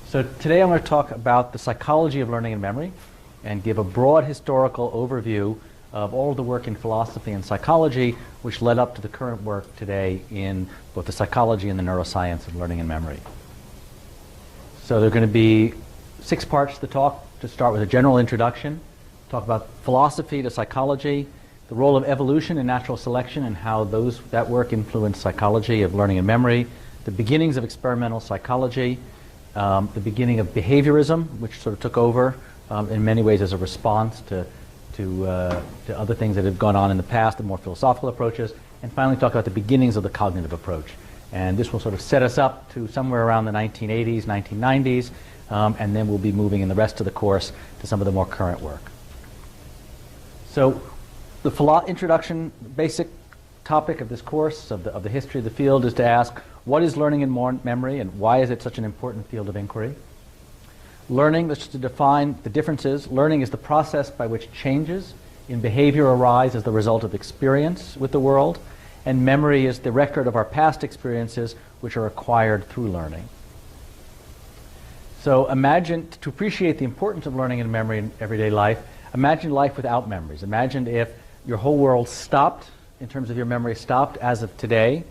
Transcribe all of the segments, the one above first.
So today I'm going to talk about the psychology of learning and memory and give a broad historical overview of all of the work in philosophy and psychology which led up to the current work today in both the psychology and the neuroscience of learning and memory. So there are going to be 6 parts to the talk. To start with a general introduction, talk about philosophy to psychology, the role of evolution and natural selection and how that work influenced psychology of learning and memory, the beginnings of experimental psychology, the beginning of behaviorism, which sort of took over in many ways as a response to other things that have gone on in the past, the more philosophical approaches, and finally talk about the beginnings of the cognitive approach. And this will sort of set us up to somewhere around the 1980s, 1990s, and then we'll be moving in the rest of the course to some of the more current work. So the introduction, basic topic of this course, of the history of the field, is to ask, what is learning and memory, and why is it such an important field of inquiry? Learning, just to define the differences, learning is the process by which changes in behavior arise as the result of experience with the world, and memory is the record of our past experiences which are acquired through learning. So imagine, to appreciate the importance of learning and memory in everyday life, imagine life without memories. Imagine if your whole world stopped, in terms of your memory stopped as of today,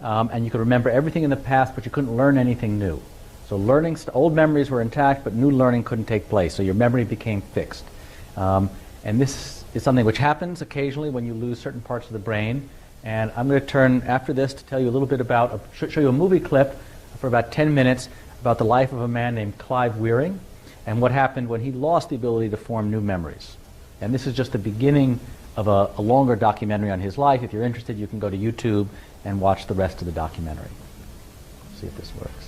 and you could remember everything in the past, but you couldn't learn anything new. So old memories were intact, but new learning couldn't take place, so your memory became fixed. And this is something which happens occasionally when you lose certain parts of the brain. And I'm going to turn, after this, to tell you a little bit about, show you a movie clip for about 10 minutes about the life of a man named Clive Wearing and what happened when he lost the ability to form new memories. And this is just the beginning of a longer documentary on his life. If you're interested, you can go to YouTube and watch the rest of the documentary. See if this works.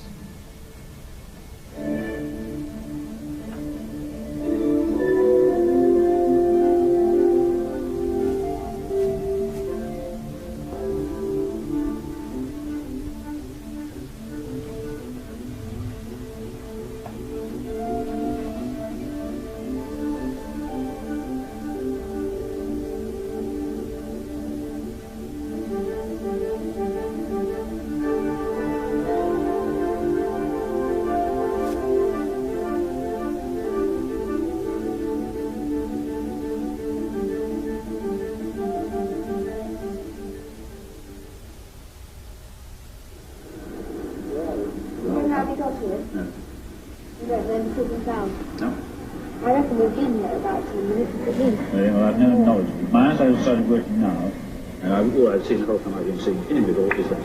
Seen the whole time I've been seeing him before is that.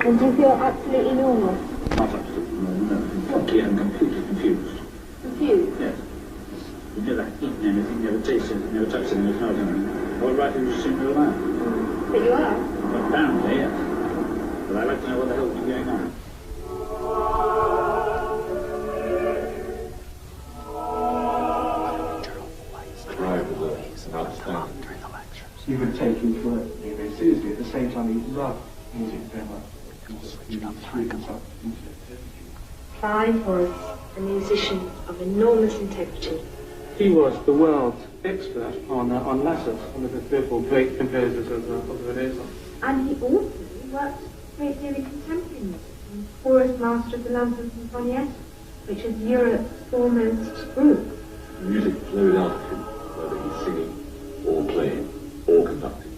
And do you feel absolutely normal? Not absolutely normal, no. Totally and completely confused. Confused? Yes. You never eaten anything, never tasted anything, never touched anything, never smelled anything. All right, you just seem to allow. But you are? Apparently, yes. But I'd like to know what the hell is going on. He would take his work very seriously. At the same time, he loved music very much. Clive was a musician of enormous integrity. He was the world's expert on lassos, one of the fearful great composers of the Renaissance. And he also worked a great deal in contemporary music, and chorus master of the London Sinfonietta, which is Europe's foremost group. The music flowed out of him, whether he's singing or playing or conducting.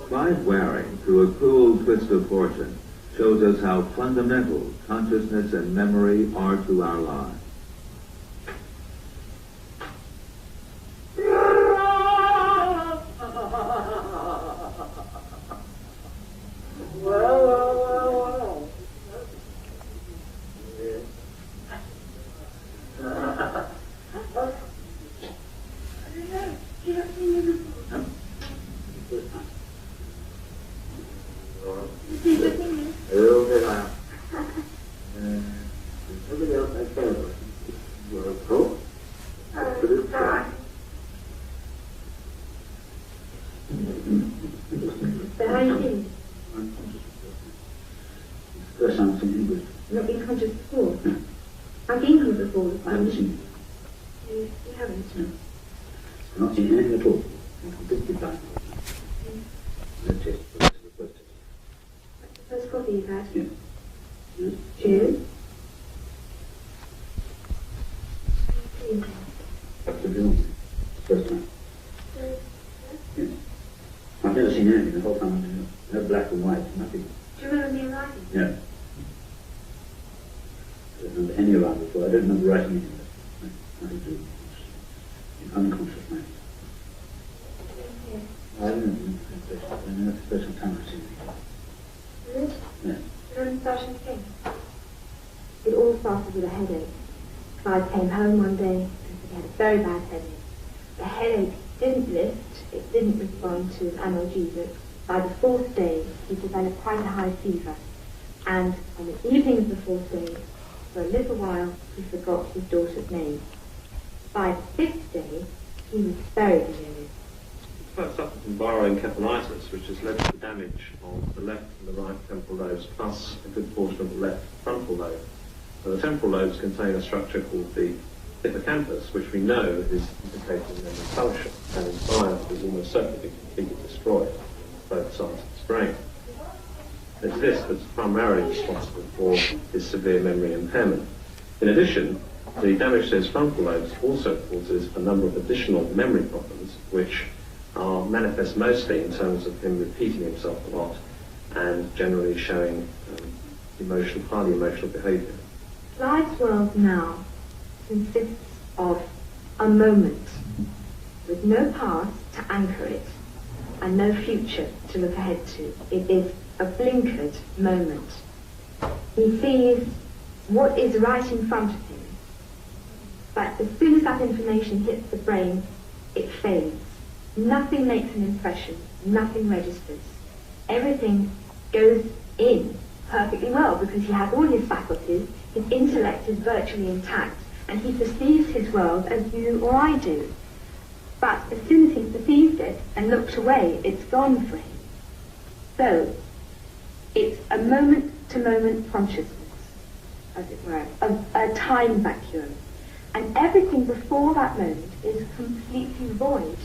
Clive Wearing, through a cruel twist of fortune, shows us how fundamental consciousness and memory are to our lives. So how are you doing? First time I've seen him good. You've not been conscious before? I've been here before. I haven't seen him. You haven't? No. I've not seen anything at all. I'm completely blind. That's it. That's the first test. That's the first coffee you've had? Yes. Yes. Cheers. That's the film. First time. Yes. I've never seen anything the whole time I've been here. No black and white, nothing. Do you remember me writing? Yeah. I don't remember any of that before. I don't remember writing anything. Nothing to do. It's unconscious mind. I don't know. That's the first time I've seen it. Really? Yeah. You remember starting again? It all started with a headache. Clive came home one day and he had a very bad headache. The headache didn't lift, it didn't respond to analgesics. By the fourth day, he developed quite a high fever. And on the evening of the fourth day, for a little while, he forgot his daughter's name. By the fifth day, he was very delirious. First suffered from encephalitis, which has led to the damage of the left and the right temporal lobes, plus a good portion of the left frontal lobe. So the temporal lobes contain a structure called the hippocampus, which we know is implicated in memory function, and in science is almost certainly been completely destroyed on both sides of his brain. It's this that's primarily responsible for his severe memory impairment. In addition, the damage to his frontal lobes also causes a number of additional memory problems, which are manifest mostly in terms of him repeating himself a lot and generally showing highly emotional behaviour. Clive's world now consists of a moment with no past to anchor it and no future to look ahead to. It is a blinkered moment. He sees what is right in front of him, but as soon as that information hits the brain, it fades. Nothing makes an impression, nothing registers. Everything goes in perfectly well because he has all his faculties, his intellect is virtually intact, and he perceives his world as you or I do. But as soon as he perceived it and looked away, it's gone for him. So, it's a moment-to-moment consciousness, as it were, a time vacuum. And everything before that moment is completely void.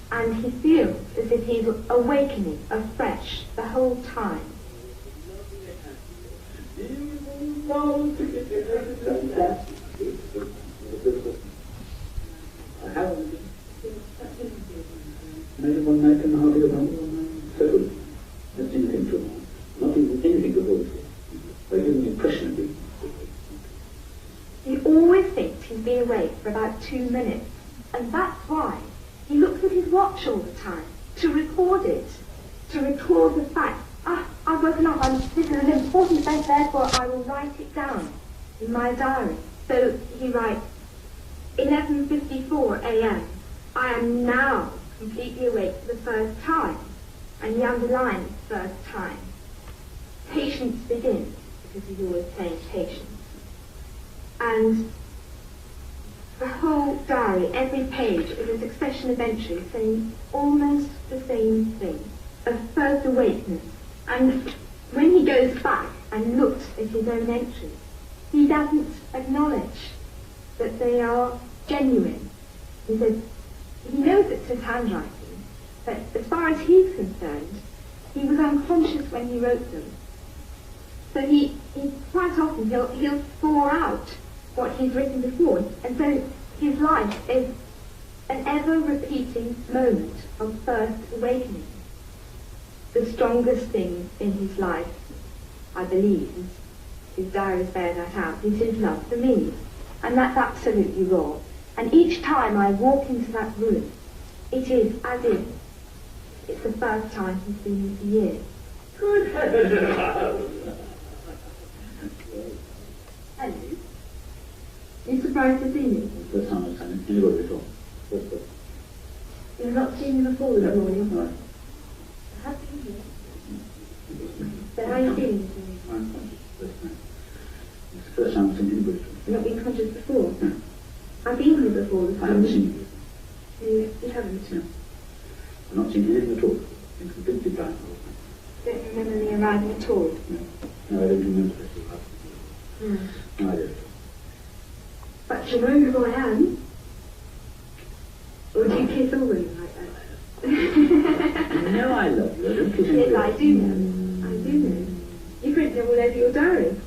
And he feels as if he's awakening afresh the whole time. I have maybe one night and a half ago. So, that's anything to him. Not even anything to hold for. I give him the impression of being. He always thinks he's been awake for about 2 minutes. And that's why he looks at his watch all the time, to record it, to record the fact, I've woken up, this is an important event, therefore I will write it down in my diary. So he writes, 11:54 a.m. I am now completely awake for the first time. And he underlines first time. Patience begins, because he's always saying patience. And the whole diary, every page, is a succession of entries saying almost the same thing, of first awakeness. And when he goes back and looks at his own entries, he doesn't acknowledge that they are genuine. He says, he knows it's his handwriting, but as far as he's concerned, he was unconscious when he wrote them. So he quite often, he'll pour out what he's written before, and so his life is an ever-repeating moment of first awakening. The strongest thing in his life, I believe, his diaries bear that out, is his love for me. And that's absolutely raw. And each time I walk into that room, it is as if it's the first time he's been in for years. Good heavens! Hello. Are you surprised to see me? First time I've seen anybody before. First time. You've not seen me before this morning? No. I have been here. So how are you feeling this morning? I'm conscious. First time. It's the first time I've seen anybody before. You've not been conscious before? No. I've been here before this I haven't morning. seen you. You haven't? No. I've not seen anything at all. I've been completely blind all the time. Don't remember me arriving at all? No. No, I don't remember it. No, I don't. But you know who I am? Or do you kiss all women like that? You know I love you. I don't kiss Yes, I do know. I do know. You've written them all over your diary.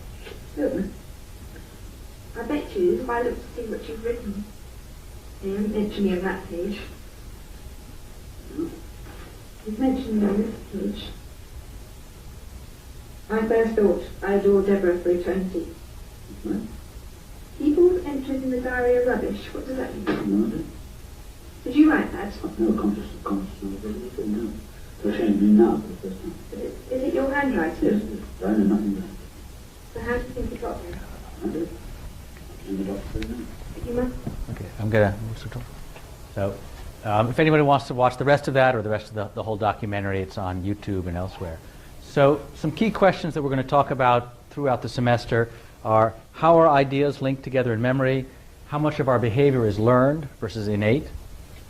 Certainly. I bet you, if I look to see what you've written, you haven't mentioned me on that page. You've mentioned me on this page. I first thought I adored Deborah for eternity. Right? People's entries in the diary are rubbish. What does that mean? No idea. Did you write that? I've never conscious of it now. So ashamed me now for the first time. Is it your handwriting? Yes, it is. I know nothing about it. So how do you think it got there? I do. I ended up saying that. You must. Okay, I'm going to... So, if anybody wants to watch the rest of that or the rest of the whole documentary, it's on YouTube and elsewhere. So, some key questions that we're going to talk about throughout the semester are how are ideas linked together in memory, how much of our behavior is learned versus innate,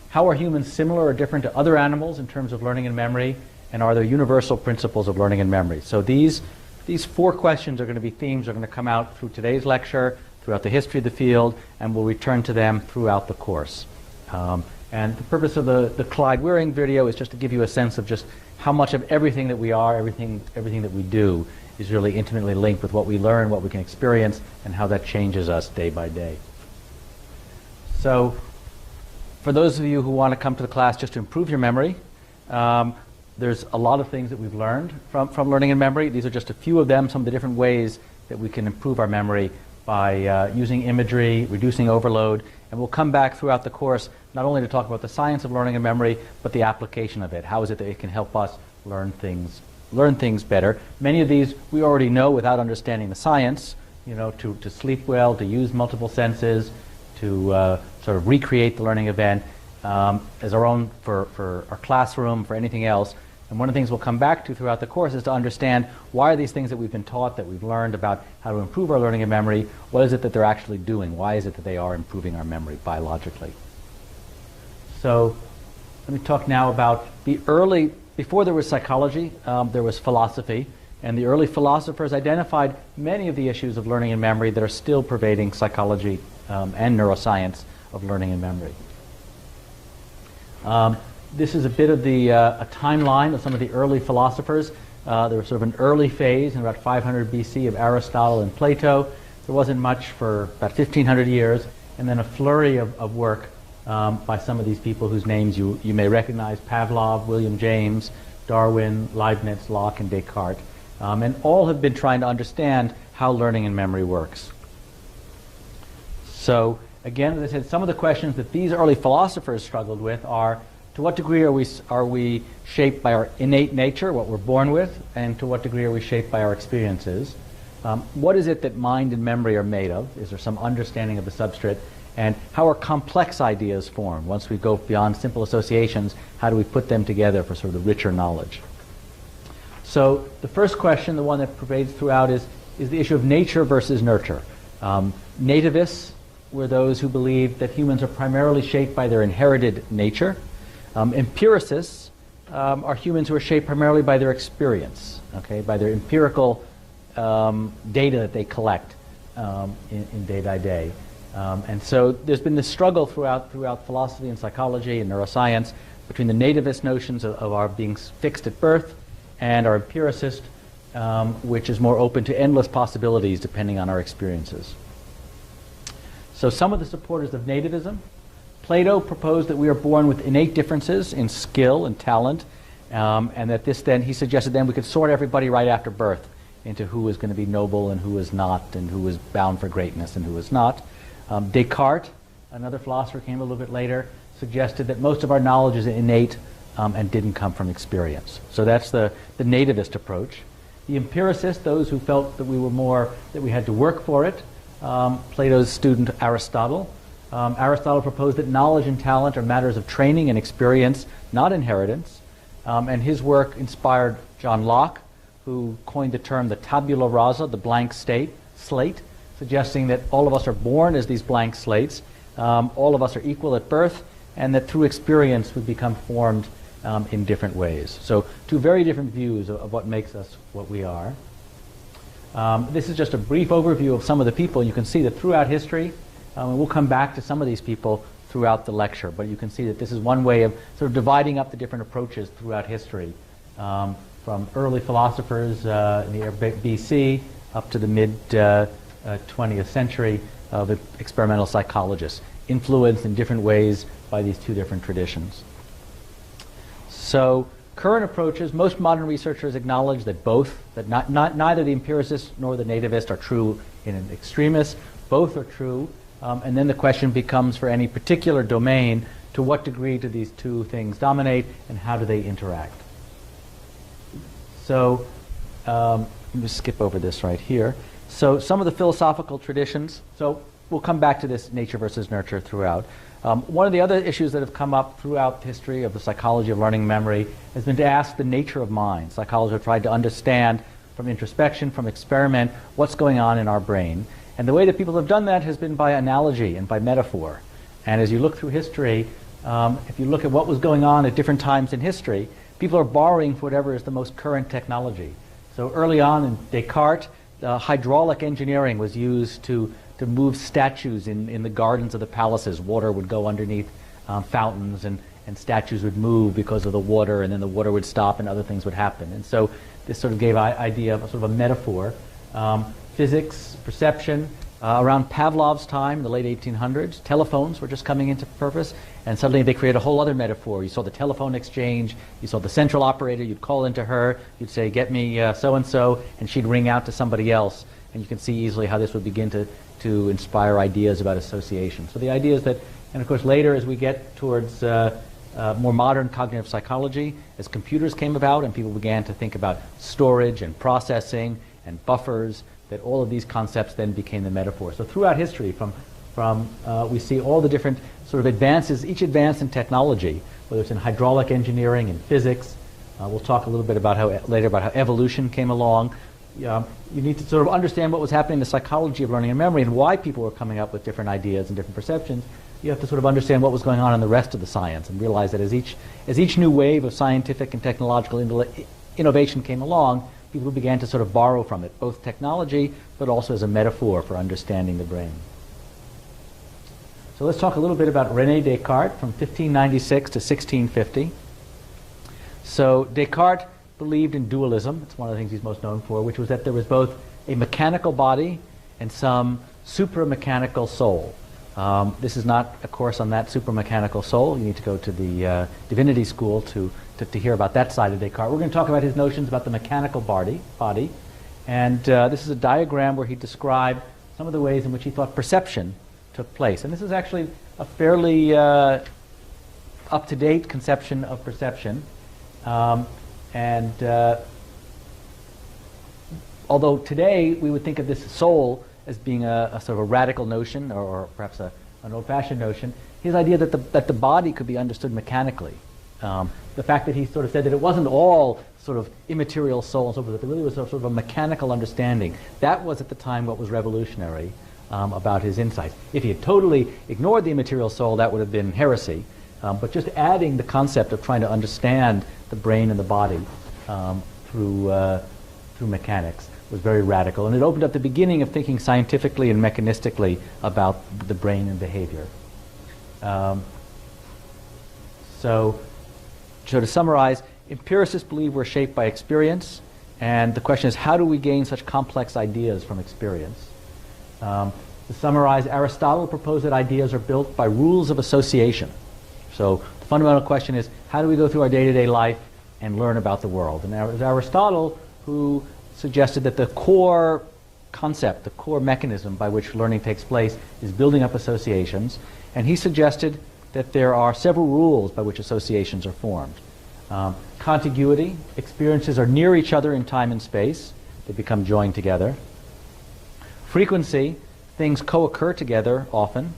how are humans similar or different to other animals in terms of learning and memory, and are there universal principles of learning and memory? So these 4 questions are going to be themes that are going to come out through today's lecture, throughout the history of the field, and we'll return to them throughout the course. And the purpose of the Clyde Wearing video is just to give you a sense of just how much of everything that we are, everything that we do, is really intimately linked with what we learn, what we can experience, and how that changes us day by day. So, for those of you who want to come to the class just to improve your memory, there's a lot of things that we've learned from learning and memory. These are just a few of them, some of the different ways that we can improve our memory by using imagery, reducing overload, and we'll come back throughout the course not only to talk about the science of learning and memory, but the application of it. How is it that it can help us learn things better? Many of these we already know without understanding the science, to sleep well, to use multiple senses, to sort of recreate the learning event as our own for our classroom, for anything else. And one of the things we'll come back to throughout the course is to understand why are these things that we've been taught, that we've learned about how to improve our learning and memory, what is it that they're actually doing? Why is it that they are improving our memory biologically? So let me talk now about before there was psychology, there was philosophy, and the early philosophers identified many of the issues of learning and memory that are still pervading psychology and neuroscience of learning and memory. This is a bit of a timeline of some of the early philosophers. There was sort of an early phase in about 500 BC of Aristotle and Plato. There wasn't much for about 1,500 years, and then a flurry of work by some of these people whose names you may recognize: Pavlov, William James, Darwin, Leibniz, Locke, and Descartes. And all have been trying to understand how learning and memory works. So again, as I said, some of the questions that these early philosophers struggled with are: to what degree are we shaped by our innate nature, what we're born with, and to what degree are we shaped by our experiences? What is it that mind and memory are made of? Is there some understanding of the substrate? And how are complex ideas formed? Once we go beyond simple associations, how do we put them together for sort of the richer knowledge? So the first question, the one that pervades throughout, is the issue of nature versus nurture. Nativists were those who believed that humans are primarily shaped by their inherited nature. Empiricists are humans who are shaped primarily by their experience, by their empirical data that they collect in day by day. And so there's been this struggle throughout philosophy and psychology and neuroscience between the nativist notions of our being fixed at birth and our empiricist, which is more open to endless possibilities depending on our experiences. So some of the supporters of nativism: Plato proposed that we are born with innate differences in skill and talent, and that he suggested then we could sort everybody right after birth into who was going to be noble and who was not, and who was bound for greatness and who was not. Descartes, another philosopher, came a little bit later, suggested that most of our knowledge is innate and didn't come from experience. So that's the nativist approach. The empiricists, those who felt that we had to work for it, Plato's student Aristotle. Aristotle proposed that knowledge and talent are matters of training and experience, not inheritance. And his work inspired John Locke, who coined the term the tabula rasa, the blank slate, suggesting that all of us are born as these blank slates, all of us are equal at birth, and that through experience we become formed in different ways. So 2 very different views of what makes us what we are. This is just a brief overview of some of the people. You can see that throughout history, and we'll come back to some of these people throughout the lecture, but you can see that this is one way of sort of dividing up the different approaches throughout history, from early philosophers in the BC up to the mid-20th century of experimental psychologists, influenced in different ways by these two different traditions. So current approaches, most modern researchers acknowledge that neither the empiricist nor the nativist are true in an extremis. Both are true. And then the question becomes, for any particular domain, to what degree do these two things dominate and how do they interact? So let me skip over this right here. So some of the philosophical traditions, so we'll come back to this nature versus nurture throughout. One of the other issues that have come up throughout history of the psychology of learning and memory has been to ask the nature of mind. Psychologists have tried to understand from introspection, from experiment, what's going on in our brain. And the way that people have done that has been by analogy and by metaphor. And as you look through history, if you look at what was going on at different times in history, people are borrowing for whatever is the most current technology. So early on in Descartes, hydraulic engineering was used to move statues in the gardens of the palaces. Water would go underneath fountains, and statues would move because of the water, and then the water would stop and other things would happen. And so this sort of gave an idea of a sort of a metaphor. Physics, perception. Around Pavlov's time, in the late 1800s, telephones were just coming into purpose, and suddenly they created a whole other metaphor. You saw the telephone exchange, you saw the central operator, you'd call into her, you'd say, get me so-and-so, and she'd ring out to somebody else. And you can see easily how this would begin to inspire ideas about association. So the idea is that, and of course later as we get towards more modern cognitive psychology, as computers came about and people began to think about storage and processing and buffers, that all of these concepts then became the metaphor. So throughout history, we see all the different sort of advances, each advance in technology, whether it's in hydraulic engineering, in physics. We'll talk a little bit later about how evolution came along. You need to sort of understand what was happening in the psychology of learning and memory and why people were coming up with different ideas and different perceptions. You have to sort of understand what was going on in the rest of the science and realize that as each new wave of scientific and technological innovation came along, people began to sort of borrow from it, both technology, but also as a metaphor for understanding the brain. So let's talk a little bit about René Descartes from 1596 to 1650. So Descartes believed in dualism. It's one of the things he's most known for, which was that there was both a mechanical body and some supramechanical soul. This is not a course on that supramechanical soul. You need to go to the divinity school to hear about that side of Descartes. We're going to talk about his notions about the mechanical body. And this is a diagram where he described some of the ways in which he thought perception took place. And this is actually a fairly up-to-date conception of perception. Although today we would think of this soul as being a sort of a radical notion, or perhaps an old-fashioned notion, his idea that the body could be understood mechanically. The fact that he sort of said that it wasn't all sort of immaterial soul and so forth, that there really was sort of a mechanical understanding. That was at the time what was revolutionary about his insights. If he had totally ignored the immaterial soul, that would have been heresy. But just adding the concept of trying to understand the brain and the body through mechanics was very radical. And it opened up the beginning of thinking scientifically and mechanistically about the brain and behavior. So to summarize, empiricists believe we're shaped by experience, and the question is, how do we gain such complex ideas from experience? To summarize, Aristotle proposed that ideas are built by rules of association. So the fundamental question is, how do we go through our day-to-day life and learn about the world? And it was Aristotle who suggested that the core concept, the core mechanism by which learning takes place is building up associations. And he suggested that there are several rules by which associations are formed. Contiguity, experiences are near each other in time and space. They become joined together. Frequency, things co-occur together often.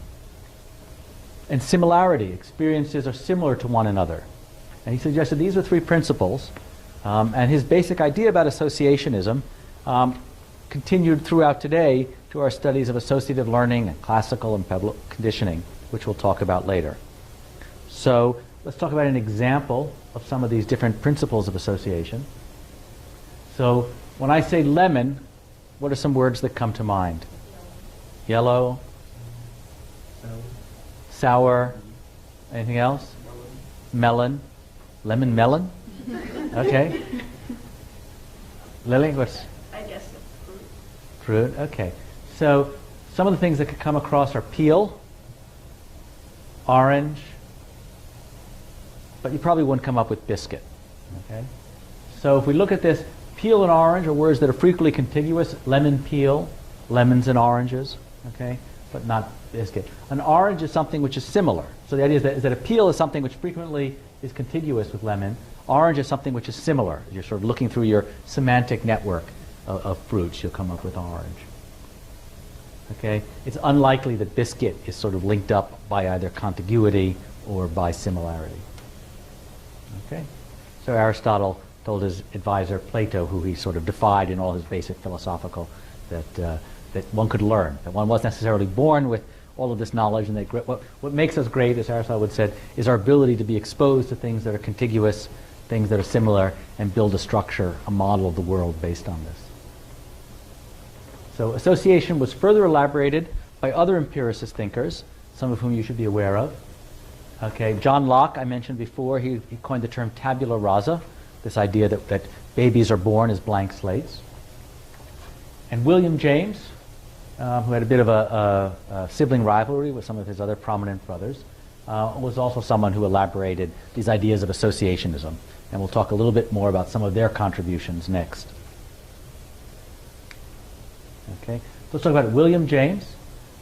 And similarity, experiences are similar to one another. And he suggested these are three principles. And his basic idea about associationism continued throughout today to our studies of associative learning and classical and conditioning, which we'll talk about later. So let's talk about an example of some of these different principles of association. So when I say lemon, what are some words that come to mind? Yellow, sour, anything else? Melon. Lemon melon? Okay. Lily, what's? I guess it's fruit. Fruit, okay. So some of the things that could come across are peel, orange, but you probably wouldn't come up with biscuit. Okay? So if we look at this, peel and orange are words that are frequently contiguous. Lemon peel, lemons and oranges, okay, but not biscuit. An orange is something which is similar. So the idea is that a peel is something which frequently is contiguous with lemon. Orange is something which is similar. You're sort of looking through your semantic network of fruits, you'll come up with orange. Okay? It's unlikely that biscuit is sort of linked up by either contiguity or by similarity. Okay? So Aristotle told his advisor Plato, who he sort of defied in all his basic philosophical, that one could learn, that one wasn't necessarily born with all of this knowledge, and that what makes us great, as Aristotle would said, is our ability to be exposed to things that are contiguous, things that are similar, and build a structure, a model of the world based on this. So association was further elaborated by other empiricist thinkers, some of whom you should be aware of. Okay, John Locke, I mentioned before, he coined the term tabula rasa, this idea that babies are born as blank slates. And William James, who had a bit of a sibling rivalry with some of his other prominent brothers, was also someone who elaborated these ideas of associationism. And we'll talk a little bit more about some of their contributions next. Okay, so let's talk about William James.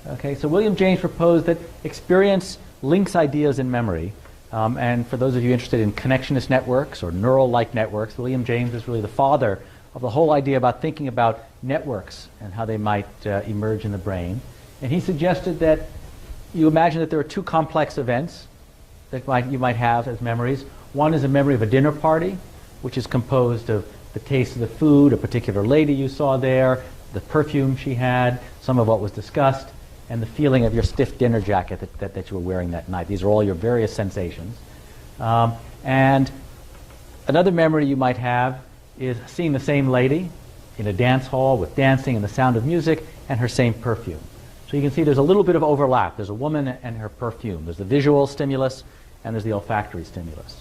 Okay, so William James proposed that experience links ideas in memory. And for those of you interested in connectionist networks or neural-like networks, William James is really the father of the whole idea about thinking about networks and how they might emerge in the brain. And he suggested that you imagine that there are two complex events that you might have as memories. One is a memory of a dinner party, which is composed of the taste of the food, a particular lady you saw there, the perfume she had, some of what was discussed, and the feeling of your stiff dinner jacket that you were wearing that night. These are all your various sensations. And another memory you might have is seeing the same lady in a dance hall with dancing and the sound of music and her same perfume. So you can see there's a little bit of overlap. There's a woman and her perfume. There's the visual stimulus and there's the olfactory stimulus.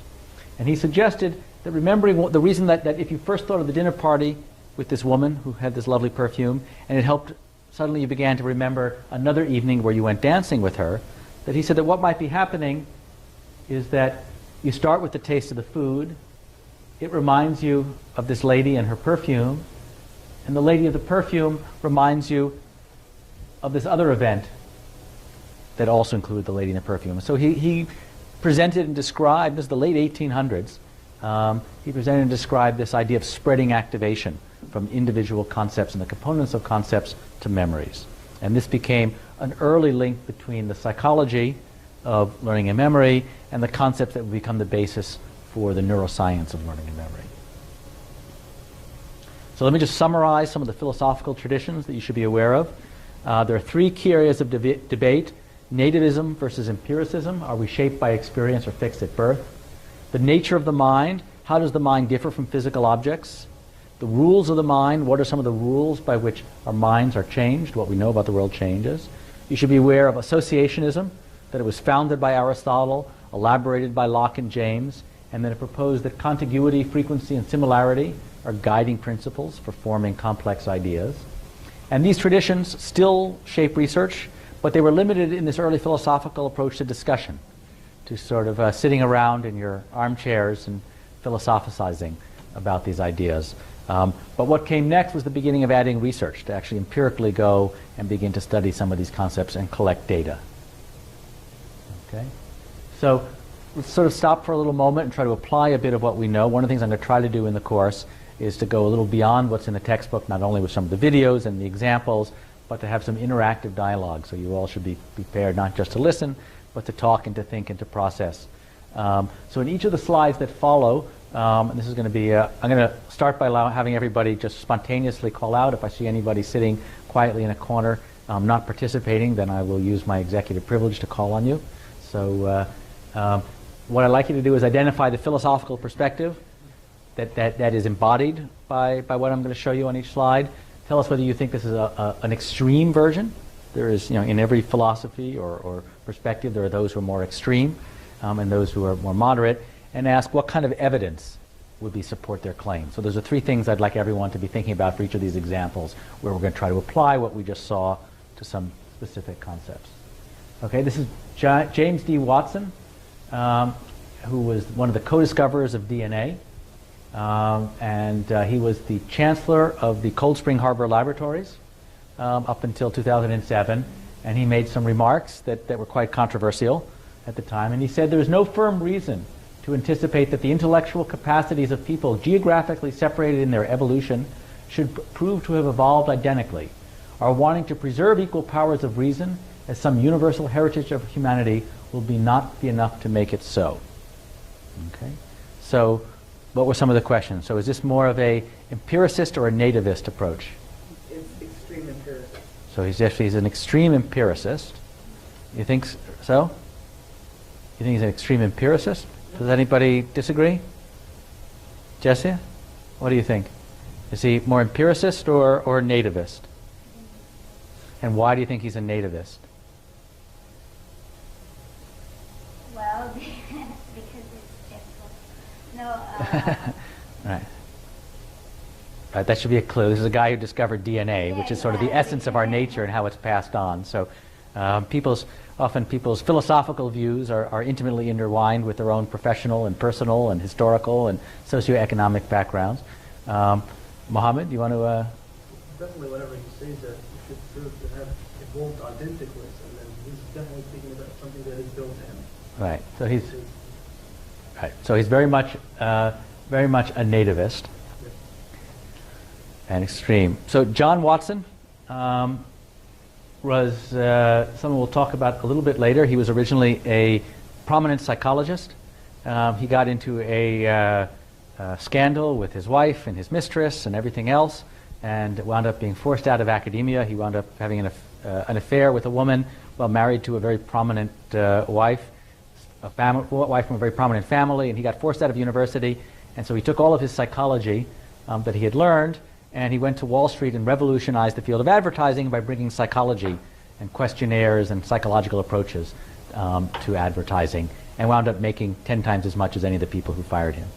And he suggested that remembering the reason that if you first thought of the dinner party with this woman who had this lovely perfume, and it helped, suddenly you began to remember another evening where you went dancing with her, that he said that what might be happening is that you start with the taste of the food, it reminds you of this lady and her perfume, and the lady of the perfume reminds you of this other event that also included the lady and the perfume. So he presented and described, this is the late 1800s, he presented and described this idea of spreading activation from individual concepts and the components of concepts to memories. And this became an early link between the psychology of learning and memory and the concepts that would become the basis for the neuroscience of learning and memory. So let me just summarize some of the philosophical traditions that you should be aware of. There are three key areas of debate: nativism versus empiricism. Are we shaped by experience or fixed at birth? The nature of the mind. How does the mind differ from physical objects? The rules of the mind. What are some of the rules by which our minds are changed? What we know about the world changes. You should be aware of associationism, that it was founded by Aristotle, elaborated by Locke and James, and then it proposed that contiguity, frequency, and similarity are guiding principles for forming complex ideas. And these traditions still shape research, but they were limited in this early philosophical approach to discussion, to sort of sitting around in your armchairs and philosophizing about these ideas. But what came next was the beginning of adding research, to actually empirically go and begin to study some of these concepts and collect data. Okay? So let's sort of stop for a little moment and try to apply a bit of what we know. One of the things I'm going to try to do in the course is to go a little beyond what's in the textbook, not only with some of the videos and the examples, but to have some interactive dialogue. So you all should be prepared not just to listen, but to talk and to think and to process. So in each of the slides that follow, and this is going to be, I'm going to start by having everybody just spontaneously call out. If I see anybody sitting quietly in a corner not participating, then I will use my executive privilege to call on you. So what I'd like you to do is identify the philosophical perspective that is embodied by what I'm going to show you on each slide. Tell us whether you think this is an extreme version. There is, in every philosophy or perspective, there are those who are more extreme and those who are more moderate, and ask what kind of evidence support their claim. So those are three things I'd like everyone to be thinking about for each of these examples, where we're going to try to apply what we just saw to some specific concepts. Okay, this is James D. Watson, who was one of the co-discoverers of DNA. He was the chancellor of the Cold Spring Harbor Laboratories up until 2007. And he made some remarks that were quite controversial at the time. And he said there is no firm reason to anticipate that the intellectual capacities of people geographically separated in their evolution should prove to have evolved identically. Our wanting to preserve equal powers of reason as some universal heritage of humanity will not be enough to make it so. Okay? So what were some of the questions? So is this more of a empiricist or a nativist approach? It's extreme empiricist. So he's an extreme empiricist. You think so? You think he's an extreme empiricist? Does anybody disagree? Jesse? What do you think? Is he more empiricist or nativist? And why do you think he's a nativist? Well, because it's difficult. No. Right. Right. That should be a clue. This is a guy who discovered DNA, which is sort of the essence of our nature and how it's passed on. So people's philosophical views are intimately intertwined with their own professional and personal and historical and socioeconomic backgrounds. Mohammed, do you want to... Definitely whatever he says that it should prove to have evolved identically, and then he's definitely thinking about something that is built to him. Right. So he's very much a nativist. Yes. And extreme. So John Watson was someone we'll talk about a little bit later. He was originally a prominent psychologist. He got into a scandal with his wife and his mistress and everything else, and wound up being forced out of academia. He wound up having an affair with a woman while married to a very prominent wife from a very prominent family, and he got forced out of university. And so he took all of his psychology that he had learned, and he went to Wall Street and revolutionized the field of advertising by bringing psychology and questionnaires and psychological approaches to advertising, and wound up making 10 times as much as any of the people who fired him.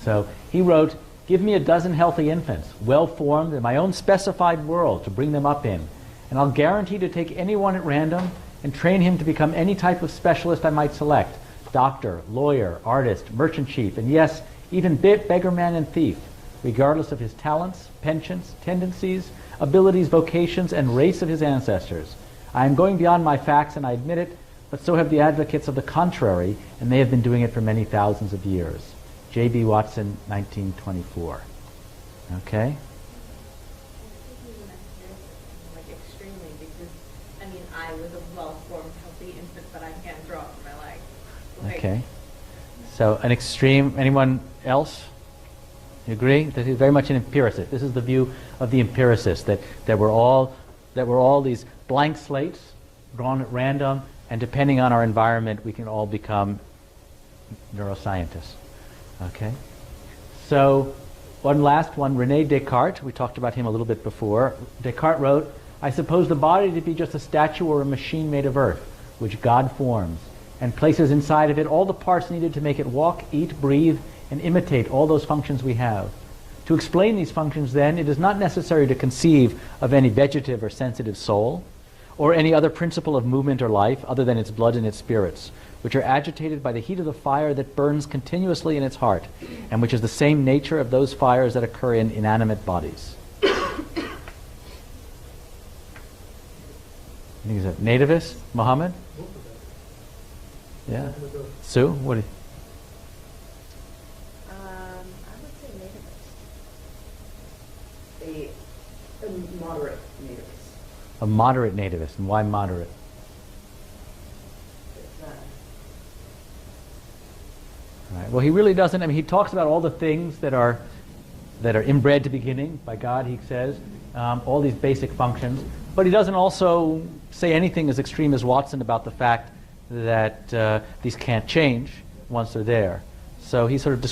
So he wrote, "Give me a dozen healthy infants, well-formed in my own specified world to bring them up in, and I'll guarantee to take anyone at random and train him to become any type of specialist I might select, doctor, lawyer, artist, merchant chief, and yes, even beggarman and thief, regardless of his talents, penchants, tendencies, abilities, vocations, and race of his ancestors. I am going beyond my facts, and I admit it, but so have the advocates of the contrary, and they have been doing it for many thousands of years." J.B. Watson, 1924. Okay? Like extremely, because I mean I was a well-formed, healthy infant, but I can't draw for my life. Like, Okay. So an extreme, anyone else? You agree? That he's very much an empiricist. This is the view of the empiricist, that we're all these blank slates drawn at random, and depending on our environment, we can all become neuroscientists. Okay? So one last one, René Descartes. We talked about him a little bit before. Descartes wrote, "I suppose the body to be just a statue or a machine made of earth, which God forms, and places inside of it all the parts needed to make it walk, eat, breathe, and imitate all those functions we have. To explain these functions, then, it is not necessary to conceive of any vegetative or sensitive soul, or any other principle of movement or life other than its blood and its spirits, which are agitated by the heat of the fire that burns continuously in its heart, and which is the same nature of those fires that occur in inanimate bodies." I think he's a nativist. Mohammed? Yeah. Sue, what do you... I would say nativist. A moderate nativist. A moderate nativist. And why moderate? Right. Well, he really doesn't. I mean, he talks about all the things that are inbred to beginning by God, he says, all these basic functions. But he doesn't also say anything as extreme as Watson about the fact that these can't change once they're there. So he sort of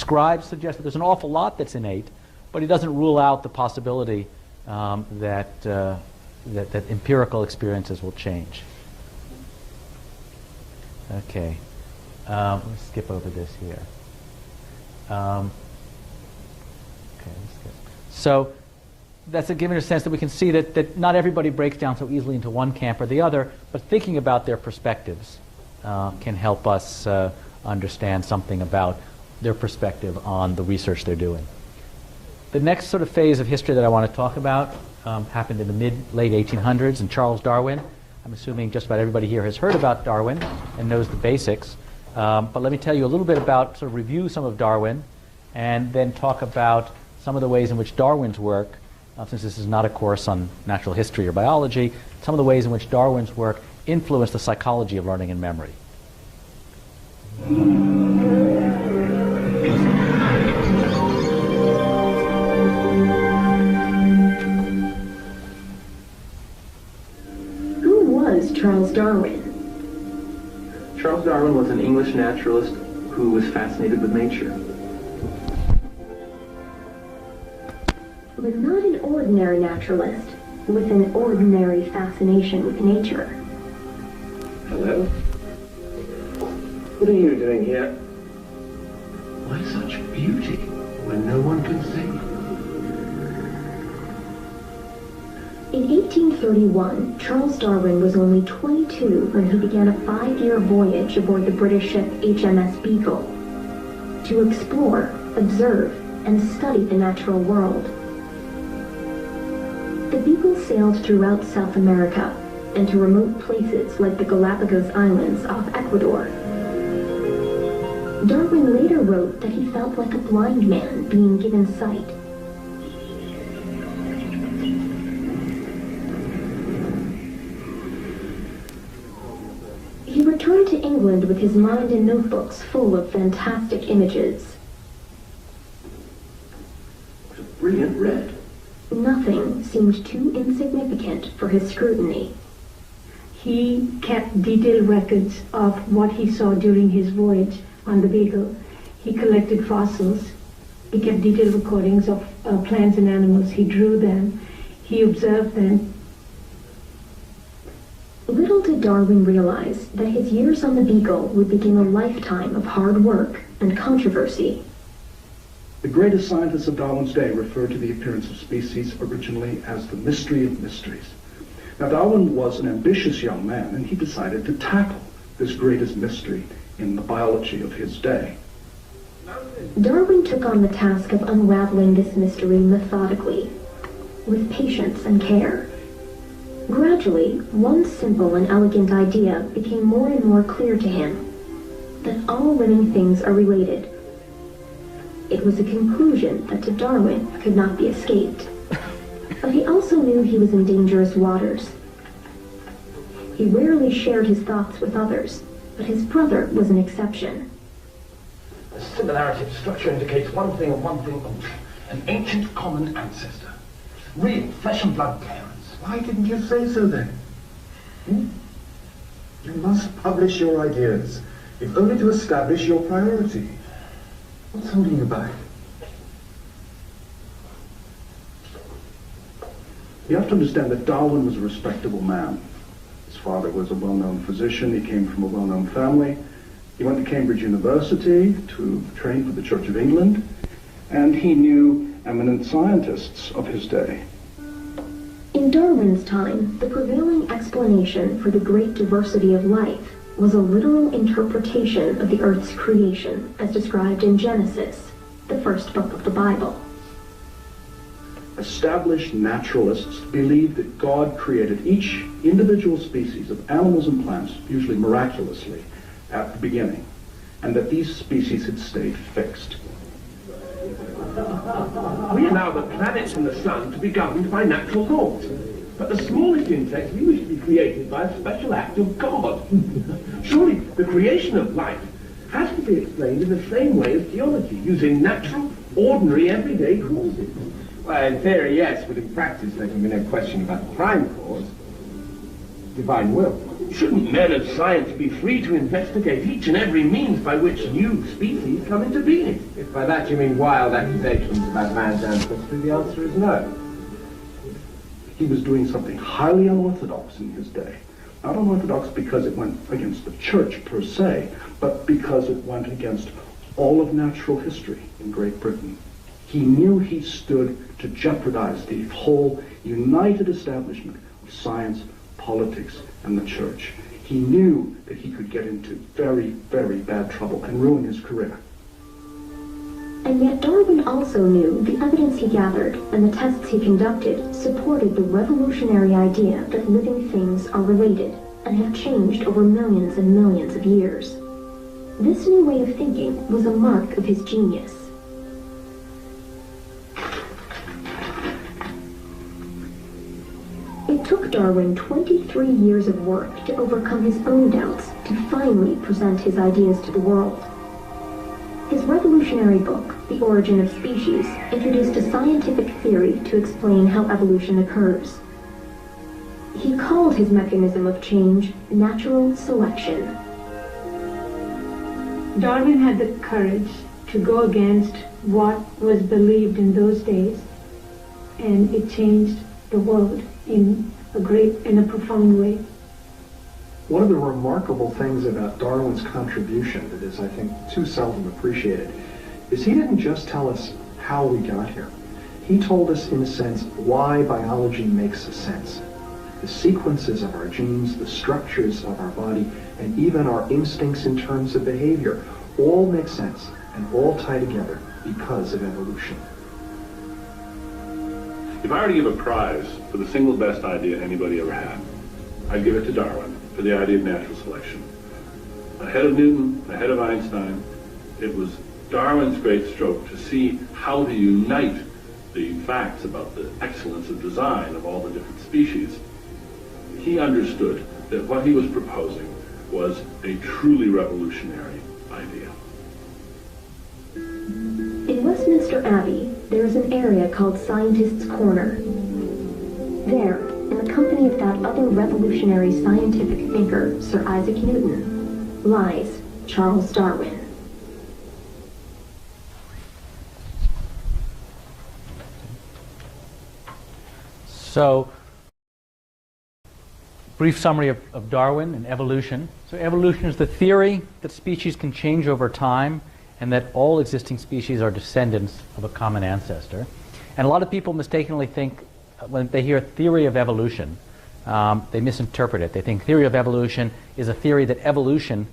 suggests that there's an awful lot that's innate, but he doesn't rule out the possibility that empirical experiences will change. Okay. Let's skip over this here. that's good. So that's giving a sense that we can see that not everybody breaks down so easily into one camp or the other, but thinking about their perspectives can help us understand something about their perspective on the research they're doing. The next sort of phase of history that I want to talk about happened in the late 1800s, and Charles Darwin. I'm assuming just about everybody here has heard about Darwin and knows the basics. But let me tell you a little bit about, sort of review some of Darwin, and then talk about some of the ways in which Darwin's work, since this is not a course on natural history or biology, some of the ways in which Darwin's work influenced the psychology of learning and memory. Who was Charles Darwin? Charles Darwin was an English naturalist who was fascinated with nature. But not an ordinary naturalist with an ordinary fascination with nature. Hello? What are you doing here? Why such beauty when no one can see? In 1831, Charles Darwin was only 22 when he began a 5-year voyage aboard the British ship HMS Beagle to explore, observe, and study the natural world. The Beagle sailed throughout South America and to remote places like the Galapagos Islands off Ecuador. Darwin later wrote that he felt like a blind man being given sight. He returned to England with his mind and notebooks full of fantastic images. What a brilliant red. Nothing seemed too insignificant for his scrutiny. He kept detailed records of what he saw during his voyage on the Beagle. He collected fossils. He kept detailed recordings of plants and animals. He drew them. He observed them. Little did Darwin realize that his years on the Beagle would begin a lifetime of hard work and controversy. The greatest scientists of Darwin's day referred to the appearance of species originally as the mystery of mysteries. Now, Darwin was an ambitious young man, and he decided to tackle this greatest mystery in the biology of his day. Darwin took on the task of unraveling this mystery methodically, with patience and care. Gradually, one simple and elegant idea became more and more clear to him, that all living things are related. It was a conclusion that to Darwin could not be escaped. But he also knew he was in dangerous waters. He rarely shared his thoughts with others, but his brother was an exception. The similarity of structure indicates one thing and one thing only. An ancient common ancestor. Real flesh and blood parents. Why didn't you say so then? You must publish your ideas, if only to establish your priority. What's holding you back? You have to understand that Darwin was a respectable man. His father was a well-known physician. He came from a well-known family. He went to Cambridge University to train for the Church of England, and he knew eminent scientists of his day. In Darwin's time, the prevailing explanation for the great diversity of life was a literal interpretation of the Earth's creation, as described in Genesis, the first book of the Bible. Established naturalists believed that God created each individual species of animals and plants, usually miraculously, at the beginning, and that these species had stayed fixed. We allow the planets and the sun to be governed by natural laws. But the smallest insects we wish to be created by a special act of God. Surely the creation of life has to be explained in the same way as geology, using natural, ordinary, everyday causes. Well, in theory, yes, but in practice there can be no question about the prime cause. Divine will. Shouldn't men of science be free to investigate each and every means by which new species come into being? If by that you mean wild accusations about man's ancestry, the answer is no. He was doing something highly unorthodox in his day. Not unorthodox because it went against the church per se, but because it went against all of natural history in Great Britain. He knew he stood to jeopardize the whole united establishment of science, politics, and the church. He knew that he could get into very, very bad trouble and ruin his career. And yet Darwin also knew the evidence he gathered and the tests he conducted supported the revolutionary idea that living things are related and have changed over millions and millions of years. This new way of thinking was a mark of his genius. It took Darwin 23 years of work to overcome his own doubts to finally present his ideas to the world. His revolutionary book, The Origin of Species, introduced a scientific theory to explain how evolution occurs. He called his mechanism of change natural selection. Darwin had the courage to go against what was believed in those days, and it changed the world in a profound way. One of the remarkable things about Darwin's contribution that is, I think, too seldom appreciated is he didn't just tell us how we got here. He told us, in a sense, why biology makes sense. The sequences of our genes, the structures of our body, and even our instincts in terms of behavior all make sense and all tie together because of evolution. If I were to give a prize for the single best idea anybody ever had, I'd give it to Darwin for the idea of natural selection. Ahead of Newton, ahead of Einstein, it was Darwin's great stroke to see how to unite the facts about the excellence of design of all the different species. He understood that what he was proposing was a truly revolutionary idea. In Westminster Abbey, there is an area called Scientists' Corner. There, in the company of that other revolutionary scientific thinker, Sir Isaac Newton, lies Charles Darwin. So, brief summary of Darwin and evolution. So evolution is the theory that species can change over time and that all existing species are descendants of a common ancestor. And a lot of people mistakenly think, when they hear theory of evolution, they misinterpret it. They think theory of evolution is a theory that evolution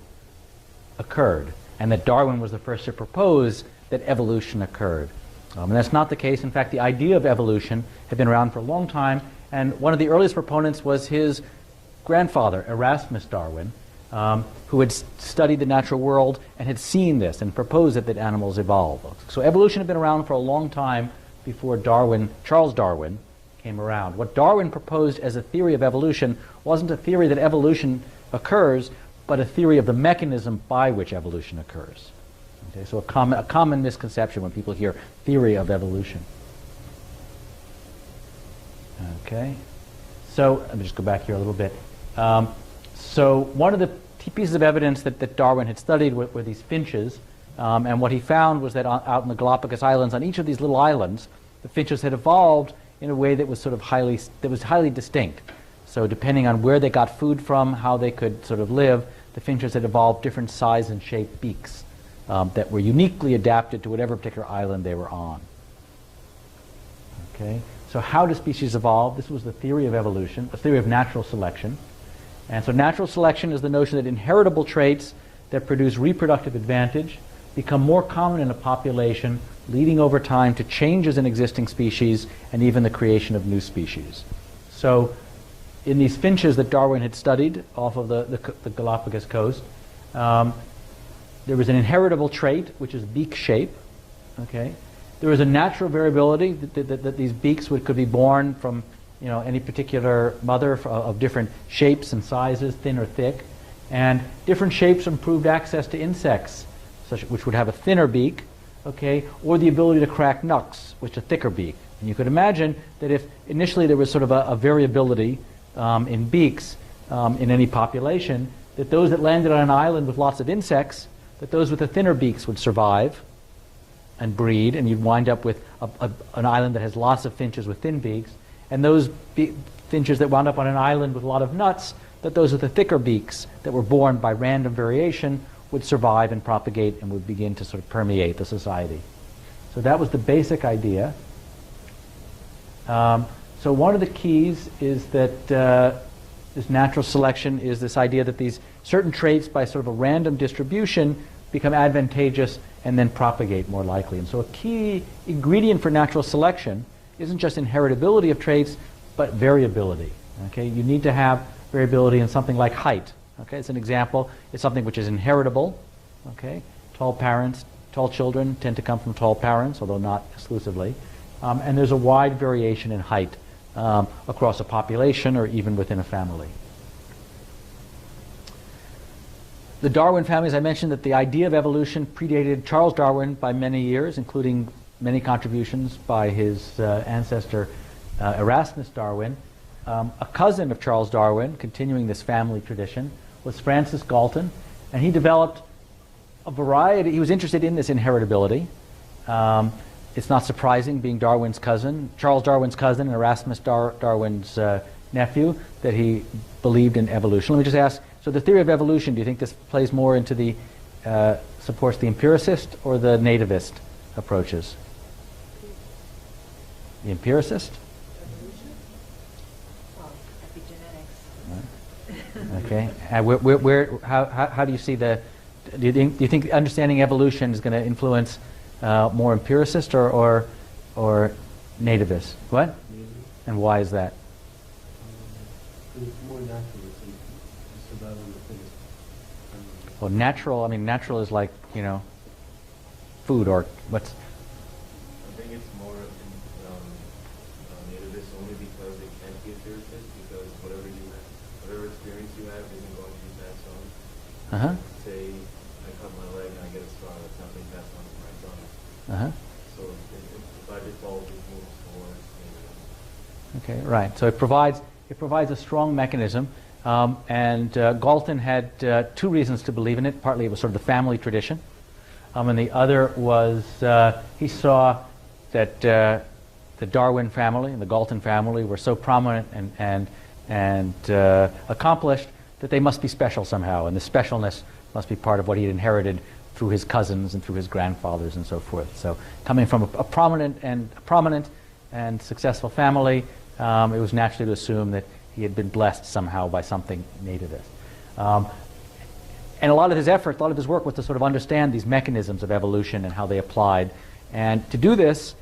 occurred and that Darwin was the first to propose that evolution occurred. And that's not the case. In fact, the idea of evolution had been around for a long time, and one of the earliest proponents was his grandfather, Erasmus Darwin, who had studied the natural world and had seen this and proposed that animals evolve. So evolution had been around for a long time before Charles Darwin came around. What Darwin proposed as a theory of evolution wasn't a theory that evolution occurs, but a theory of the mechanism by which evolution occurs. Okay, so a common misconception when people hear theory of evolution. Okay, so let me just go back here a little bit. So one of the pieces of evidence that Darwin had studied were these finches, and what he found was that out in the Galapagos Islands, on each of these little islands, the finches had evolved in a way that was sort of highly distinct. So depending on where they got food from, how they could sort of live, the finches had evolved different size and shape beaks that were uniquely adapted to whatever particular island they were on. Okay, so how do species evolve? This was the theory of evolution, a theory of natural selection. And so natural selection is the notion that inheritable traits that produce reproductive advantage become more common in a population, leading over time to changes in existing species and even the creation of new species. So in these finches that Darwin had studied off of the Galapagos coast, there was an inheritable trait, which is beak shape. Okay, there was a natural variability that these beaks could be born from any particular mother of different shapes and sizes, thin or thick, and different shapes improved access to insects, which would have a thinner beak, okay, or the ability to crack nuts, which is a thicker beak. And you could imagine that if initially there was sort of a variability in beaks in any population, that those that landed on an island with lots of insects, that those with the thinner beaks would survive and breed, and you'd wind up with an island that has lots of finches with thin beaks, and those finches that wound up on an island with a lot of nuts, that those with the thicker beaks that were born by random variation would survive and propagate and would begin to sort of permeate the society. So that was the basic idea. So one of the keys is that this natural selection is this idea that these certain traits, by sort of a random distribution, become advantageous and then propagate more likely. And so a key ingredient for natural selection isn't just inheritability of traits, but variability. Okay, you need to have variability in something like height. Okay, it's an example. It's something which is inheritable. Okay, tall parents, tall children tend to come from tall parents, although not exclusively. And there's a wide variation in height across a population or even within a family. The Darwin family, as I mentioned, that the idea of evolution predated Charles Darwin by many years, including many contributions by his ancestor Erasmus Darwin. A cousin of Charles Darwin, continuing this family tradition, was Francis Galton, and he developed a variety. He was interested in this inheritability. It's not surprising, being Darwin's cousin, Charles Darwin's cousin, and Erasmus Darwin's nephew, that he believed in evolution. Let me just ask, so the theory of evolution, do you think this plays more into the, supports the empiricist or the nativist approaches? The empiricist? Okay. How do you see the? Do you think understanding evolution is going to influence more empiricist or nativist? What? And why is that? It's more natural. It's survival of the fittest. Well, natural. I mean, natural is like, you know, food or what's. I think it's more nativist only because it can't be empiricist, because whatever experience you have isn't going to be passed on. Say I cut my leg and I get a scar, that's not being passed on to my son. So by default it moves towards nativist. Okay, right. So it provides a strong mechanism, and Galton had two reasons to believe in it. Partly it was sort of the family tradition, and the other was he saw that the Darwin family and the Galton family were so prominent and accomplished that they must be special somehow, and the specialness must be part of what he had inherited through his cousins and through his grandfathers and so forth. So coming from a prominent and successful family, it was natural to assume that he had been blessed somehow by something nativist. And a lot of his effort, a lot of his work was to sort of understand these mechanisms of evolution and how they applied. And to do this,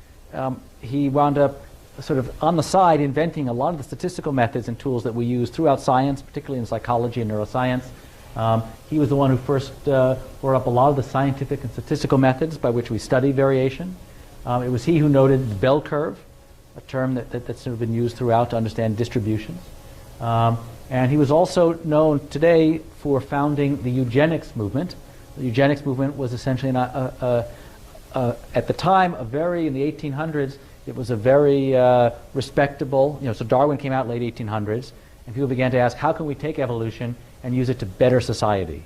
he wound up sort of on the side inventing a lot of the statistical methods and tools that we use throughout science, particularly in psychology and neuroscience. He was the one who first brought up a lot of the scientific and statistical methods by which we study variation. It was he who noted the bell curve, a term that's sort of been used throughout to understand distributions. And he was also known today for founding the eugenics movement. The eugenics movement was essentially, at the time, in the 1800s, it was a very respectable, so Darwin came out late 1800s, and people began to ask, how can we take evolution and use it to better society?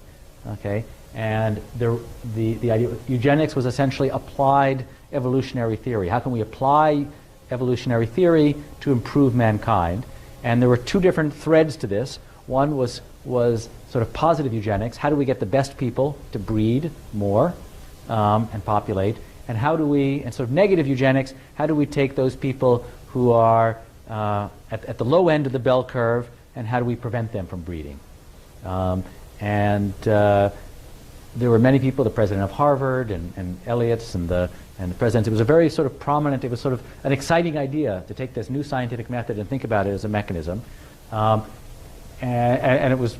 Okay, and the idea of eugenics was essentially applied evolutionary theory. How can we apply evolutionary theory to improve mankind? And there were two different threads to this. One was sort of positive eugenics. How do we get the best people to breed more and populate? And how do we, and sort of negative eugenics, how do we take those people who are at the low end of the bell curve, and how do we prevent them from breeding? There were many people, the president of Harvard and Eliot's and the presidents. It was a very sort of prominent, it was sort of an exciting idea to take this new scientific method and think about it as a mechanism. And it was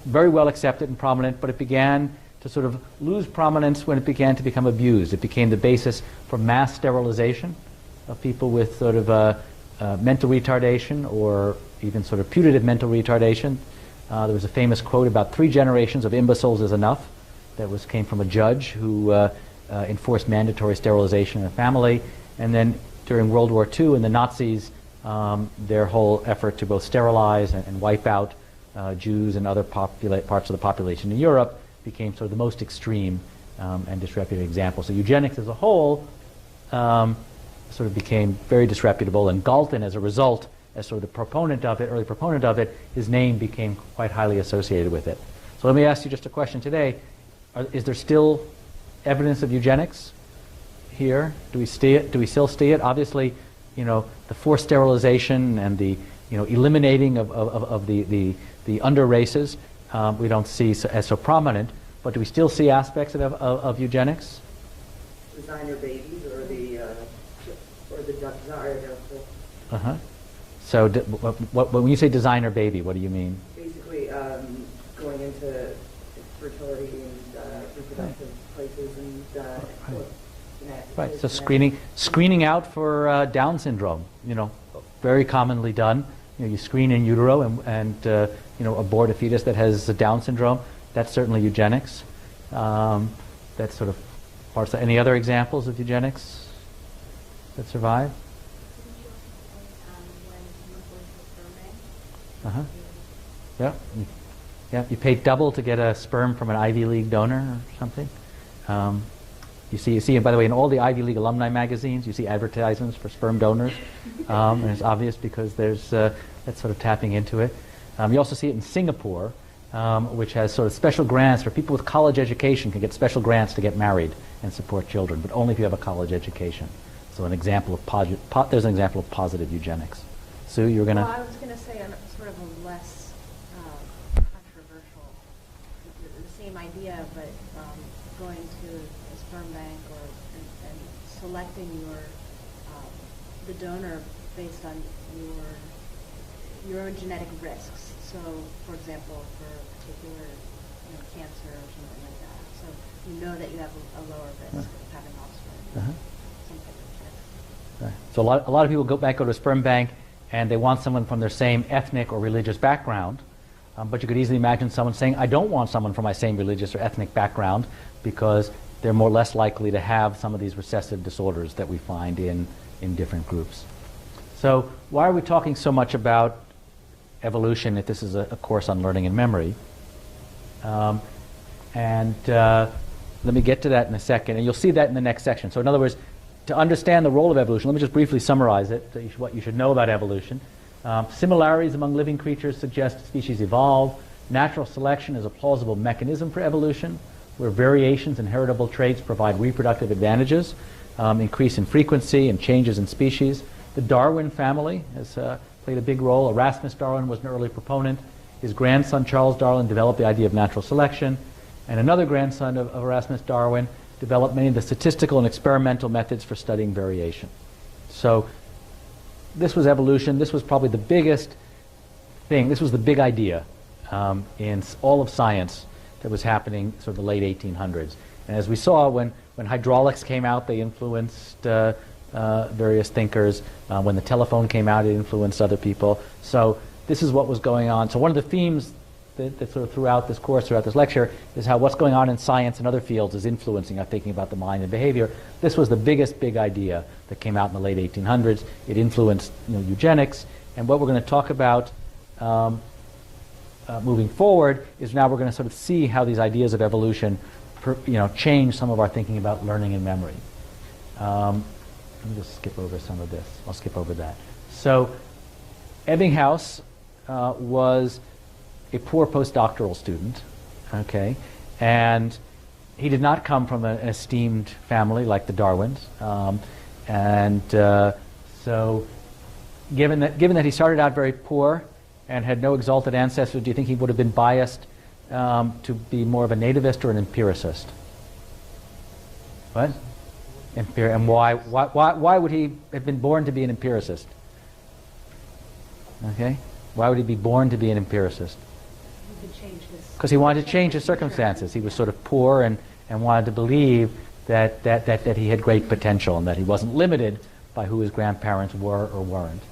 very well accepted and prominent, but it began to sort of lose prominence when it began to become abused. It became the basis for mass sterilization of people with sort of mental retardation or even sort of putative mental retardation. There was a famous quote about 3 generations of imbeciles is enough. That came from a judge who enforced mandatory sterilization in a family. And then during World War II and the Nazis, their whole effort to both sterilize and wipe out Jews and other parts of the population in Europe became sort of the most extreme and disreputable example. So eugenics as a whole sort of became very disreputable, and Galton, as a result, as sort of the proponent of it, early proponent of it, his name became quite highly associated with it. So let me ask you just a question today. Is there still evidence of eugenics? here? Do we see it? Do we still see it? Obviously, the forced sterilization and the eliminating of the under races we don't see as so prominent. But do we still see aspects of eugenics? Designer babies or the desire therefore. So when you say designer baby, what do you mean? Basically, going into fertility and reproductive places and right. So screening out for Down syndrome, very commonly done. You screen in utero and abort a fetus that has Down syndrome. That's certainly eugenics. That's sort of parts. Any other examples of eugenics that survive? Yeah. Yeah. You paid double to get a sperm from an Ivy League donor or something. You see, and by the way, in all the Ivy League alumni magazines, you see advertisements for sperm donors, and it's obvious because there's that's sort of tapping into it. You also see it in Singapore, which has sort of special grants for people with college education can get special grants to get married and support children, but only if you have a college education. So an example of there's an example of positive eugenics. Sue, you were going to... Well, I was going to say sort of a less controversial, the same idea, but going to a sperm bank and selecting the donor based on your own genetic risks. So, for example, for a particular cancer or something like that. So you know that you have a lower risk of having offspring. Something like that. Right. So a lot of people go to a sperm bank and they want someone from their same ethnic or religious background. But you could easily imagine someone saying, I don't want someone from my same religious or ethnic background because they're less likely to have some of these recessive disorders that we find in different groups. So why are we talking so much about evolution if this is a course on learning and memory? Let me get to that in a second, and you'll see that in the next section. So in other words, to understand the role of evolution, let me just briefly summarize it, what you should know about evolution. Similarities among living creatures suggest species evolve. Natural selection is a plausible mechanism for evolution, where variations in heritable traits provide reproductive advantages, increase in frequency, and changes in species. The Darwin family has played a big role. Erasmus Darwin was an early proponent. His grandson, Charles Darwin, developed the idea of natural selection. And another grandson of Erasmus Darwin developed many of the statistical and experimental methods for studying variation. So this was evolution. This was probably the biggest thing. This was the big idea in all of science that was happening sort of the late 1800s. And as we saw, when hydraulics came out, they influenced various thinkers. When the telephone came out, it influenced other people. So this is what was going on. So one of the themes that sort of throughout this course, throughout this lecture, is how what's going on in science and other fields is influencing our thinking about the mind and behavior. This was the big idea that came out in the late 1800s. It influenced eugenics. And what we're going to talk about moving forward is now we're going to sort of see how these ideas of evolution change some of our thinking about learning and memory. Let me just skip over some of this. I'll skip over that. So Ebbinghaus was a poor postdoctoral student, okay, and he did not come from an esteemed family like the Darwins, so given that he started out very poor and had no exalted ancestors, do you think he would have been biased to be more of a nativist or an empiricist? What? And why would he have been born to be an empiricist? Okay, why would he be born to be an empiricist? Because he wanted to change his circumstances. He was sort of poor and wanted to believe that he had great potential and that he wasn't limited by who his grandparents were or weren't.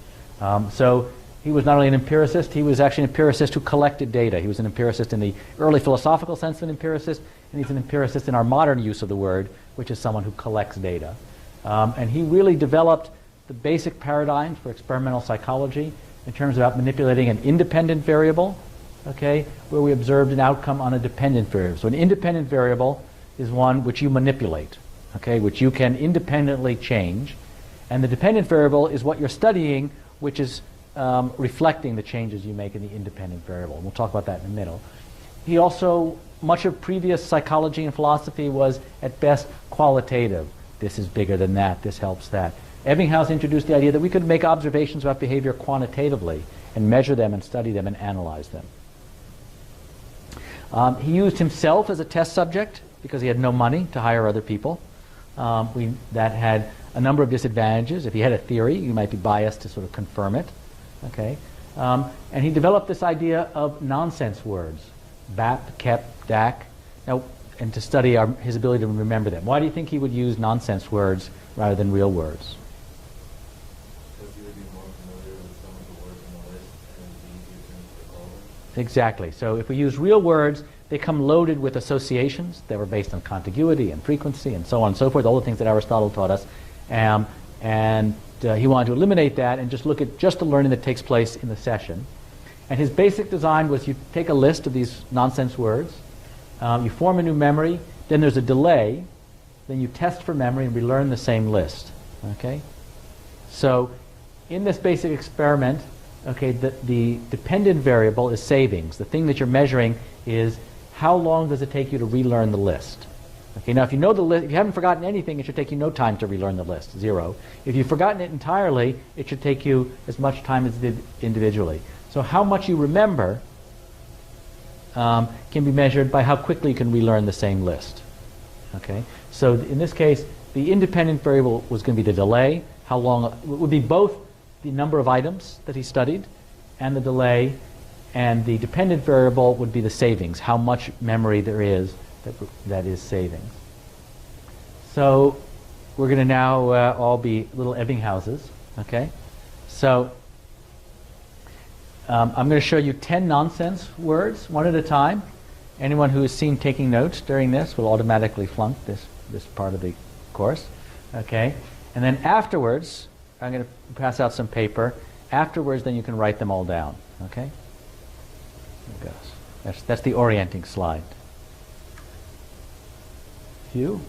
So he was not only an empiricist, he was actually an empiricist who collected data. He was an empiricist in the early philosophical sense of an empiricist, and he's an empiricist in our modern use of the word, which is someone who collects data. And he really developed the basic paradigms for experimental psychology in terms of manipulating an independent variable, okay, where we observed an outcome on a dependent variable. So an independent variable is one which you manipulate, okay, which you can independently change. And the dependent variable is what you're studying, which is reflecting the changes you make in the independent variable. And we'll talk about that in a minute. He also, much of previous psychology and philosophy was at best qualitative. this is bigger than that, this helps that. Ebbinghaus introduced the idea that we could make observations about behavior quantitatively and measure them and study them and analyze them. He used himself as a test subject because he had no money to hire other people. That had a number of disadvantages. If he had a theory, you might be biased to sort of confirm it. Okay? And he developed this idea of nonsense words, BAP, KEP, DAC, and to study his ability to remember them. Why do you think he would use nonsense words rather than real words? Because he would be more familiar with some of the words in the list and it'd be easier for him to recall them. Exactly. So if we use real words, they come loaded with associations that were based on contiguity and frequency and so on and so forth, all the things that Aristotle taught us. He wanted to eliminate that and just look at just the learning that takes place in the session. And his basic design was you take a list of these nonsense words, you form a new memory, then there's a delay, then you test for memory and relearn the same list. Okay? So in this basic experiment, okay, the dependent variable is savings. The thing that you're measuring is how long does it take you to relearn the list. Okay, now if you know the list, if you haven't forgotten anything, it should take you no time to relearn the list, 0. If you've forgotten it entirely, it should take you as much time as it did individually. So how much you remember can be measured by how quickly you can relearn the same list. Okay, so in this case, the independent variable was going to be the delay, how long, it would be both the number of items that he studied and the delay, and the dependent variable would be the savings, how much memory there is that is savings. So we're going to now all be little Ebbinghauses, okay? So I'm going to show you 10 nonsense words, one at a time. Anyone who has seen taking notes during this will automatically flunk this part of the course, okay? And then afterwards, I'm going to pass out some paper. Afterwards, then you can write them all down, okay? There it goes. That's the orienting slide. You?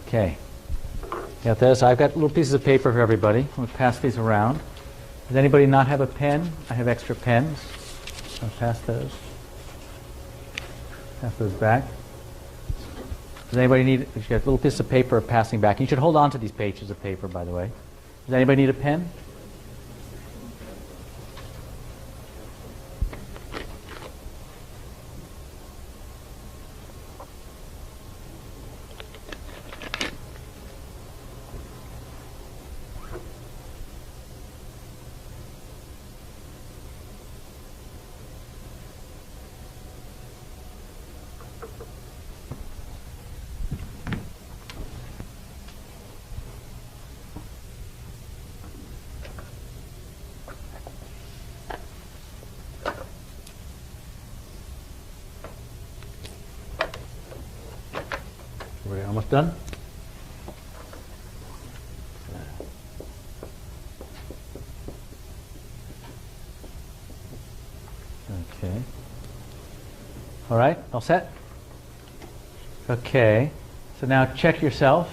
Okay. Got this? I've got little pieces of paper for everybody. We'll pass these around. Does anybody not have a pen? I have extra pens. I'll pass those. Pass those back. Does anybody need, you got a little piece of paper passing back. You should hold on to these pages of paper, by the way. Does anybody need a pen? We're almost done. Okay. All right, all set? Okay. So now check yourself.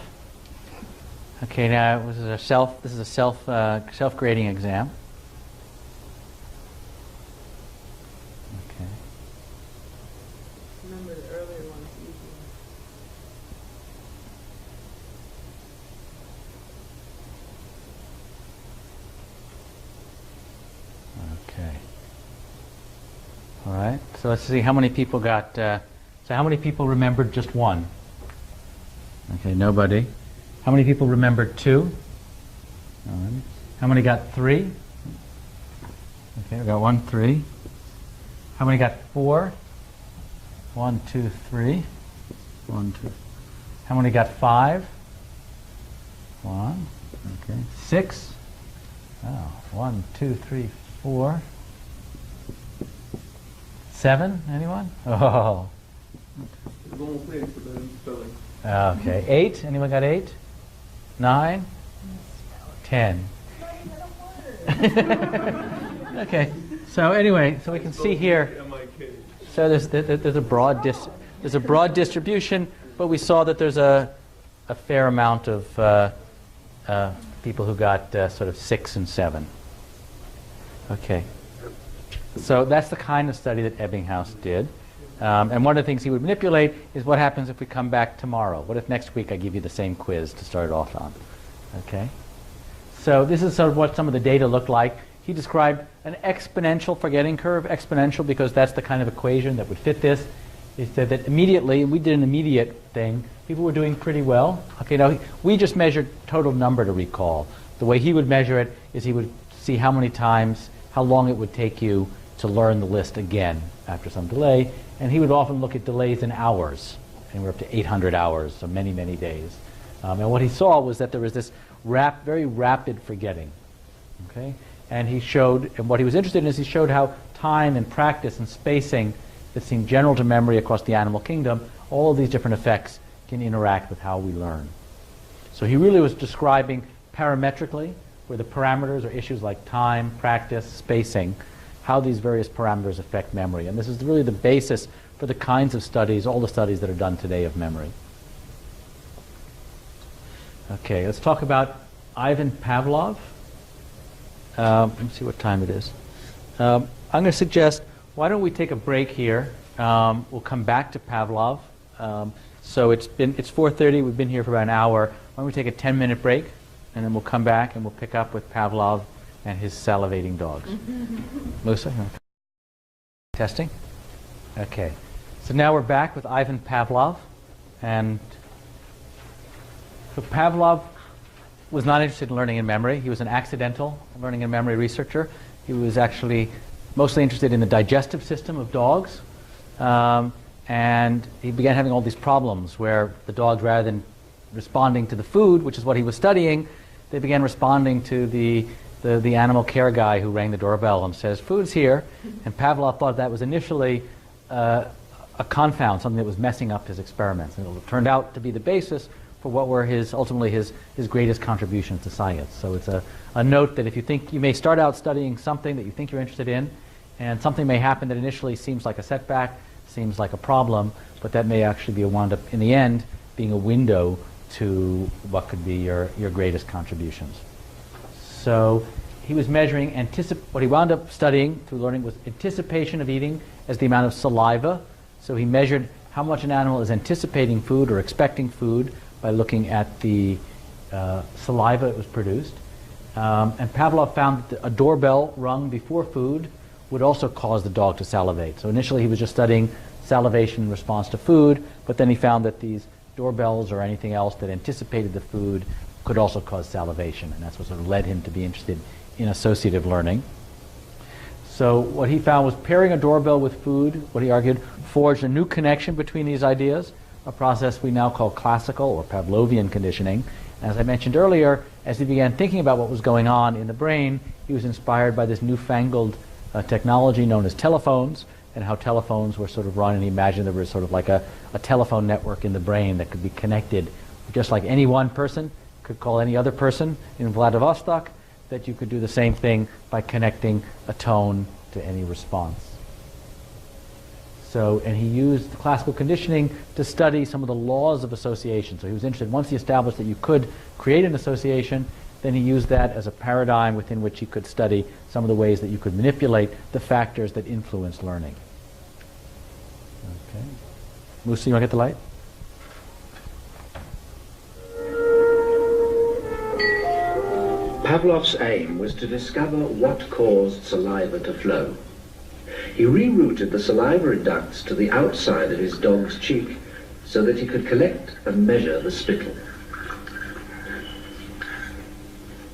Okay, now this is a self-grading exam. Okay. Remember the earlier ones easier. Okay. All right. So let's see how many people got. So how many people remembered just one? Okay, nobody. How many people remembered two? How many got three? Okay, we got 1, 3. How many got 4? 1, 2, 3. 1, 2. How many got 5? 1. Okay. 6. Oh, 1, 2, 3, 4. 7. Anyone? Oh. Okay. 8. Anyone got 8? 9. 10. Okay. So anyway, so we can see here. So there's a broad distribution, but we saw that there's a fair amount of people who got sort of 6 and 7. Okay. So that's the kind of study that Ebbinghaus did. And one of the things he would manipulate is what happens if we come back tomorrow. What if next week I give you the same quiz to start off on? Okay. So this is sort of what some of the data looked like. He described an exponential forgetting curve, exponential because that's the kind of equation that would fit this. He said that immediately, and we did an immediate thing, people were doing pretty well. Okay, now we just measured total number to recall. The way he would measure it is he would see how many times, how long it would take you to learn the list again after some delay, and he would often look at delays in hours, and we're up to 800 hours, so many, many days. And what he saw was that there was this very rapid forgetting. Okay, and he showed, and what he was interested in is he showed how time and practice and spacing that seem general to memory across the animal kingdom, all of these different effects can interact with how we learn. So he really was describing parametrically, where the parameters are issues like time, practice, spacing, how these various parameters affect memory. And this is really the basis for the kinds of studies, all the studies that are done today of memory. Okay, let's talk about Ivan Pavlov. Let me see what time it is. I'm going to suggest, why don't we take a break here? We'll come back to Pavlov. So it's 4:30. We've been here for about an hour. Why don't we take a 10-minute break, and then we'll come back and we'll pick up with Pavlov and his salivating dogs. Lucy? Testing? Okay. So now we're back with Ivan Pavlov. And so Pavlov was not interested in learning and memory. He was an accidental learning and memory researcher. He was actually mostly interested in the digestive system of dogs. And he began having all these problems where the dogs, rather than responding to the food, which is what he was studying, they began responding to the animal care guy who rang the doorbell and says, "Food's here." And Pavlov thought that was initially a confound, something that was messing up his experiments. And it turned out to be the basis for what were ultimately his greatest contributions to science. So it's a note that if you think you may start out studying something that you think you're interested in, and something may happen that initially seems like a setback, seems like a problem, but that may actually be wound up in the end being a window to what could be your greatest contributions. So he was measuring what he wound up studying through learning was anticipation of eating as the amount of saliva. So he measured how much an animal is anticipating food or expecting food by looking at the saliva that was produced. And Pavlov found that a doorbell rung before food would also cause the dog to salivate. So initially he was just studying salivation in response to food, but then he found that these doorbells or anything else that anticipated the food could also cause salivation, and that's what sort of led him to be interested in associative learning. So what he found was pairing a doorbell with food, what he argued, forged a new connection between these ideas, a process we now call classical or Pavlovian conditioning. As I mentioned earlier, as he began thinking about what was going on in the brain, he was inspired by this newfangled technology known as telephones, and how telephones were sort of run, and he imagined there was sort of like a telephone network in the brain that could be connected, just like any one person could call any other person in Vladivostok, that you could do the same thing by connecting a tone to any response. So, and he used classical conditioning to study some of the laws of association. So he was interested, once he established that you could create an association, then he used that as a paradigm within which he could study some of the ways that you could manipulate the factors that influence learning. Okay. Lucy, you want to get the light? Pavlov's aim was to discover what caused saliva to flow. He rerouted the salivary ducts to the outside of his dog's cheek so that he could collect and measure the spittle.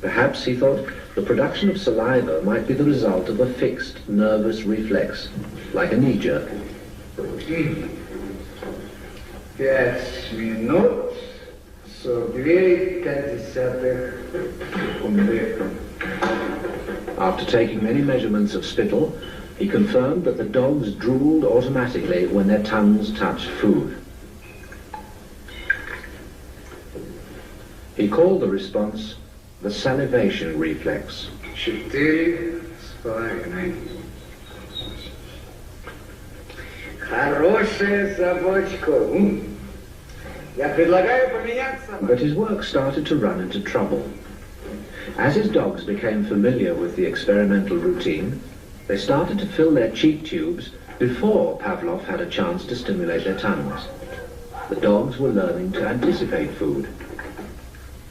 Perhaps, he thought, the production of saliva might be the result of a fixed nervous reflex, like a knee jerk. 5 минут After taking many measurements of spittle, he confirmed that the dogs drooled automatically when their tongues touched food. He called the response the salivation reflex. But his work started to run into trouble. As his dogs became familiar with the experimental routine, they started to fill their cheek tubes before Pavlov had a chance to stimulate their tongues. The dogs were learning to anticipate food.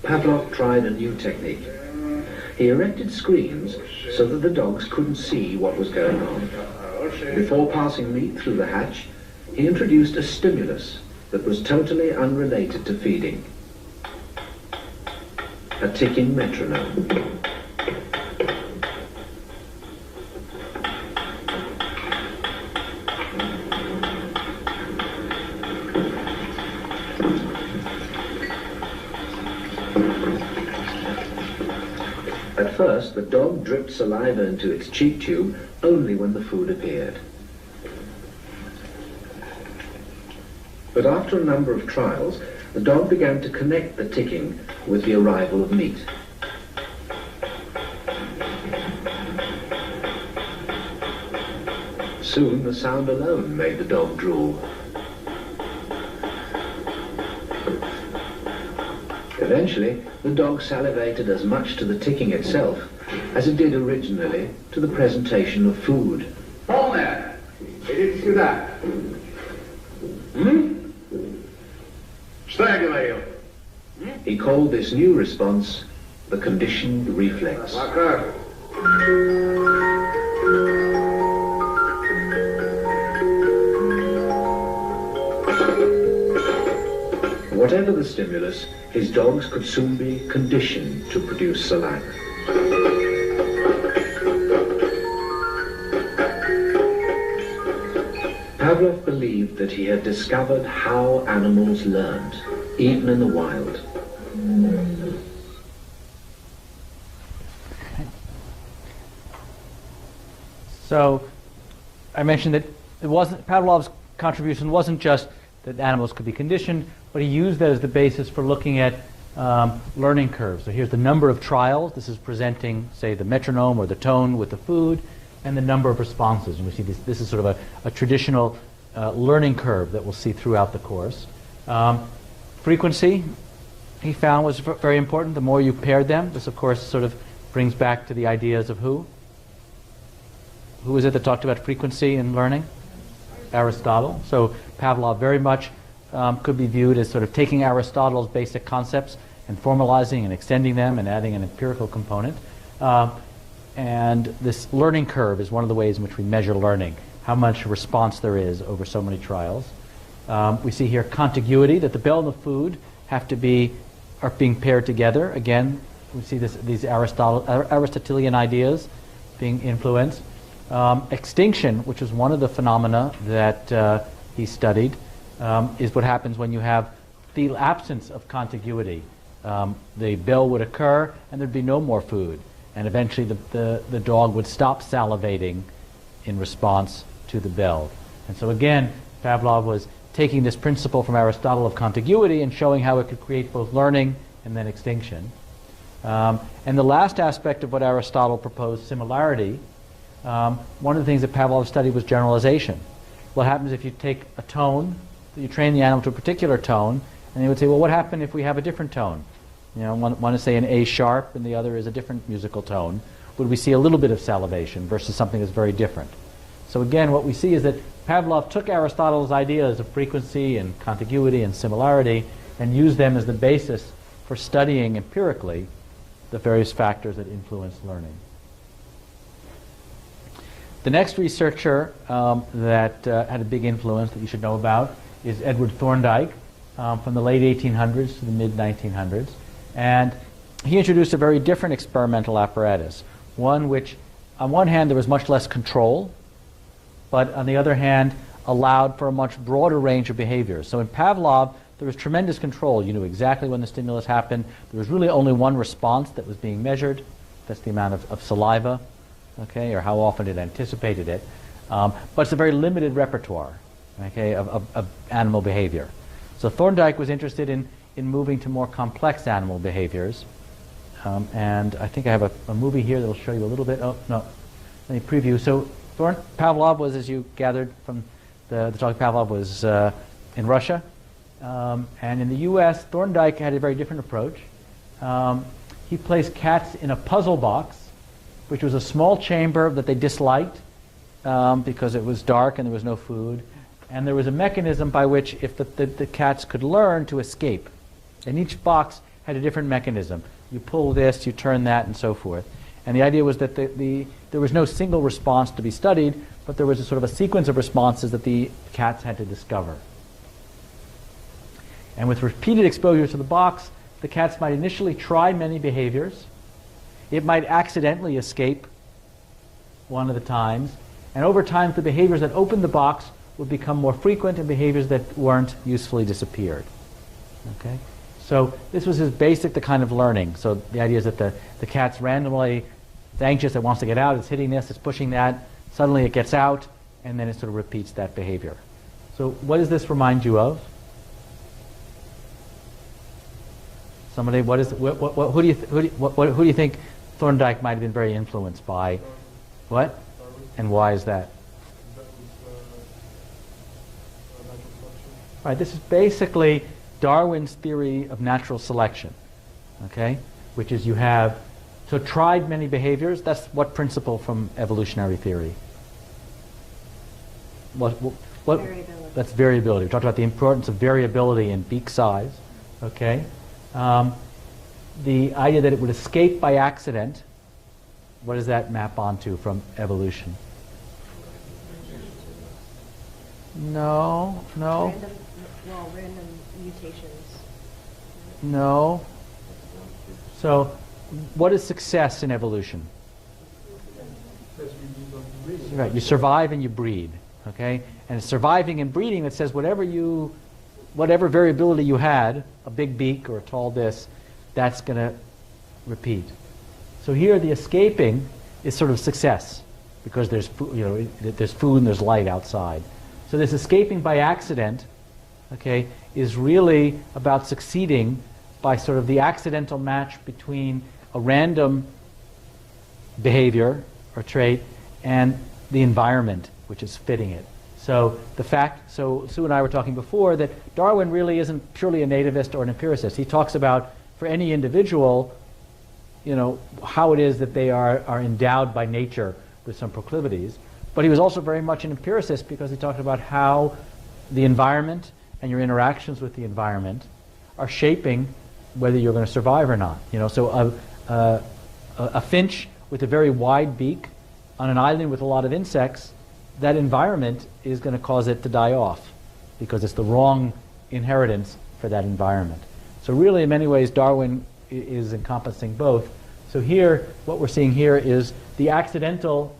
Pavlov tried a new technique. He erected screens so that the dogs couldn't see what was going on. Before passing meat through the hatch, he introduced a stimulus that was totally unrelated to feeding. A ticking metronome. At first, the dog dripped saliva into its cheek tube only when the food appeared. But after a number of trials, the dog began to connect the ticking with the arrival of meat. Soon the sound alone made the dog drool. Eventually, the dog salivated as much to the ticking itself as it did originally to the presentation of food. Полная! Идите сюда. Что я говорил? He called this new response the conditioned reflex. Whatever the stimulus, his dogs could soon be conditioned to produce saliva. Pavlov believed that he had discovered how animals learned, even in the wild. So I mentioned that Pavlov's contribution wasn't just that animals could be conditioned, but he used that as the basis for looking at learning curves. So here's the number of trials. This is presenting, say, the metronome or the tone with the food, and the number of responses. And we see this is sort of a traditional learning curve that we'll see throughout the course. Frequency, he found, was very important. The more you paired them, this of course sort of brings back to the ideas of who? Who is it that talked about frequency in learning? Aristotle. So Pavlov very much could be viewed as sort of taking Aristotle's basic concepts and formalizing and extending them and adding an empirical component. And this learning curve is one of the ways in which we measure learning, how much response there is over so many trials. We see here contiguity, that the bell and the food are being paired together. Again, we see these Aristotelian ideas being influenced. Extinction, which is one of the phenomena that he studied, is what happens when you have the absence of contiguity. The bell would occur and there'd be no more food. And eventually the dog would stop salivating in response to the bell. And so again, Pavlov was taking this principle from Aristotle of contiguity and showing how it could create both learning and then extinction. And the last aspect of what Aristotle proposed, similarity, one of the things that Pavlov studied was generalization. What happens if you take a tone, you train the animal to a particular tone, and they would say, well, what happened if we have a different tone? You know, one is say an A sharp and the other is a different musical tone. Would we see a little bit of salivation versus something that's very different? So again, what we see is that Pavlov took Aristotle's ideas of frequency and contiguity and similarity and used them as the basis for studying empirically the various factors that influence learning. The next researcher that had a big influence that you should know about is Edward Thorndike from the late 1800s to the mid-1900s. And he introduced a very different experimental apparatus, one which, on one hand, there was much less control, but on the other hand, allowed for a much broader range of behaviors. So in Pavlov, there was tremendous control. You knew exactly when the stimulus happened. There was really only one response that was being measured. That's the amount of saliva, okay, or how often it anticipated it. But it's a very limited repertoire, okay, of animal behavior. So Thorndike was interested in moving to more complex animal behaviors. And I think I have a movie here that will show you a little bit. Oh, no. Let me preview. So Pavlov was, as you gathered from the talk, Pavlov was in Russia. And in the U.S., Thorndike had a very different approach. He placed cats in a puzzle box, which was a small chamber that they disliked because it was dark and there was no food. And there was a mechanism by which if the cats could learn to escape. And each box had a different mechanism. You pull this, you turn that, and so forth. And the idea was that there was no single response to be studied, but there was a sort of a sequence of responses that the cats had to discover. And with repeated exposure to the box, the cats might initially try many behaviors. It might accidentally escape one of the times. And over time, the behaviors that opened the box would become more frequent, and behaviors that weren't usefully disappeared. Okay? So this was the kind of learning. So the idea is that the cat's randomly, it's anxious, it wants to get out, it's hitting this, it's pushing that, suddenly it gets out, and then it sort of repeats that behavior. So what does this remind you of? Somebody, who do you think Thorndike might have been very influenced by? What? And why is that? All right, this is basically Darwin's theory of natural selection, okay? Which is you have, so tried many behaviors. That's what principle from evolutionary theory? What? Variability. That's variability. We talked about the importance of variability in beak size, okay? The idea that it would escape by accident, what does that map onto from evolution? No. Random mutations. No. So, what is success in evolution? Right, you survive and you breed, okay? And it's surviving and breeding that says whatever variability you had, a big beak or a tall this, that's going to repeat. So here the escaping is sort of success because there's there's food and there's light outside. So this escaping by accident, okay, is really about succeeding by sort of the accidental match between a random behavior or trait and the environment which is fitting it. So Sue and I were talking before that Darwin really isn't purely a nativist or an empiricist. He talks about for any individual, how it is that they are endowed by nature with some proclivities. But he was also very much an empiricist because he talked about how the environment and your interactions with the environment are shaping whether you're going to survive or not. So a finch with a very wide beak on an island with a lot of insects, that environment is going to cause it to die off because it's the wrong inheritance for that environment. So really, in many ways, Darwin is encompassing both. So here, what we're seeing here is the accidental,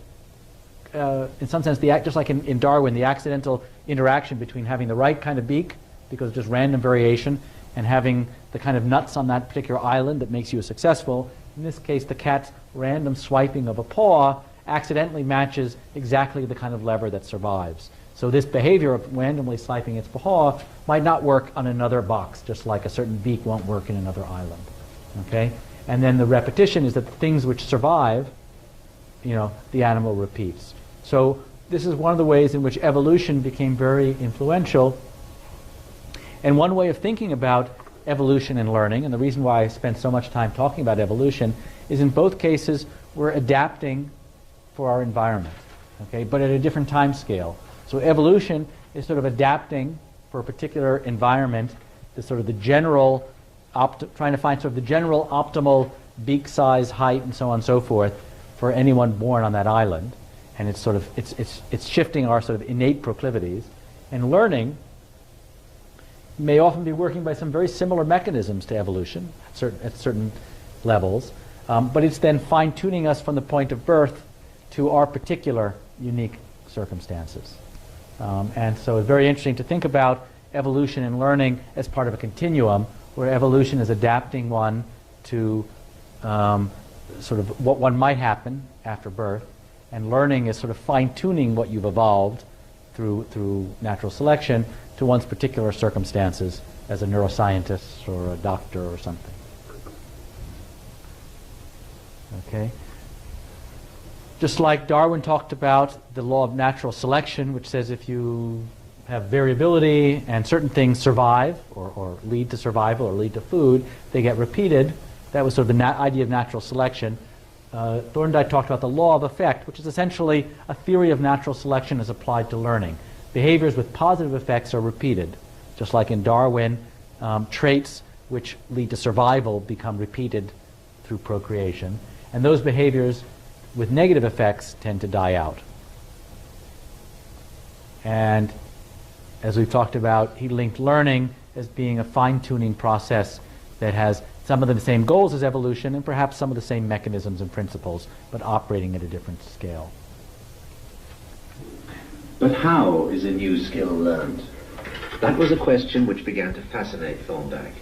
in some sense, just like in Darwin, the accidental interaction between having the right kind of beak, because of just random variation, and having the kind of nuts on that particular island that makes you successful. In this case, the cat's random swiping of a paw accidentally matches exactly the kind of lever that survives. So this behavior of randomly swiping its paw might not work on another box, just like a certain beak won't work in another island. Okay? And then the repetition is that the things which survive, the animal repeats. So this is one of the ways in which evolution became very influential. And one way of thinking about evolution and learning, and the reason why I spent so much time talking about evolution, is in both cases we're adapting for our environment, okay, but at a different time scale. So evolution is sort of adapting for a particular environment, the sort of the general, trying to find sort of the general optimal beak size, height, and so on and so forth for anyone born on that island. And it's sort of it's shifting our sort of innate proclivities. And learning may often be working by some very similar mechanisms to evolution at certain levels, but it's then fine-tuning us from the point of birth to our particular unique circumstances. And so it's very interesting to think about evolution and learning as part of a continuum, where evolution is adapting one to sort of what one might happen after birth, and learning is sort of fine-tuning what you've evolved through natural selection to one's particular circumstances as a neuroscientist or a doctor or something. Okay? Just like Darwin talked about the law of natural selection, which says if you have variability and certain things survive or lead to survival or lead to food, they get repeated. That was sort of the idea of natural selection. Thorndike talked about the law of effect, which is essentially a theory of natural selection as applied to learning. Behaviors with positive effects are repeated. Just like in Darwin, traits which lead to survival become repeated through procreation. And those behaviors with negative effects tend to die out. And as we've talked about, he linked learning as being a fine-tuning process that has some of the same goals as evolution and perhaps some of the same mechanisms and principles, but operating at a different scale. But how is a new skill learned? That was a question which began to fascinate Thorndike.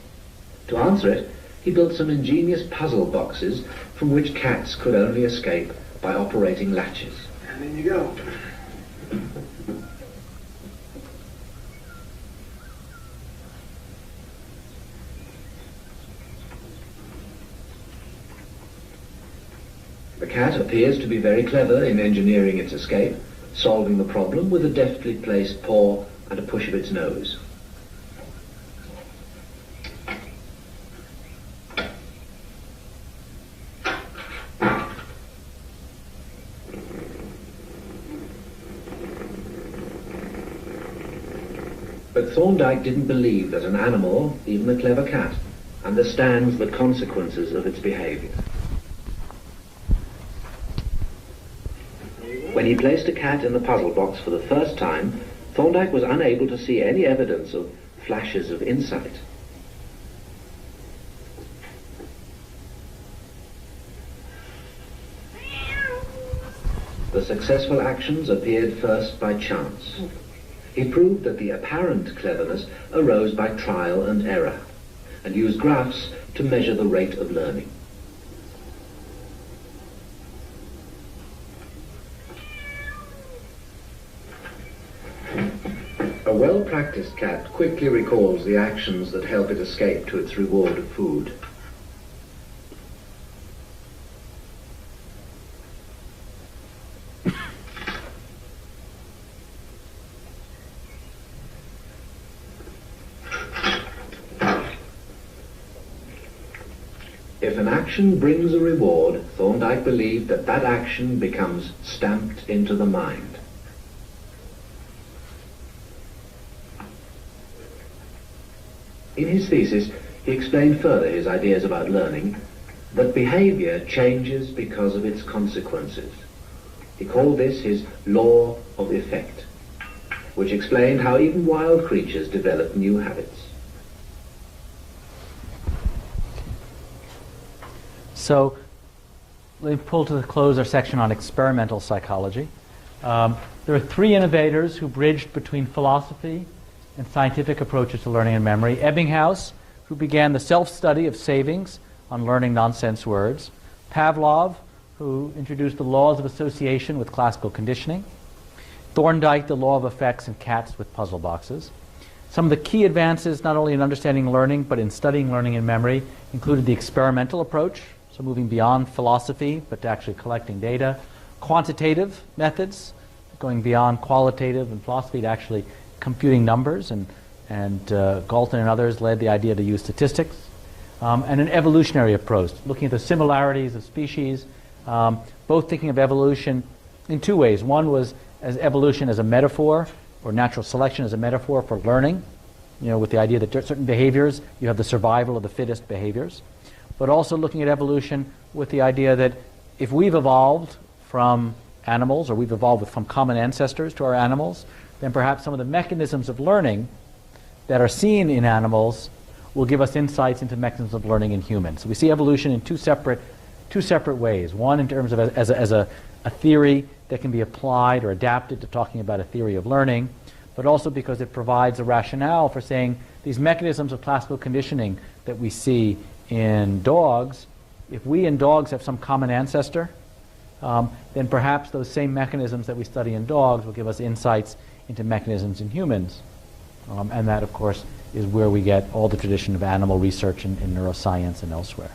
To answer it, he built some ingenious puzzle boxes from which cats could only escape by operating latches. And in you go. The cat appears to be very clever in engineering its escape, solving the problem with a deftly placed paw and a push of its nose. But Thorndike didn't believe that an animal, even a clever cat, understands the consequences of its behavior. When he placed a cat in the puzzle box for the first time, Thorndike was unable to see any evidence of flashes of insight. The successful actions appeared first by chance. He proved that the apparent cleverness arose by trial and error, and used graphs to measure the rate of learning. A well-practiced cat quickly recalls the actions that help it escape to its reward of food. If an action brings a reward, Thorndike believed that that action becomes stamped into the mind. In his thesis, he explained further his ideas about learning, that behavior changes because of its consequences. He called this his law of effect, which explained how even wild creatures develop new habits. So let me pull to the close our section on experimental psychology. There are three innovators who bridged between philosophy and scientific approaches to learning and memory. Ebbinghaus, who began the self-study of savings on learning nonsense words. Pavlov, who introduced the laws of association with classical conditioning. Thorndike, the law of effects in cats with puzzle boxes. Some of the key advances, not only in understanding learning, but in studying learning and memory, included the experimental approach, so moving beyond philosophy, but to actually collecting data. Quantitative methods, going beyond qualitative and philosophy to actually computing numbers, and Galton and others led the idea to use statistics. And an evolutionary approach, looking at the similarities of species, both thinking of evolution in two ways. One was as evolution as a metaphor, or natural selection as a metaphor for learning, with the idea that certain behaviors, you have the survival of the fittest behaviors. But also looking at evolution with the idea that if we've evolved from animals, or we've evolved from common ancestors to our animals, then perhaps some of the mechanisms of learning that are seen in animals will give us insights into mechanisms of learning in humans. So we see evolution in two separate ways. One in terms of as a theory that can be applied or adapted to talking about a theory of learning, but also because it provides a rationale for saying these mechanisms of classical conditioning that we see in dogs, if we and dogs have some common ancestor, then perhaps those same mechanisms that we study in dogs will give us insights into mechanisms in humans. And that, of course, is where we get all the tradition of animal research in neuroscience and elsewhere.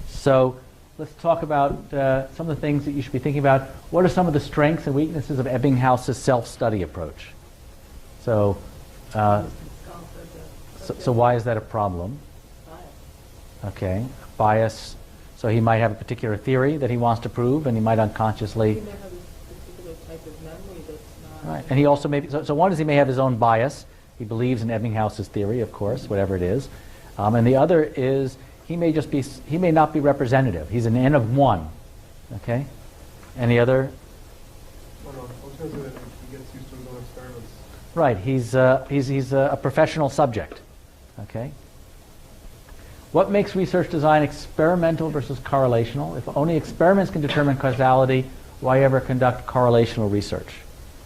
So let's talk about some of the things that you should be thinking about. What are some of the strengths and weaknesses of Ebbinghaus's self-study approach? So why is that a problem? Okay, bias. So he might have a particular theory that he wants to prove, and he might unconsciously. He may have a particular type of memory that's not. Right, and he also may. So one is he may have his own bias. He believes in Ebbinghaus's theory, of course, whatever it is, and the other is he may just be. He may not be representative. He's an N of one. Okay. Any other? Oh, no. I was going to say that he gets used to his own experiments. Right. He's a professional subject. Okay. What makes research design experimental versus correlational? If only experiments can determine causality, why ever conduct correlational research?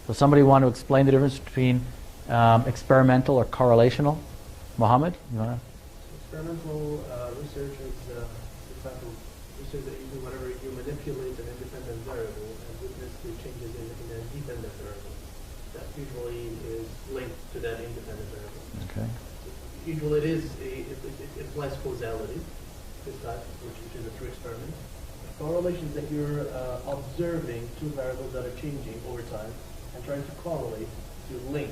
Does somebody want to explain the difference between experimental or correlational? Mohammed, you want to? Experimental research is the type of research that you do whenever you manipulate an independent variable and witness the changes in a dependent variable. That usually is linked to that independent variable. Okay. Usually it implies causality, this type, which is a true experiment. Correlation is that you're observing two variables that are changing over time and trying to correlate, to link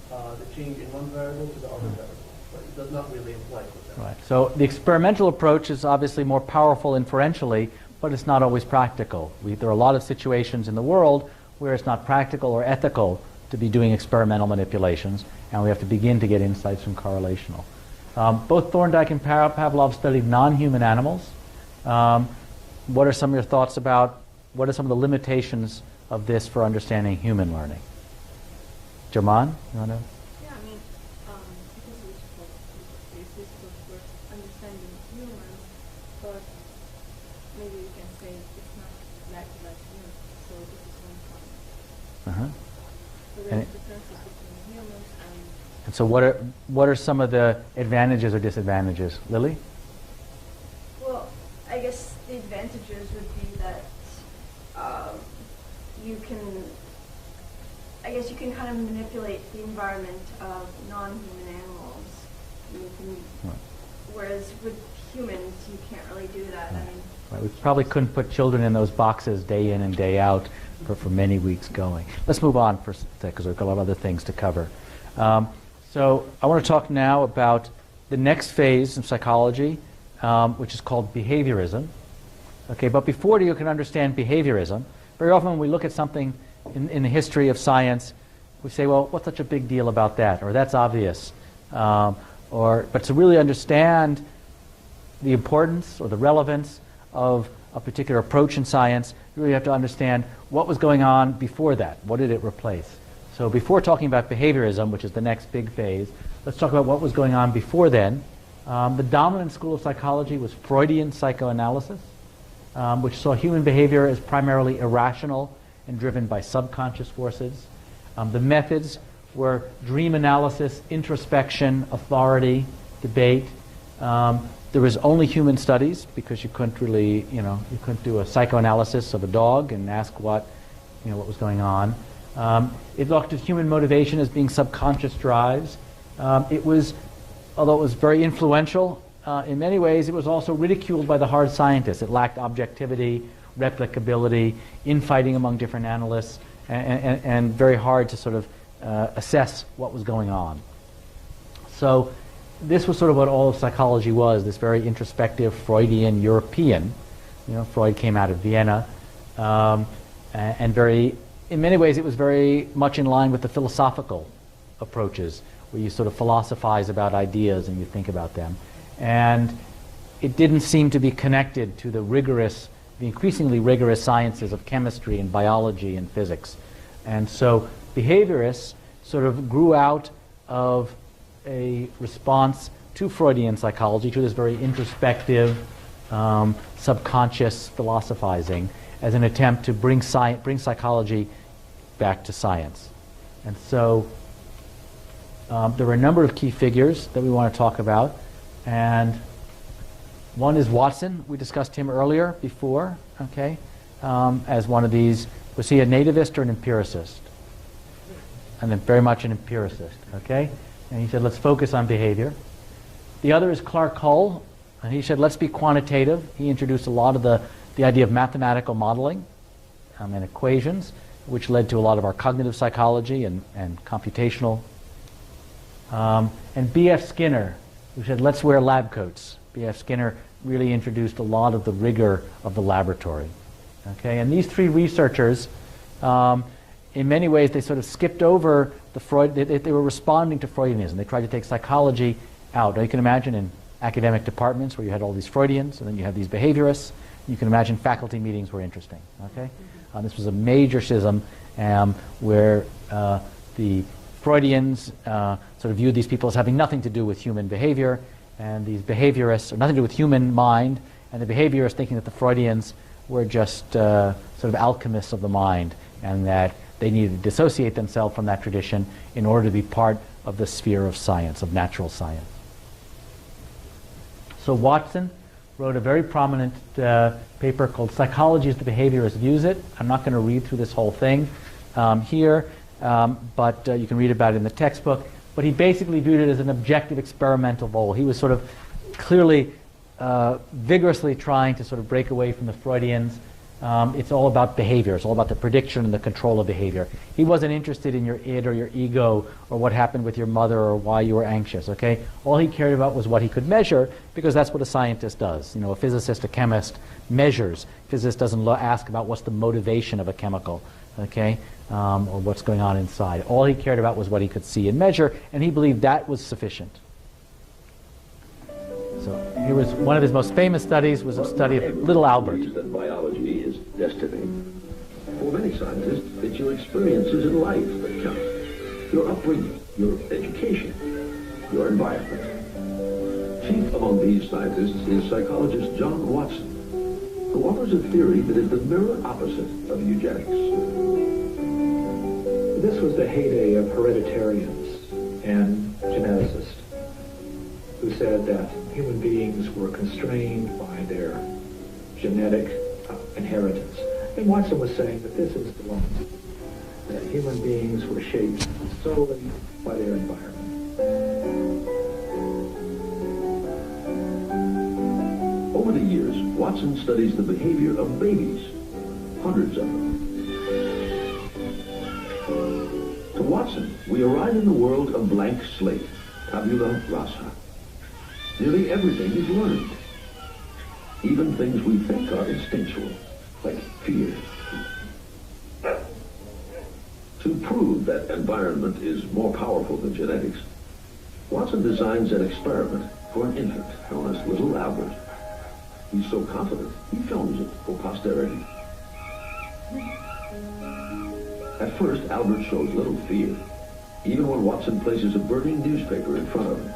the change in one variable to the other variable. But it does not really imply causality. Right. So the experimental approach is obviously more powerful inferentially, but it's not always practical. There are a lot of situations in the world where it's not practical or ethical to be doing experimental manipulations, and we have to begin to get insights from correlational. Both Thorndike and Pavlov studied non-human animals. What are some of your thoughts about, what are some of the limitations of this for understanding human learning? Jaman, you want to? Yeah, I mean, because it's useful for understanding humans, but maybe we can say it's not exactly like humans, so this is one point. Uh-huh. So there are differences between humans and so what are some of the advantages or disadvantages? Lily? Well, I guess the advantages would be that you can kind of manipulate the environment of non-human animals. You can, whereas with humans, you can't really do that. I mean, Right. We probably couldn't put children in those boxes day in and day out for many weeks going. Let's move on for a second because we've got a lot of other things to cover. So I want to talk now about the next phase of psychology, which is called behaviorism. Okay, but before you can understand behaviorism, very often when we look at something in the history of science, we say, well, what's such a big deal about that? Or that's obvious. But to really understand the importance or the relevance of a particular approach in science, you really have to understand what was going on before that. What did it replace? So before talking about behaviorism, which is the next big phase, let's talk about what was going on before then. The dominant school of psychology was Freudian psychoanalysis, which saw human behavior as primarily irrational and driven by subconscious forces. The methods were dream analysis, introspection, authority, debate. There was only human studies because you couldn't really, you couldn't do a psychoanalysis of a dog and ask what was going on. It looked at human motivation as being subconscious drives. Although it was very influential, in many ways it was also ridiculed by the hard scientists. It lacked objectivity, replicability, infighting among different analysts, and very hard to sort of assess what was going on. So this was sort of what all of psychology was, this very introspective, Freudian, European. Freud came out of Vienna, and in many ways it was very much in line with the philosophical approaches, where you sort of philosophize about ideas and you think about them. And it didn't seem to be connected to the increasingly rigorous sciences of chemistry and biology and physics. And so behaviorists sort of grew out of a response to Freudian psychology, to this very introspective, subconscious philosophizing, as an attempt to bring psychology back to science. And so there were a number of key figures that we want to talk about. And one is Watson. We discussed him earlier before, okay, as one of these. Was he a nativist or an empiricist? And then very much an empiricist, okay? And he said, let's focus on behavior. The other is Clark Hull, and he said, let's be quantitative. He introduced a lot of the idea of mathematical modeling and equations, which led to a lot of our cognitive psychology and computational. And B.F. Skinner, who said, let's wear lab coats. B.F. Skinner really introduced a lot of the rigor of the laboratory. Okay, and these three researchers, in many ways, they sort of skipped over the Freud. They were responding to Freudianism. They tried to take psychology out. Now, you can imagine in academic departments where you had all these Freudians, and then you had these behaviorists. You can imagine faculty meetings were interesting. Okay, this was a major schism where the Freudians sort of viewed these people as having nothing to do with human behavior, and these behaviorists, or nothing to do with human mind, and the behaviorists thinking that the Freudians were just sort of alchemists of the mind, and that they needed to dissociate themselves from that tradition in order to be part of the sphere of science, of natural science. So Watson wrote a very prominent paper called Psychology as the Behaviorists Views It. I'm not going to read through this whole thing here, but you can read about it in the textbook. But he basically viewed it as an objective experimental goal. He was sort of clearly vigorously trying to sort of break away from the Freudians. It's all about behavior. It's all about the prediction and the control of behavior. He wasn't interested in your id or your ego or what happened with your mother or why you were anxious, okay? All he cared about was what he could measure, because that's what a scientist does. You know, a physicist, a chemist measures. A physicist doesn't ask about what's the motivation of a chemical, okay, or what's going on inside. All he cared about was what he could see and measure, and he believed that was sufficient. So here was one of his most famous studies, was a study of little Albert. That biology is destiny. For many scientists, it's your experiences in life that count. Your upbringing, your education, your environment. Chief among these scientists is psychologist John Watson, who offers a theory that is the mirror opposite of eugenics. This was the heyday of hereditarians and geneticists, who said that human beings were constrained by their genetic inheritance. And Watson was saying that this is the line, that human beings were shaped solely by their environment. Over the years, Watson studies the behavior of babies, hundreds of them. To Watson, we arrive in the world of blank slate, tabula rasa. Nearly everything is learned. Even things we think are instinctual, like fear. To prove that environment is more powerful than genetics, Watson designs an experiment for an infant known as Little Albert. He's so confident, he films it for posterity. At first, Albert shows little fear, even when Watson places a burning newspaper in front of him.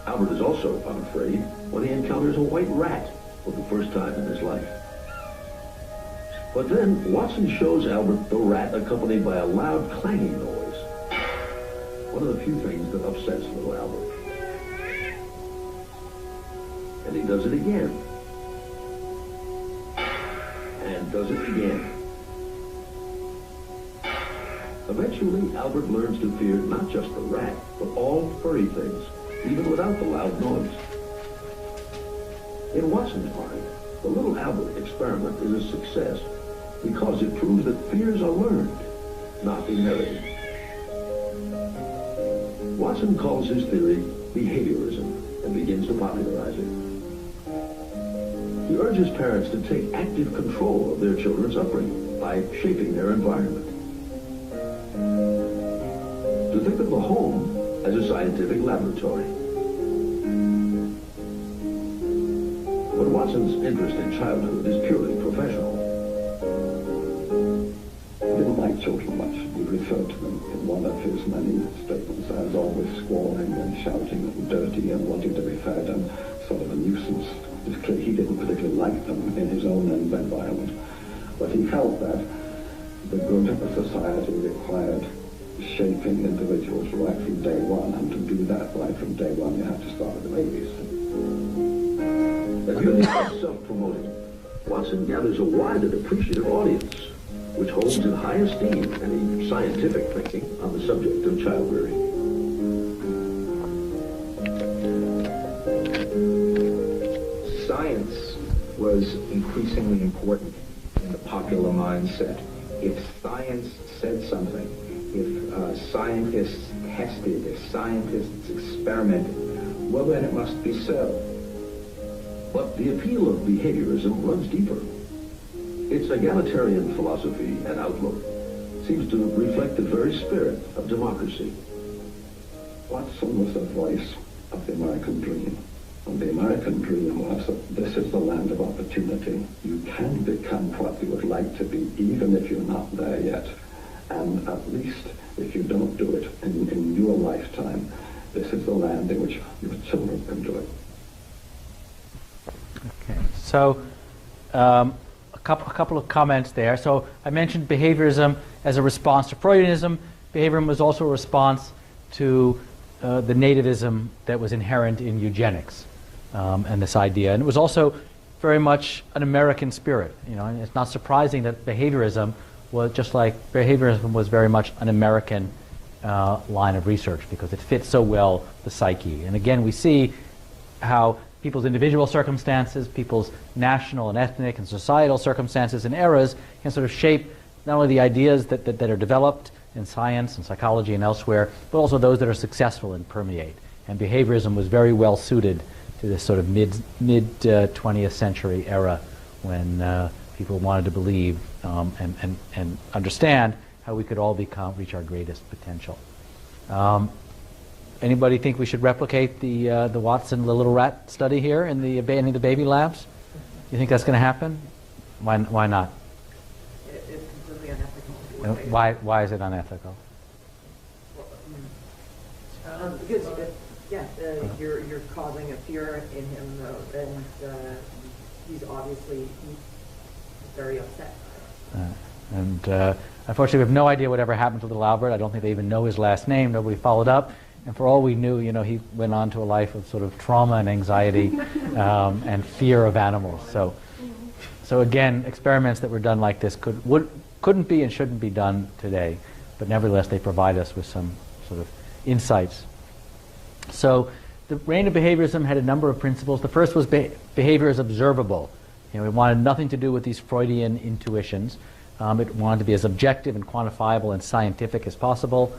Albert is also unafraid when he encounters a white rat for the first time in his life. But then Watson shows Albert the rat accompanied by a loud clanging noise. One of the few things that upsets little Albert. And he does it again. And does it again. Eventually, Albert learns to fear not just the rat, but all furry things, even without the loud noise. In Watson's mind, the Little Albert experiment is a success because it proves that fears are learned, not inherited. Watson calls his theory behaviorism and begins to popularize it. He urges parents to take active control of their children's upbringing by shaping their environment. To think of the home as a scientific laboratory. But Watson's interest in childhood is purely professional. He didn't like children much. He referred to them in one of his many statements as always squalling and shouting and dirty and wanting to be fed and sort of a nuisance. It's clear he didn't particularly like them in his own environment, but he felt that the good of a society required shaping individuals right from day one, and to do that right from day one, you have to start with the babies. As unique as self-promoting, Watson gathers a wide and appreciative audience, which holds in high esteem any scientific thinking on the subject of child rearing. Science was increasingly important in the popular mindset. If science said something, if scientists tested, if scientists experimented, well then it must be so. But the appeal of behaviorism runs deeper. Its egalitarian philosophy and outlook seems to reflect the very spirit of democracy. Watson was the voice of the American dream. And the American dream was that this is the land of opportunity. You can become what you would like to be, even if you're not there yet. And at least if you don't do it in your lifetime, this is the land in which your children can do it. Okay, so a couple of comments there. So I mentioned behaviorism as a response to Freudianism. Behaviorism was also a response to the nativism that was inherent in eugenics and this idea. And it was also very much an American spirit. You know, and it's not surprising that behaviorism was just like behaviorism was very much an American line of research because it fits so well the psyche. And again, we see how people's individual circumstances, people's national and ethnic and societal circumstances and eras can sort of shape not only the ideas that are developed in science and psychology and elsewhere, but also those that are successful and permeate. And behaviorism was very well suited to this sort of mid 20th century era when people wanted to believe and understand how we could all reach our greatest potential. Anybody think we should replicate the Watson, the little rat study here in the baby labs? You think that's going to happen? Why not? It's completely unethical. Why is it unethical? Because you're causing a fear in him, though, and he's obviously very upset. Unfortunately, we have no idea whatever happened to little Albert. I don't think they even know his last name. Nobody followed up. And for all we knew, you know, he went on to a life of sort of trauma and anxiety and fear of animals. So again, experiments that were done like this couldn't be and shouldn't be done today. But nevertheless, they provide us with some sort of insights. So the reign of behaviorism had a number of principles. The first was behavior is observable. You know, it wanted nothing to do with these Freudian intuitions. It wanted to be as objective and quantifiable and scientific as possible.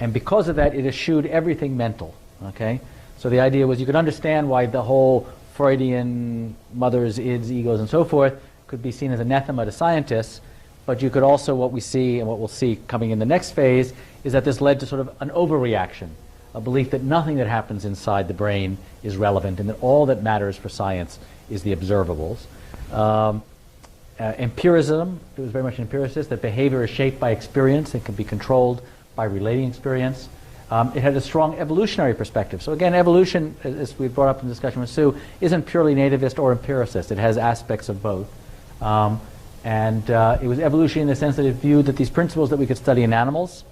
And because of that, it eschewed everything mental. Okay? So the idea was you could understand why the whole Freudian mothers, ids, egos, and so forth could be seen as anathema to scientists, but you could also, what we see and what we'll see coming in the next phase, is that this led to sort of an overreaction, a belief that nothing that happens inside the brain is relevant and that all that matters for science is the observables. Empiricism, it was very much an empiricist, that behavior is shaped by experience and can be controlled by relating experience. It had a strong evolutionary perspective. So again, evolution, as we brought up in the discussion with Sue, isn't purely nativist or empiricist. It has aspects of both. It was evolution in the sense that it viewed that these principles that we could study in animals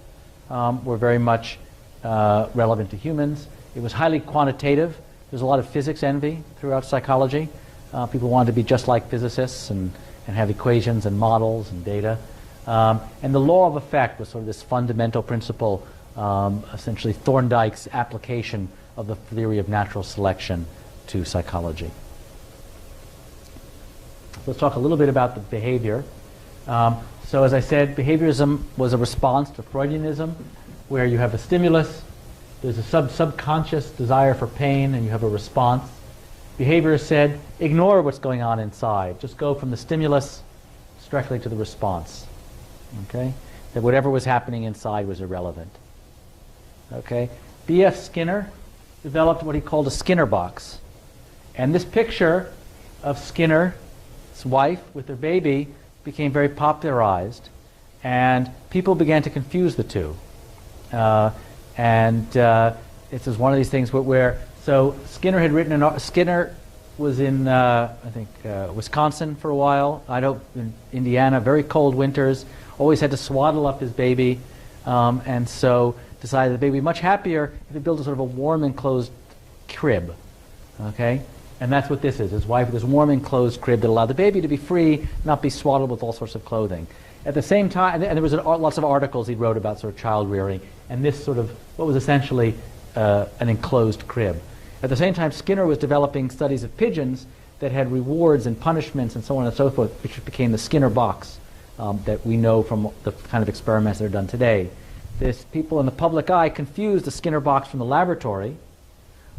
were very much relevant to humans. It was highly quantitative. There's a lot of physics envy throughout psychology. People wanted to be just like physicists and have equations and models and data. And the law of effect was sort of this fundamental principle, essentially Thorndike's application of the theory of natural selection to psychology. Let's talk a little bit about the behavior. So as I said, behaviorism was a response to Freudianism, where you have a stimulus, there's a subconscious desire for pain, and you have a response. Behaviorists said, ignore what's going on inside. Just go from the stimulus directly to the response. Okay? That whatever was happening inside was irrelevant. Okay? B.F. Skinner developed what he called a Skinner box. And this picture of Skinner's wife with their baby became very popularized, and people began to confuse the two. This is one of these things where so Skinner had written Skinner was in, I think, Wisconsin for a while. I know in Indiana, very cold winters, always had to swaddle up his baby, and so decided the baby would be much happier if he built a sort of a warm enclosed crib. Okay? And that's what this is. His wife with this warm enclosed crib that allowed the baby to be free, not be swaddled with all sorts of clothing. At the same time, and there was lots of articles he wrote about sort of child rearing, and this sort of, what was essentially an enclosed crib. At the same time, Skinner was developing studies of pigeons that had rewards and punishments and so on and so forth, which became the Skinner box that we know from the kind of experiments that are done today. People in the public eye confused the Skinner box from the laboratory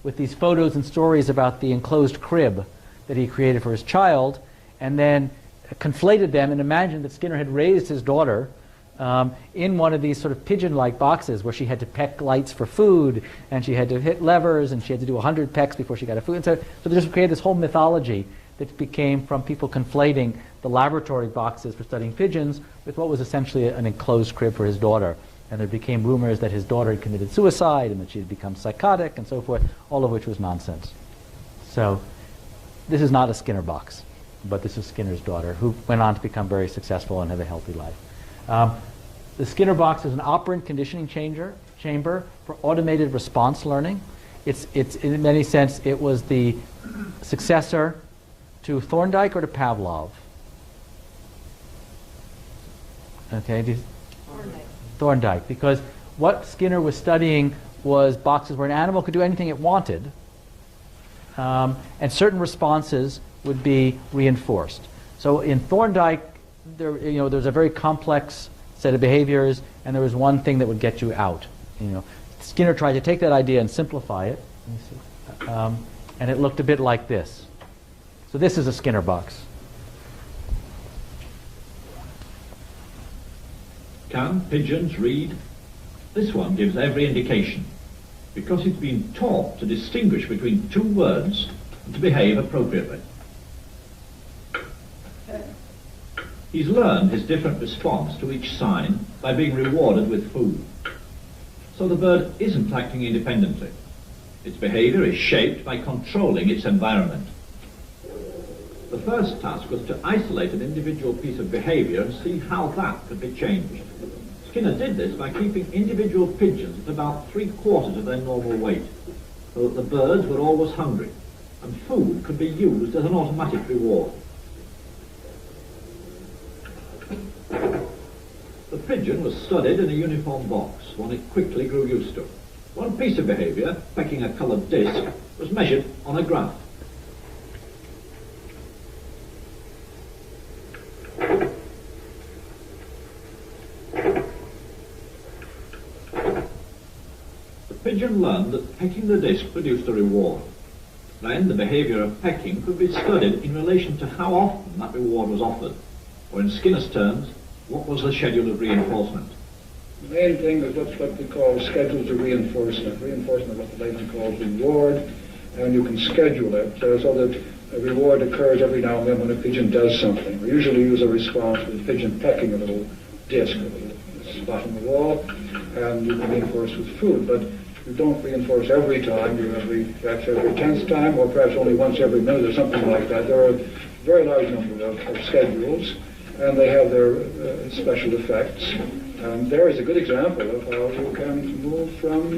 with these photos and stories about the enclosed crib that he created for his child, and then conflated them and imagined that Skinner had raised his daughter in one of these sort of pigeon-like boxes where she had to peck lights for food, and she had to hit levers, and she had to do 100 pecks before she got a food. And so they just created this whole mythology that became from people conflating the laboratory boxes for studying pigeons with what was essentially an enclosed crib for his daughter. And there became rumors that his daughter had committed suicide and that she had become psychotic and so forth, all of which was nonsense. So this is not a Skinner box, but this is Skinner's daughter, who went on to become very successful and have a healthy life. The Skinner box is an operant conditioning chamber for automated response learning. It's in many sense, it was the successor to Thorndike or to Pavlov. Okay, Thorndike, because what Skinner was studying was boxes where an animal could do anything it wanted, and certain responses would be reinforced. So in Thorndike, there's a very complex set of behaviors, and there was one thing that would get you out. Skinner tried to take that idea and simplify it, and it looked a bit like this. So this is a Skinner box. Can pigeons read? This one gives every indication, because it's been taught to distinguish between two words and to behave appropriately. He's learned his different response to each sign by being rewarded with food. So the bird isn't acting independently. Its behavior is shaped by controlling its environment. The first task was to isolate an individual piece of behavior and see how that could be changed. Skinner did this by keeping individual pigeons at about 3/4 of their normal weight, so that the birds were always hungry, and food could be used as an automatic reward. The pigeon was studied in a uniform box, one it quickly grew used to. One piece of behavior, pecking a coloured disc, was measured on a graph. The pigeon learned that pecking the disc produced a reward. Then the behavior of pecking could be studied in relation to how often that reward was offered, or in Skinner's terms, what was the schedule of reinforcement. The main thing is what we call schedules of reinforcement. Reinforcement is what the layman calls reward, and you can schedule it so that a reward occurs every now and then when a pigeon does something. We usually use a response with a pigeon pecking a little disc, a little spot on the wall, and you can reinforce with food. But you don't reinforce every time, perhaps every 10th time, or perhaps only once every minute or something like that. There are a very large number of schedules, and they have their special effects. There is a good example of how you can move from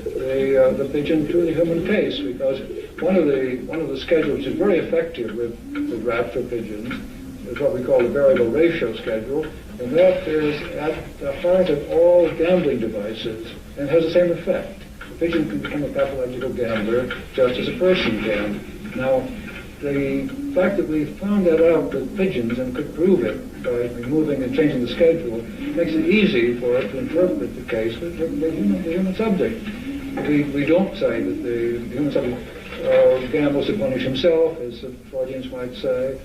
the pigeon to the human case, because one of the schedules is very effective with rats or pigeons is what we call the variable ratio schedule, and that is at the heart of all gambling devices and has the same effect. The pigeon can become a pathological gambler just as a person can. Now, the fact that we found that out with pigeons and could prove it by removing and changing the schedule makes it easy for us to interpret the case with the human subject. We don't say that the human subject gambles to punish himself, as the Freudians might say,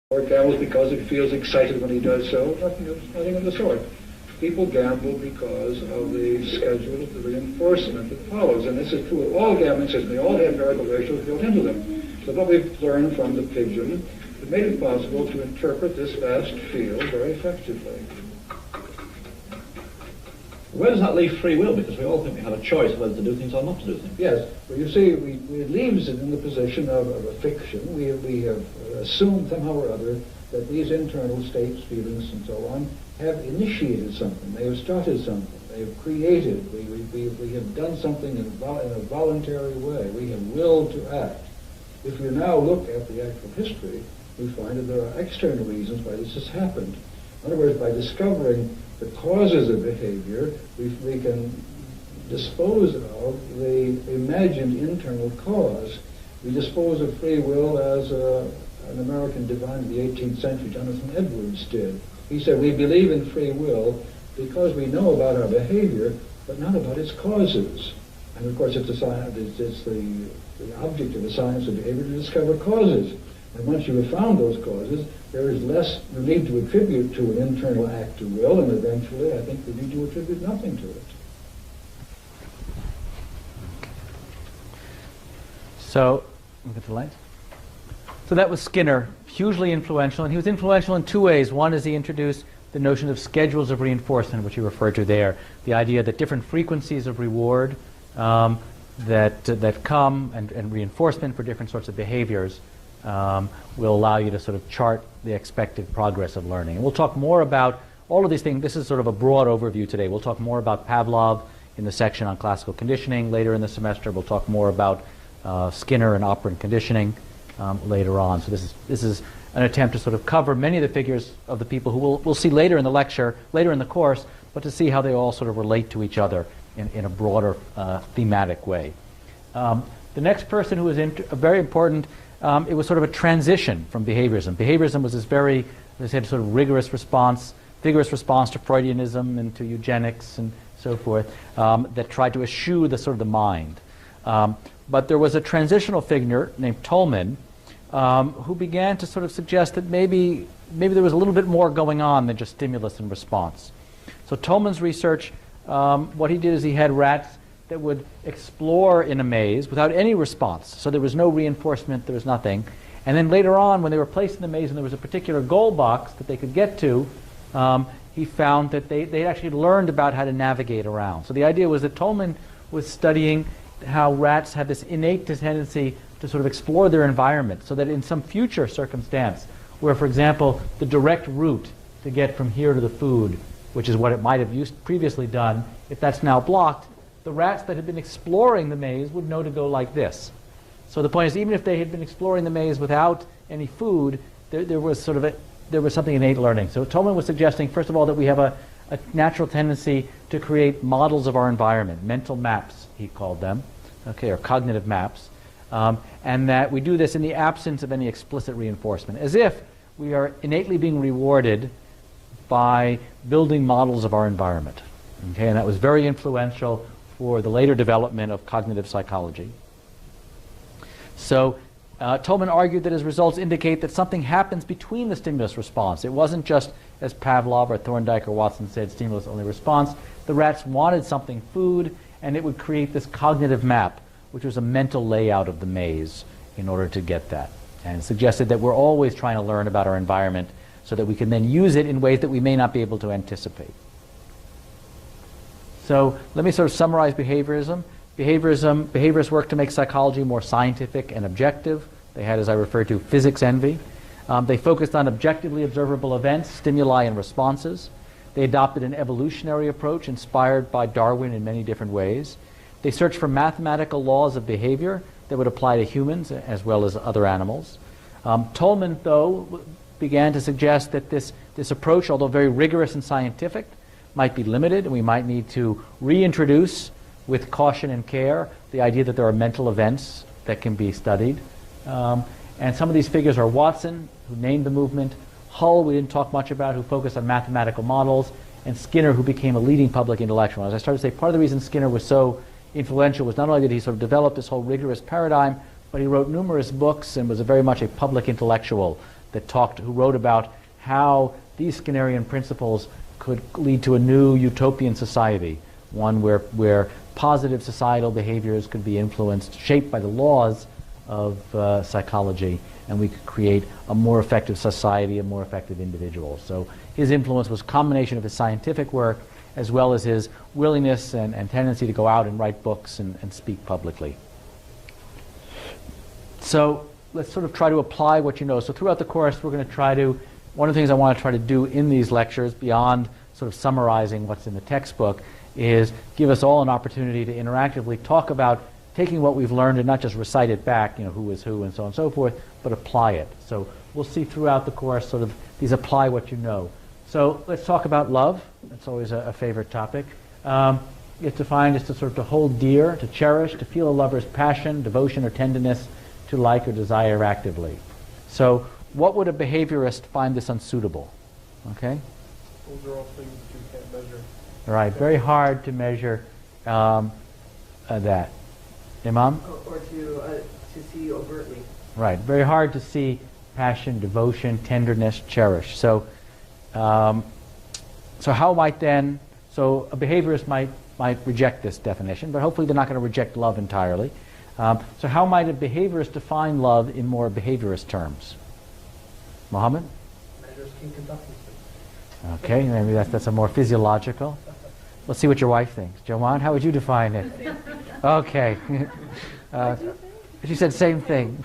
or gambles because it feels excited when he does so. Nothing of the sort. People gamble because of the schedule of the reinforcement that follows, and this is true of all gambling systems. They all have variable ratios built into them. So what we've learned from the pigeon, it made it possible to interpret this vast field very effectively. Where does that leave free will? Because we all think we have a choice whether to do things or not to do things. Yes, but you see, it leaves it in the position of a fiction. We have assumed somehow or other that these internal states, feelings, and so on, have initiated something. They have started something. They have created. We have done something in a voluntary way. We have willed to act. If you now look at the actual history, we find that there are external reasons why this has happened. In other words, by discovering the causes of behavior, we can dispose of the imagined internal cause. We dispose of free will as an American divine of the 18th century, Jonathan Edwards, did. He said, we believe in free will because we know about our behavior, but not about its causes. And of course, it's the object of the science of behavior to discover causes. And once you have found those causes, there is less the need to attribute to an internal act of will, and eventually I think the need to attribute nothing to it. So, look at the light. So that was Skinner, hugely influential, and he was influential in two ways. One is he introduced the notion of schedules of reinforcement, which you referred to there, the idea that different frequencies of reward that come and reinforcement for different sorts of behaviors will allow you to sort of chart the expected progress of learning. And we'll talk more about all of these things. This is sort of a broad overview today. We'll talk more about Pavlov in the section on classical conditioning later in the semester. We'll talk more about Skinner and operant conditioning later on. So this is an attempt to sort of cover many of the figures of the people who we'll see later in the lecture, later in the course, but to see how they all sort of relate to each other in a broader thematic way. The next person who was very important, it was sort of a transition from behaviorism. Behaviorism was this very, as I said, sort of vigorous response to Freudianism and to eugenics and so forth, that tried to eschew the sort of the mind. But there was a transitional figure named Tolman who began to sort of suggest that maybe there was a little bit more going on than just stimulus and response. So Tolman's research, what he did is he had rats that would explore in a maze without any response. So there was no reinforcement, there was nothing. And then later on, when they were placed in the maze and there was a particular goal box that they could get to, he found that they actually learned about how to navigate around. So the idea was that Tolman was studying how rats have this innate tendency to sort of explore their environment, so that in some future circumstance, where, for example, the direct route to get from here to the food, which is what it might have previously done, if that's now blocked, the rats that had been exploring the maze would know to go like this. So the point is, even if they had been exploring the maze without any food, there was something innate learning. So Tolman was suggesting, first of all, that we have a natural tendency to create models of our environment, mental maps, he called them, okay, or cognitive maps, and that we do this in the absence of any explicit reinforcement, as if we are innately being rewarded by building models of our environment. Okay, and that was very influential for the later development of cognitive psychology. So Tolman argued that his results indicate that something happens between the stimulus response. It wasn't just, as Pavlov or Thorndike or Watson said, stimulus only response. The rats wanted something, food, and it would create this cognitive map, which was a mental layout of the maze in order to get that. And suggested that we're always trying to learn about our environment so that we can then use it in ways that we may not be able to anticipate. So let me sort of summarize behaviorism. Behaviorists work to make psychology more scientific and objective. They had, as I referred to, physics envy. They focused on objectively observable events, stimuli, and responses. They adopted an evolutionary approach inspired by Darwin in many different ways. They searched for mathematical laws of behavior that would apply to humans as well as other animals. Tolman, though, began to suggest that this approach, although very rigorous and scientific, might be limited, and we might need to reintroduce, with caution and care, the idea that there are mental events that can be studied. And some of these figures are Watson, who named the movement, Hull, we didn't talk much about, who focused on mathematical models, and Skinner, who became a leading public intellectual. As I started to say, part of the reason Skinner was so influential was not only that he sort of developed this whole rigorous paradigm, but he wrote numerous books and was very much a public intellectual who wrote about how these Skinnerian principles could lead to a new utopian society, one where positive societal behaviors could be influenced, shaped by the laws of psychology, and we could create a more effective society, a more effective individual. So his influence was a combination of his scientific work as well as his willingness and tendency to go out and write books and speak publicly. So let's sort of try to apply what you know. So throughout the course, we're going to try to, one of the things I want to try to do in these lectures, beyond sort of summarizing what's in the textbook, is give us all an opportunity to interactively talk about taking what we've learned and not just recite it back, who is who and so on and so forth, but apply it. So we'll see throughout the course sort of these apply what you know. So let's talk about love. That's always a favorite topic. It's defined as to sort of to hold dear, to cherish, to feel a lover's passion, devotion, or tenderness, to like or desire actively. So what would a behaviorist find this unsuitable? Okay? Those are all things that you can't measure. Right, very hard to measure that. Imam? Or to see overtly. Right, very hard to see passion, devotion, tenderness, cherish. So, so how might then, so a behaviorist might reject this definition, but hopefully they're not going to reject love entirely. So how might a behaviorist define love in more behaviorist terms? Mohammed? Measures kink conductance. Okay, maybe that's a more physiological. Let's see what your wife thinks. Joanne, how would you define it? Okay. She said same thing.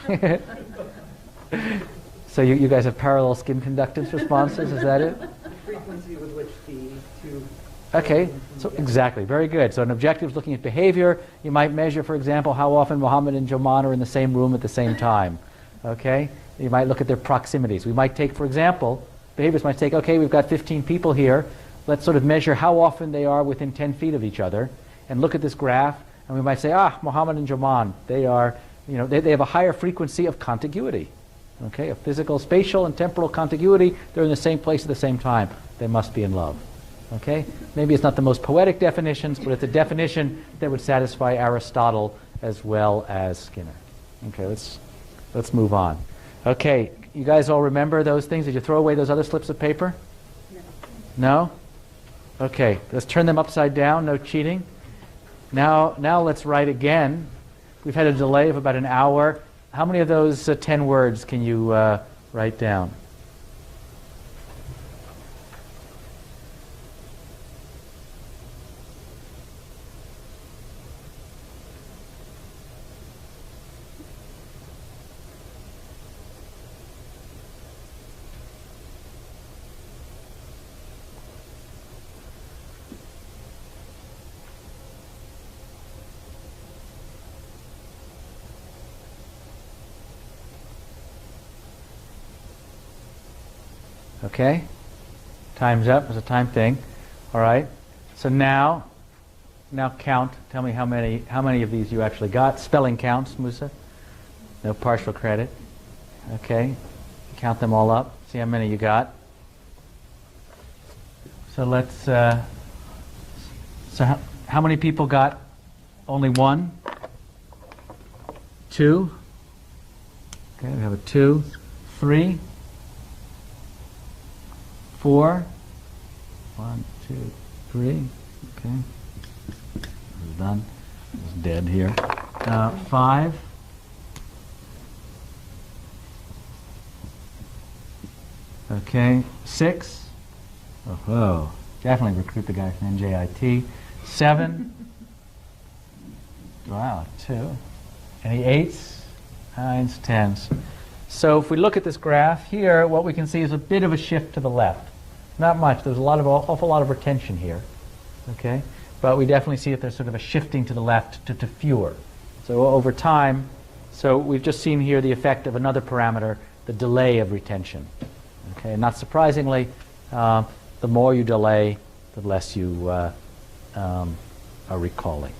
So you guys have parallel skin conductance responses, is that it? The frequency with which the two... Okay, so exactly, very good. So an objective is looking at behavior. You might measure, for example, how often Mohammed and Joman are in the same room at the same time. Okay? You might look at their proximities. We might take, for example, behaviorists might take, okay, we've got 15 people here. Let's sort of measure how often they are within 10 feet of each other and look at this graph, and we might say, Mohammed and Joman, they are, they have a higher frequency of contiguity. Okay, a physical, spatial, and temporal contiguity. They're in the same place at the same time. They must be in love. Okay? Maybe it's not the most poetic definitions, but it's a definition that would satisfy Aristotle as well as Skinner. Okay, let's move on. Okay, you guys all remember those things? Did you throw away those other slips of paper? No? Okay, let's turn them upside down. No cheating. Now let's write again. We've had a delay of about an hour. How many of those 10 words can you write down? Okay? Time's up. It's a time thing. All right? So now count. Tell me how many of these you actually got. Spelling counts, Musa. No partial credit. Okay? Count them all up. See how many you got. So let's... so how many people got only one? Two? Okay, we have a 2. 3. 4. 1, 2, 3. Okay. This is done. It's dead here. 5. Okay. 6. Oh, definitely recruit the guy from NJIT. 7. Wow, 2. Any 8s? 9s, 10s. So if we look at this graph here, what we can see is a bit of a shift to the left. Not much. There's awful lot of retention here. Okay? But we definitely see that there's sort of a shifting to the left to fewer. So over time, so we've just seen here the effect of another parameter, the delay of retention. Okay? And not surprisingly, the more you delay, the less you are recalling.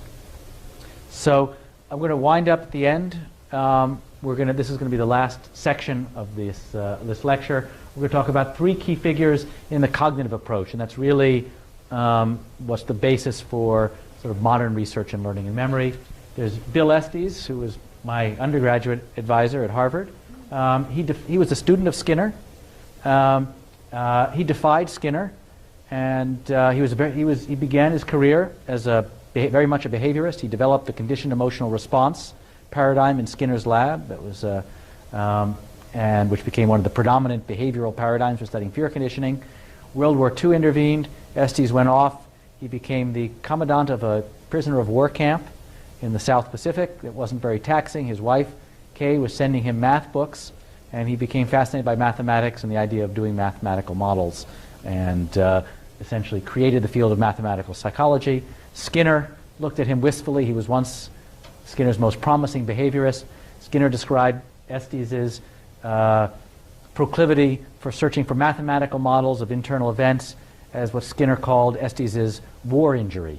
So I'm going to wind up at the end. This is going to be the last section of this lecture. We're going to talk about 3 key figures in the cognitive approach, and that's really what's the basis for sort of modern research in learning and memory. There's Bill Estes, who was my undergraduate advisor at Harvard. He was a student of Skinner. He defied Skinner, and he began his career as very much a behaviorist. He developed the conditioned emotional response paradigm in Skinner's lab that was and which became one of the predominant behavioral paradigms for studying fear conditioning. World War II intervened. Estes went off. He became the commandant of a prisoner of war camp in the South Pacific. It wasn't very taxing. His wife, Kay, was sending him math books, and he became fascinated by mathematics and the idea of doing mathematical models, and essentially created the field of mathematical psychology. Skinner looked at him wistfully. He was once Skinner's most promising behaviorist. Skinner described Estes's proclivity for searching for mathematical models of internal events as what Skinner called Estes's war injury,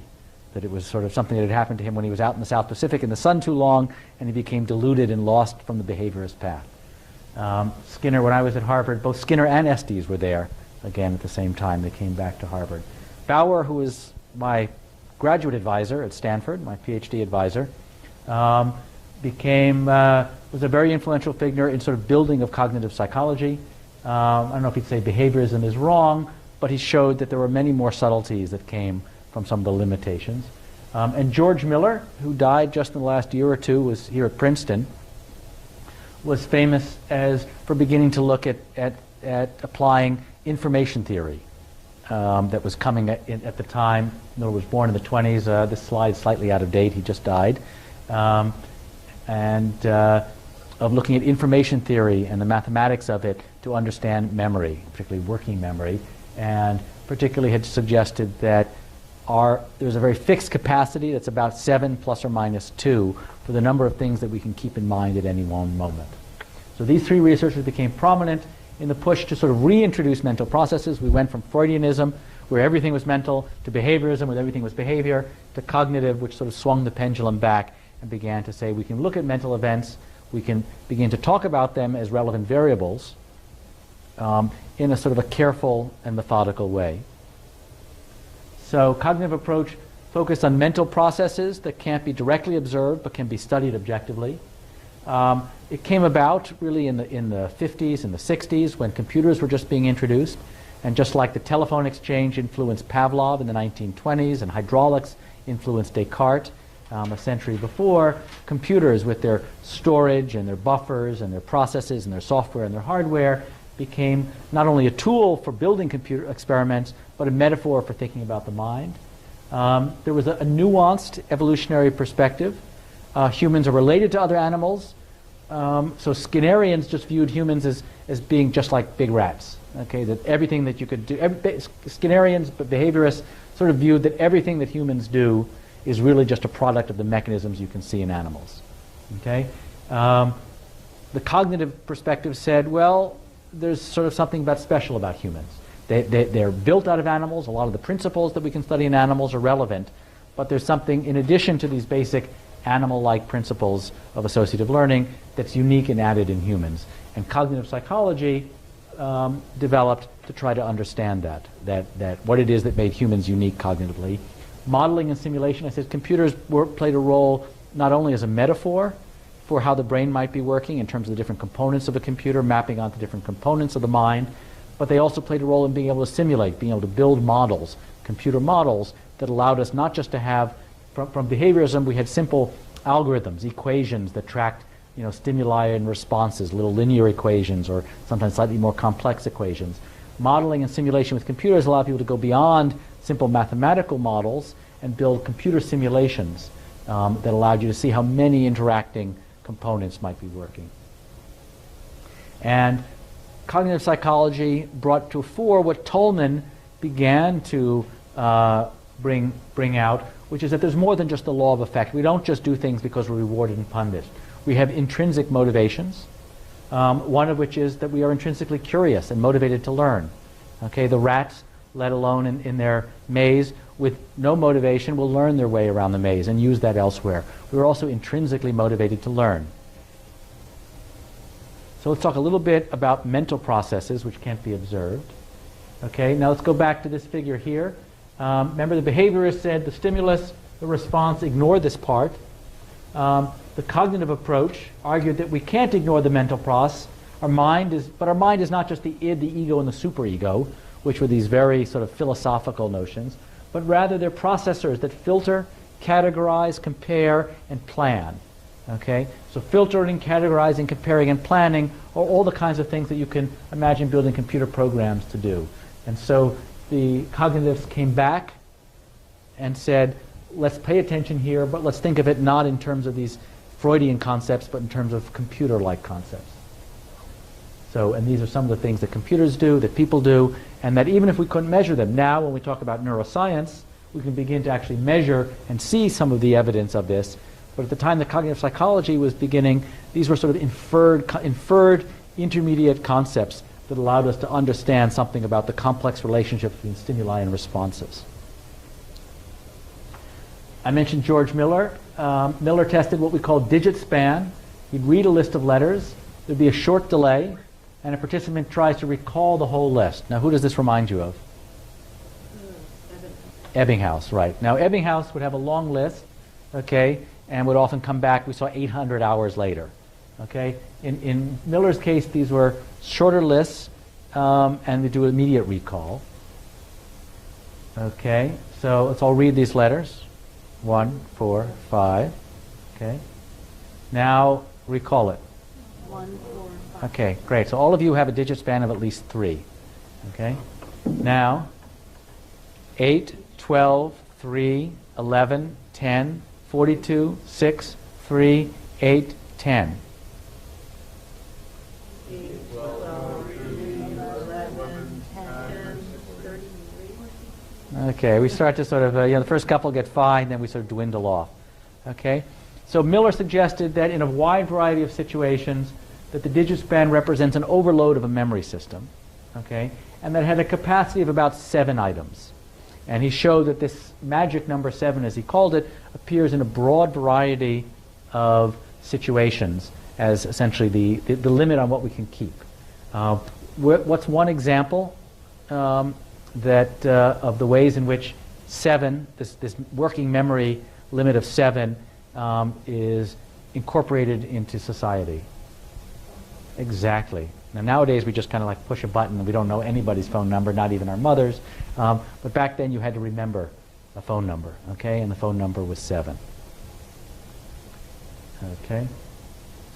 that it was sort of something that had happened to him when he was out in the South Pacific in the sun too long, and he became deluded and lost from the behaviorist path. Skinner, when I was at Harvard, both Skinner and Estes were there again at the same time. They came back to Harvard. Bauer, who was my graduate advisor at Stanford, my PhD advisor, was a very influential figure in sort of building of cognitive psychology. I don't know if he'd say behaviorism is wrong, but he showed that there were many more subtleties that came from some of the limitations. And George Miller, who died just in the last year or two, was here at Princeton, was famous for beginning to look at applying information theory that was coming at the time. Miller was born in the 20s. This slide's slightly out of date. He just died. Of looking at information theory and the mathematics of it to understand memory, particularly working memory, and particularly had suggested that there's a very fixed capacity that's about 7 plus or minus 2 for the number of things that we can keep in mind at any one moment. So these three researchers became prominent in the push to sort of reintroduce mental processes. We went from Freudianism, where everything was mental, to behaviorism, where everything was behavior, to cognitive, which sort of swung the pendulum back and began to say we can look at mental events, we can begin to talk about them as relevant variables in a sort of a careful and methodical way. So cognitive approach focused on mental processes that can't be directly observed but can be studied objectively. It came about really in the 50s and the 60s when computers were just being introduced, and just like the telephone exchange influenced Pavlov in the 1920s and hydraulics influenced Descartes a century before, computers with their storage and their buffers and their processes and their software and their hardware became not only a tool for building computer experiments, but a metaphor for thinking about the mind. There was a nuanced evolutionary perspective. Humans are related to other animals. So Skinnerians just viewed humans as being just like big rats. Okay, that everything that you could do, Skinnerians, but behaviorists, sort of viewed that everything that humans do is really just a product of the mechanisms you can see in animals. Okay, the cognitive perspective said, well, there's sort of something special about humans. They're built out of animals. A lot of the principles that we can study in animals are relevant, but there's something in addition to these basic animal-like principles of associative learning that's unique and added in humans. And cognitive psychology developed to try to understand that what it is that made humans unique cognitively. Modeling and simulation, I said computers played a role not only as a metaphor for how the brain might be working in terms of the different components of a computer mapping onto different components of the mind, but they also played a role in being able to simulate, being able to build models, computer models that allowed us not just to have, from behaviorism, we had simple algorithms, equations that tracked stimuli and responses, little linear equations or sometimes slightly more complex equations. Modeling and simulation with computers allow people to go beyond simple mathematical models and build computer simulations that allowed you to see how many interacting components might be working. And cognitive psychology brought to fore what Tolman began to bring out, which is that there's more than just the law of effect. We don't just do things because we're rewarded and punished. We have intrinsic motivations, one of which is that we are intrinsically curious and motivated to learn. Okay, the rats, let alone in their maze, with no motivation, will learn their way around the maze and use that elsewhere. We're also intrinsically motivated to learn. So let's talk a little bit about mental processes which can't be observed. Okay, now let's go back to this figure here. Remember, the behaviorist said the stimulus, the response, ignore this part. The cognitive approach argued that we can't ignore the mental process. But our mind is not just the id, the ego, and the superego, which were these very sort of philosophical notions, but rather they're processors that filter, categorize, compare, and plan. Okay, so filtering, categorizing, comparing, and planning are all the kinds of things that you can imagine building computer programs to do. And so the cognitives came back and said, let's pay attention here, but let's think of it not in terms of these Freudian concepts, but in terms of computer-like concepts. So, and these are some of the things that computers do, that people do, and that even if we couldn't measure them, now when we talk about neuroscience, we can begin to actually measure and see some of the evidence of this. But at the time the cognitive psychology was beginning, these were sort of inferred intermediate concepts that allowed us to understand something about the complex relationship between stimuli and responses. I mentioned George Miller. Miller tested what we call digit span. He'd read a list of letters. There'd be a short delay, and a participant tries to recall the whole list. Now, who does this remind you of? Ebbinghaus, right. Now, Ebbinghaus would have a long list, okay, and would often come back, we saw 800 hours later, okay. In Miller's case, these were shorter lists, and they do immediate recall. Okay, so let's all read these letters. 1, 4, 5. Okay. Now recall it. 1, 4, 5. Okay, great. So all of you have a digit span of at least 3. Okay. Now 8, 12, 3, 11, 10, 42, 6, 3, 8, 10. 8, 12, 11, 10, 33. Okay, we start to sort of, the first couple get fine, then we sort of dwindle off. Okay, so Miller suggested that in a wide variety of situations that the digit span represents an overload of a memory system, okay, and that it had a capacity of about 7 items. And he showed that this magic number 7, as he called it, appears in a broad variety of situations as essentially the limit on what we can keep. What's one example that of the ways in which 7, this working memory limit of 7, is incorporated into society? Exactly. Now nowadays we just kind of like push a button and we don't know anybody's phone number, not even our mother's. But back then you had to remember a phone number, okay? And the phone number was 7. Okay.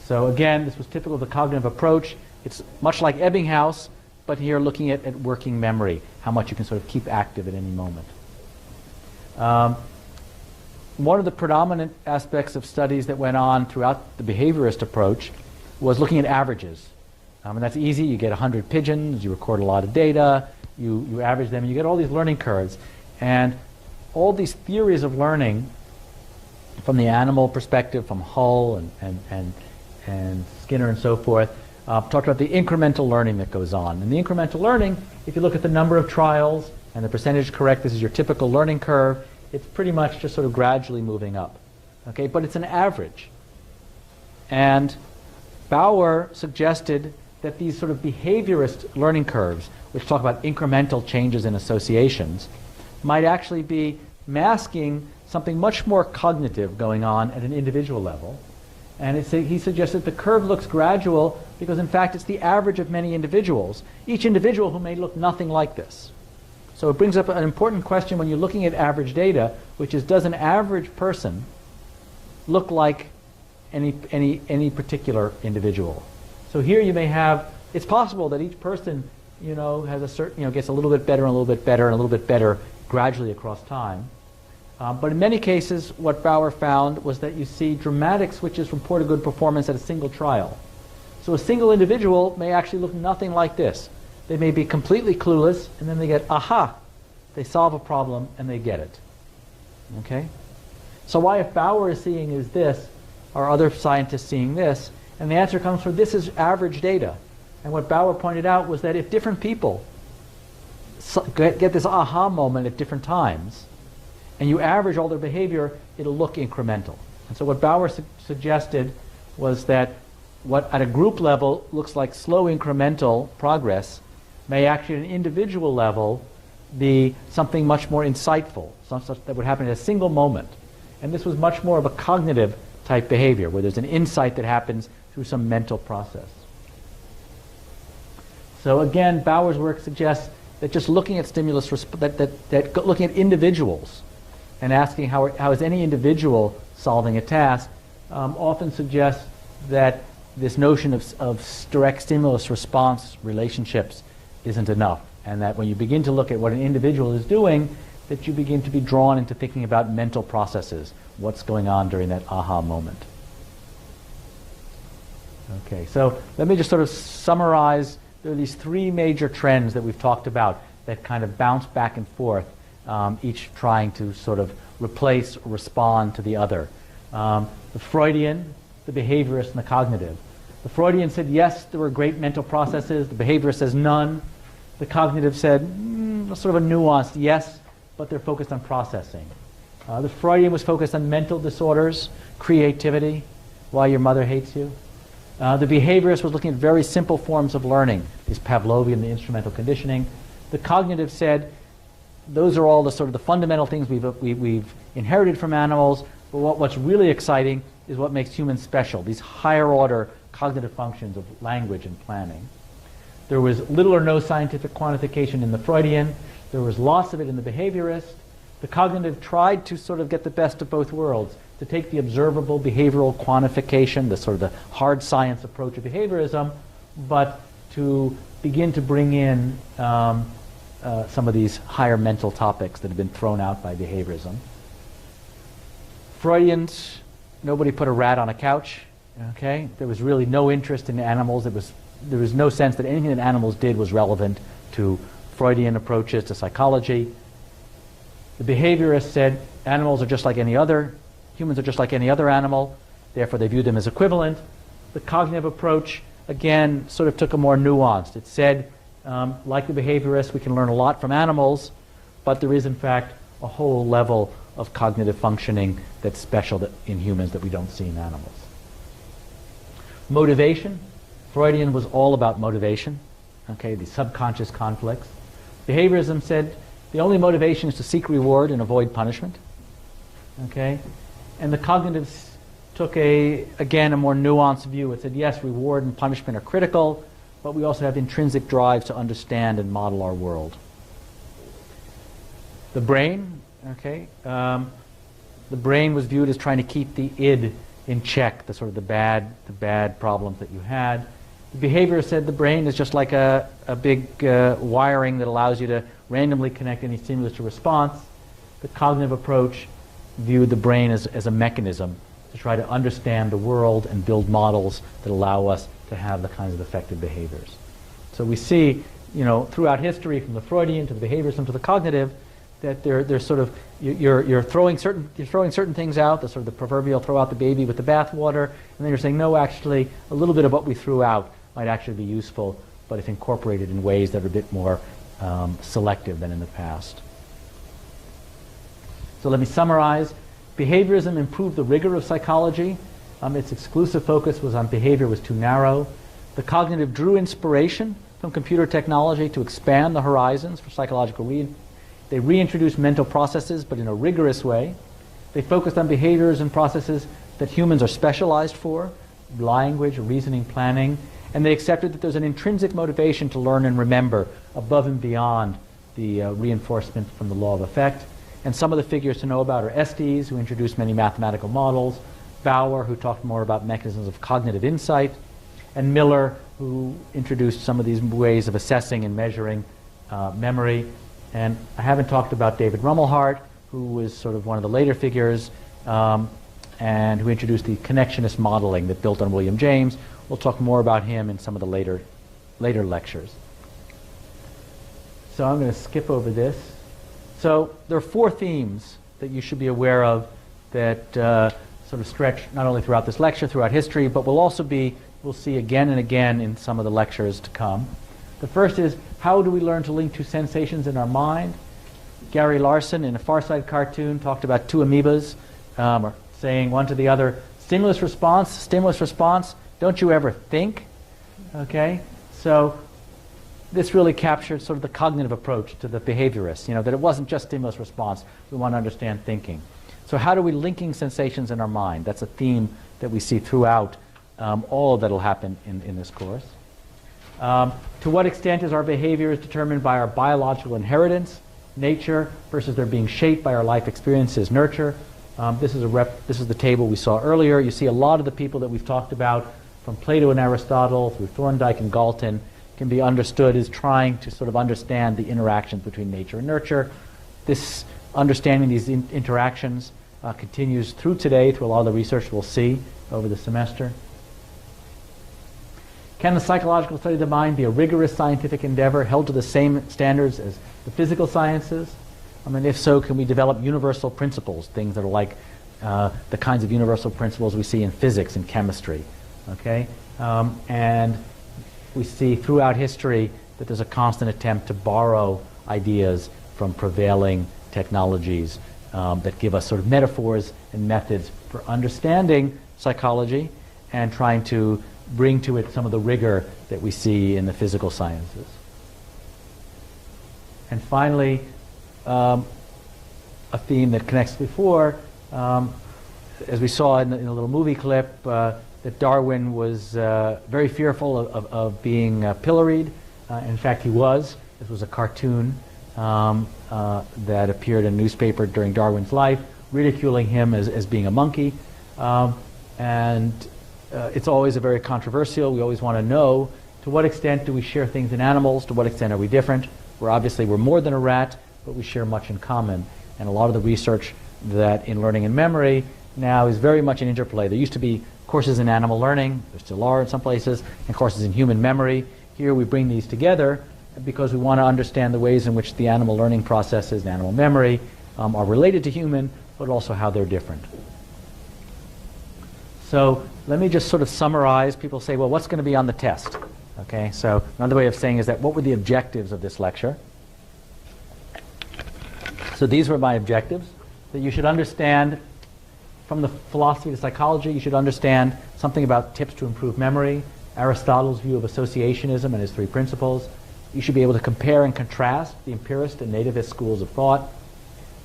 So again, this was typical of the cognitive approach. It's much like Ebbinghaus, but here looking at working memory, how much you can sort of keep active at any moment. One of the predominant aspects of studies that went on throughout the behaviorist approach was looking at averages. And that's easy. You get 100 pigeons, you record a lot of data, you average them, and you get all these learning curves. And all these theories of learning from the animal perspective, from Hull and Skinner and so forth, talked about the incremental learning that goes on. And the incremental learning, if you look at the number of trials and the percentage correct, this is your typical learning curve, it's pretty much just sort of gradually moving up. Okay, but it's an average. And Bauer suggested that these sort of behaviorist learning curves, which talk about incremental changes in associations, might actually be masking something much more cognitive going on at an individual level. And he suggested the curve looks gradual because, in fact, it's the average of many individuals, each individual who may look nothing like this. So it brings up an important question when you're looking at average data, which is, does an average person look like any particular individual? So here you may have, it's possible that each person, has a certain, gets a little bit better and a little bit better and a little bit better gradually across time. But in many cases, what Bauer found was that you see dramatic switches from poor to good performance at a single trial. So a single individual may actually look nothing like this. They may be completely clueless, and then they get, aha, they solve a problem and they get it. Okay? So why, if Bauer is seeing is this, are other scientists seeing this? And the answer comes from this is average data. And what Bauer pointed out was that if different people get this aha moment at different times, and you average all their behavior, it'll look incremental. And so what Bauer suggested was that what at a group level looks like slow incremental progress may actually at an individual level be something much more insightful, something that would happen at a single moment. And this was much more of a cognitive type behavior, where there's an insight that happens through some mental process. So again, Bauer's work suggests that just looking at stimulus, that looking at individuals and asking how is any individual solving a task often suggests that this notion of direct stimulus response relationships isn't enough, and that when you begin to look at what an individual is doing, that you begin to be drawn into thinking about mental processes, what's going on during that aha moment. Okay, so let me just sort of summarize. There are these three major trends that we've talked about that kind of bounce back and forth, each trying to sort of replace or respond to the other. The Freudian, the behaviorist, and the cognitive. The Freudian said, yes, there were great mental processes. The behaviorist says none. The cognitive said, sort of a nuanced yes, but they're focused on processing. The Freudian was focused on mental disorders, creativity, why your mother hates you. The behaviorist was looking at very simple forms of learning, these Pavlovian, the instrumental conditioning. The cognitive said, those are all the sort of the fundamental things we've inherited from animals, but what's really exciting is what makes humans special, these higher order cognitive functions of language and planning. There was little or no scientific quantification in the Freudian. There was lots of it in the behaviorist. The cognitive tried to sort of get the best of both worlds, to take the observable behavioral quantification, the sort of the hard science approach of behaviorism, but to begin to bring in some of these higher mental topics that have been thrown out by behaviorism. Freudians, nobody put a rat on a couch. Okay, there was really no interest in animals. There was no sense that anything that animals did was relevant to Freudian approaches to psychology. The behaviorist said animals are just like any other, humans are just like any other animal, therefore they view them as equivalent. The cognitive approach, again, sort of took a more nuanced. It said, like the behaviorist, we can learn a lot from animals, but there is in fact a whole level of cognitive functioning that's special in humans that we don't see in animals. Motivation. Freudian was all about motivation, okay, the subconscious conflicts. Behaviorism said the only motivation is to seek reward and avoid punishment, okay? And the cognitives took, again, a more nuanced view. It said, yes, reward and punishment are critical, but we also have intrinsic drives to understand and model our world. The brain, okay, the brain was viewed as trying to keep the id in check, the sort of the bad problems that you had. The behaviorist said the brain is just like a big wiring that allows you to randomly connect any stimulus to response. The cognitive approach viewed the brain as a mechanism to try to understand the world and build models that allow us to have the kinds of effective behaviors. So we see, throughout history, from the Freudian to the behaviorism to the cognitive, that they're sort of you're throwing certain things out, the sort of the proverbial throw out the baby with the bathwater, and then you're saying no, actually a little bit of what we threw out might actually be useful, but if incorporated in ways that are a bit more selective than in the past. So let me summarize. Behaviorism improved the rigor of psychology. Its exclusive focus was on behavior was too narrow. The cognitive drew inspiration from computer technology to expand the horizons for psychological They reintroduced mental processes, but in a rigorous way. They focused on behaviors and processes that humans are specialized for, language, reasoning, planning, and they accepted that there's an intrinsic motivation to learn and remember above and beyond the reinforcement from the law of effect. And some of the figures to know about are Estes, who introduced many mathematical models, Bauer, who talked more about mechanisms of cognitive insight, and Miller, who introduced some of these ways of assessing and measuring memory. And I haven't talked about David Rumelhart, who was sort of one of the later figures, and who introduced the connectionist modeling that built on William James. We'll talk more about him in some of the later lectures. So I'm going to skip over this. So there are 4 themes that you should be aware of that sort of stretch not only throughout this lecture, throughout history, but we'll see again and again in some of the lectures to come. The first is, how do we learn to link 2 sensations in our mind? Gary Larson, in a Far Side cartoon, talked about 2 amoebas, or saying one to the other, stimulus, response, don't you ever think? Okay? So this really captured sort of the cognitive approach to the behaviorists, that it wasn't just stimulus response. We want to understand thinking. So how do we linking sensations in our mind? That's a theme that we see throughout all that will happen in this course. To what extent is our behavior determined by our biological inheritance, nature, versus they're being shaped by our life experiences, nurture? This is the table we saw earlier. You see a lot of the people that we've talked about, from Plato and Aristotle through Thorndike and Galton, can be understood as trying to sort of understand the interactions between nature and nurture. This understanding these interactions continues through today, through a lot of the research we'll see over the semester. Can the psychological study of the mind be a rigorous scientific endeavor held to the same standards as the physical sciences? I mean, if so, can we develop universal principles, things that are like the kinds of universal principles we see in physics and chemistry? Okay? And we see throughout history that there's a constant attempt to borrow ideas from prevailing technologies that give us sort of metaphors and methods for understanding psychology and trying to bring to it some of the rigor that we see in the physical sciences. And finally, a theme that connects before, as we saw in the little movie clip, that Darwin was very fearful of being pilloried. In fact, he was. This was a cartoon that appeared in a newspaper during Darwin's life, ridiculing him as being a monkey. It's always a very controversial. We always want to know, to what extent do we share things in animals? To what extent are we different? We're more than a rat, but we share much in common. And a lot of the research that in learning and memory now is very much an interplay. There used to be courses in animal learning, there still are in some places, and courses in human memory. Here we bring these together because we want to understand the ways in which the animal learning processes and animal memory are related to human, but also how they're different. So let me just sort of summarize. People say, well, what's going to be on the test? Okay, so another way of saying is that what were the objectives of this lecture? So these were my objectives, that you should understand from the philosophy of psychology, you should understand something about tips to improve memory, Aristotle's view of associationism and his three principles. You should be able to compare and contrast the empirist and nativist schools of thought.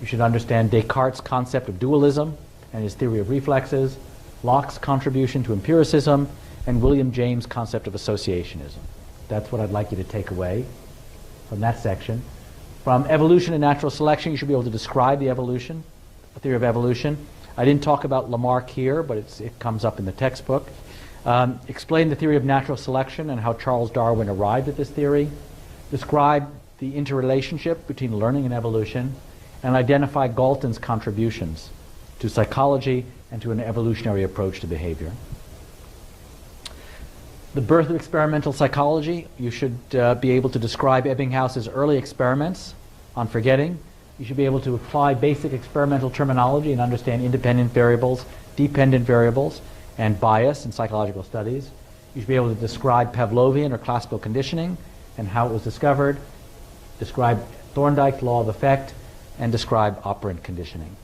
You should understand Descartes' concept of dualism and his theory of reflexes, Locke's contribution to empiricism, and William James' concept of associationism. That's what I'd like you to take away from that section. From evolution and natural selection, you should be able to describe the theory of evolution. I didn't talk about Lamarck here, but it comes up in the textbook. Explain the theory of natural selection and how Charles Darwin arrived at this theory. Describe the interrelationship between learning and evolution, and identify Galton's contributions to psychology and to an evolutionary approach to behavior. The birth of experimental psychology, you should be able to describe Ebbinghaus's early experiments on forgetting. You should be able to apply basic experimental terminology and understand independent variables, dependent variables, and bias in psychological studies. You should be able to describe Pavlovian or classical conditioning and how it was discovered, describe Thorndike's law of effect, and describe operant conditioning.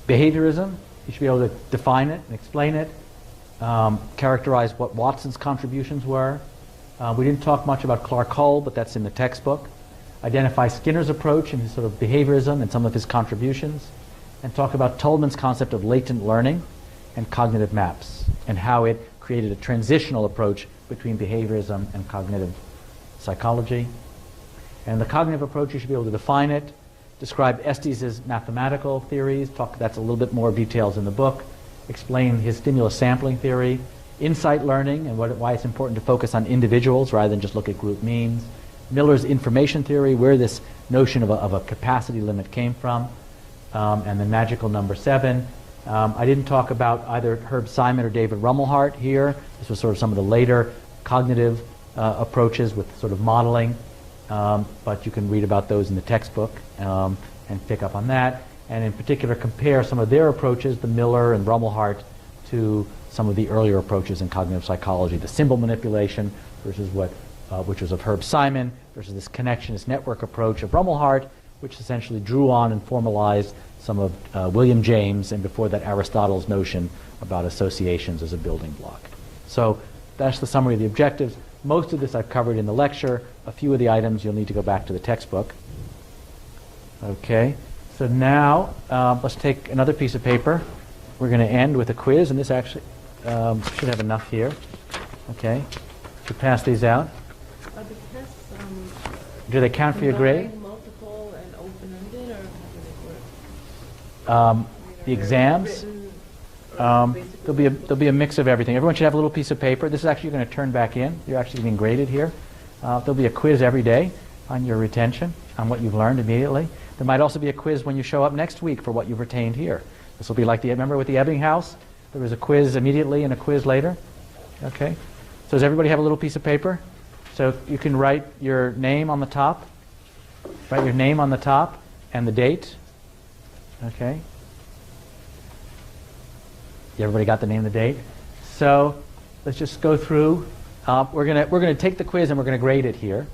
Behaviorism, you should be able to define it and explain it, characterize what Watson's contributions were. We didn't talk much about Clark Hull, but that's in the textbook. Identify Skinner's approach and his sort of behaviorism and some of his contributions, and talk about Tolman's concept of latent learning and cognitive maps, and how it created a transitional approach between behaviorism and cognitive psychology. And the cognitive approach, you should be able to define it, describe Estes' mathematical theories, that's a little bit more details in the book, explain his stimulus sampling theory, insight learning and why it's important to focus on individuals rather than just look at group means, Miller's information theory, where this notion of a capacity limit came from, and the magical number 7. I didn't talk about either Herb Simon or David Rumelhart here. This was sort of some of the later cognitive approaches with sort of modeling, but you can read about those in the textbook and pick up on that. And in particular, compare some of their approaches, the Miller and Rumelhart, to some of the earlier approaches in cognitive psychology, the symbol manipulation versus which was of Herb Simon, versus this connectionist network approach of Rumelhart, which essentially drew on and formalized some of William James, and before that Aristotle's notion about associations as a building block. So that's the summary of the objectives. Most of this I've covered in the lecture. A few of the items you'll need to go back to the textbook. Okay, so now let's take another piece of paper. We're going to end with a quiz, and this actually should have enough here. Okay, to pass these out. Are the tests do they count for your grade? Multiple and open-ended, or how do they work? The exams, there'll be a mix of everything. Everyone should have a little piece of paper. This is actually going to turn back in. You're actually being graded here. There'll be a quiz every day on your retention. on what you've learned immediately. There might also be a quiz when you show up next week for what you've retained here. This will be like remember with the Ebbinghaus? There was a quiz immediately and a quiz later. Okay? So does everybody have a little piece of paper? So you can write your name on the top. Write your name on the top and the date. Okay? Everybody got the name and the date? So let's just go through. We're gonna take the quiz and we're gonna grade it here.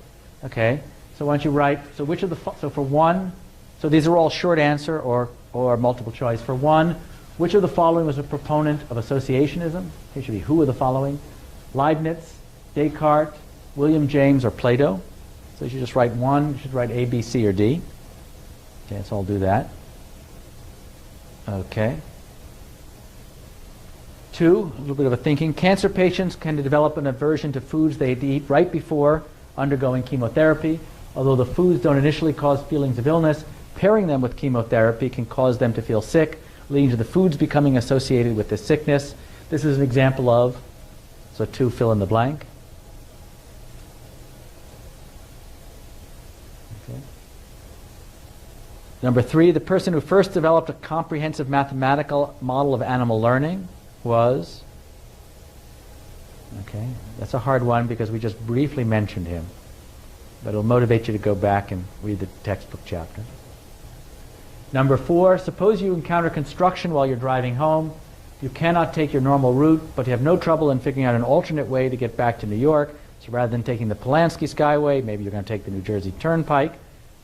Okay? So why don't you write? So which of the so for one, so these are all short answer or multiple choice. For one, which of the following was a proponent of associationism? It should be who of the following: Leibniz, Descartes, William James, or Plato. So you should just write one. You should write A, B, C, or D. Okay, so I'll do that. Okay. Two, a little bit of a thinking. Cancer patients can develop an aversion to foods they eat right before undergoing chemotherapy. Although the foods don't initially cause feelings of illness, pairing them with chemotherapy can cause them to feel sick, leading to the foods becoming associated with this sickness. This is an example of, so 2, fill in the blank. Okay. Number 3, the person who first developed a comprehensive mathematical model of animal learning was, okay, that's a hard one because we just briefly mentioned him, but it'll motivate you to go back and read the textbook chapter. Number 4, suppose you encounter construction while you're driving home. You cannot take your normal route, but you have no trouble in figuring out an alternate way to get back to New York. So rather than taking the Polanski Skyway, maybe you're going to take the New Jersey Turnpike.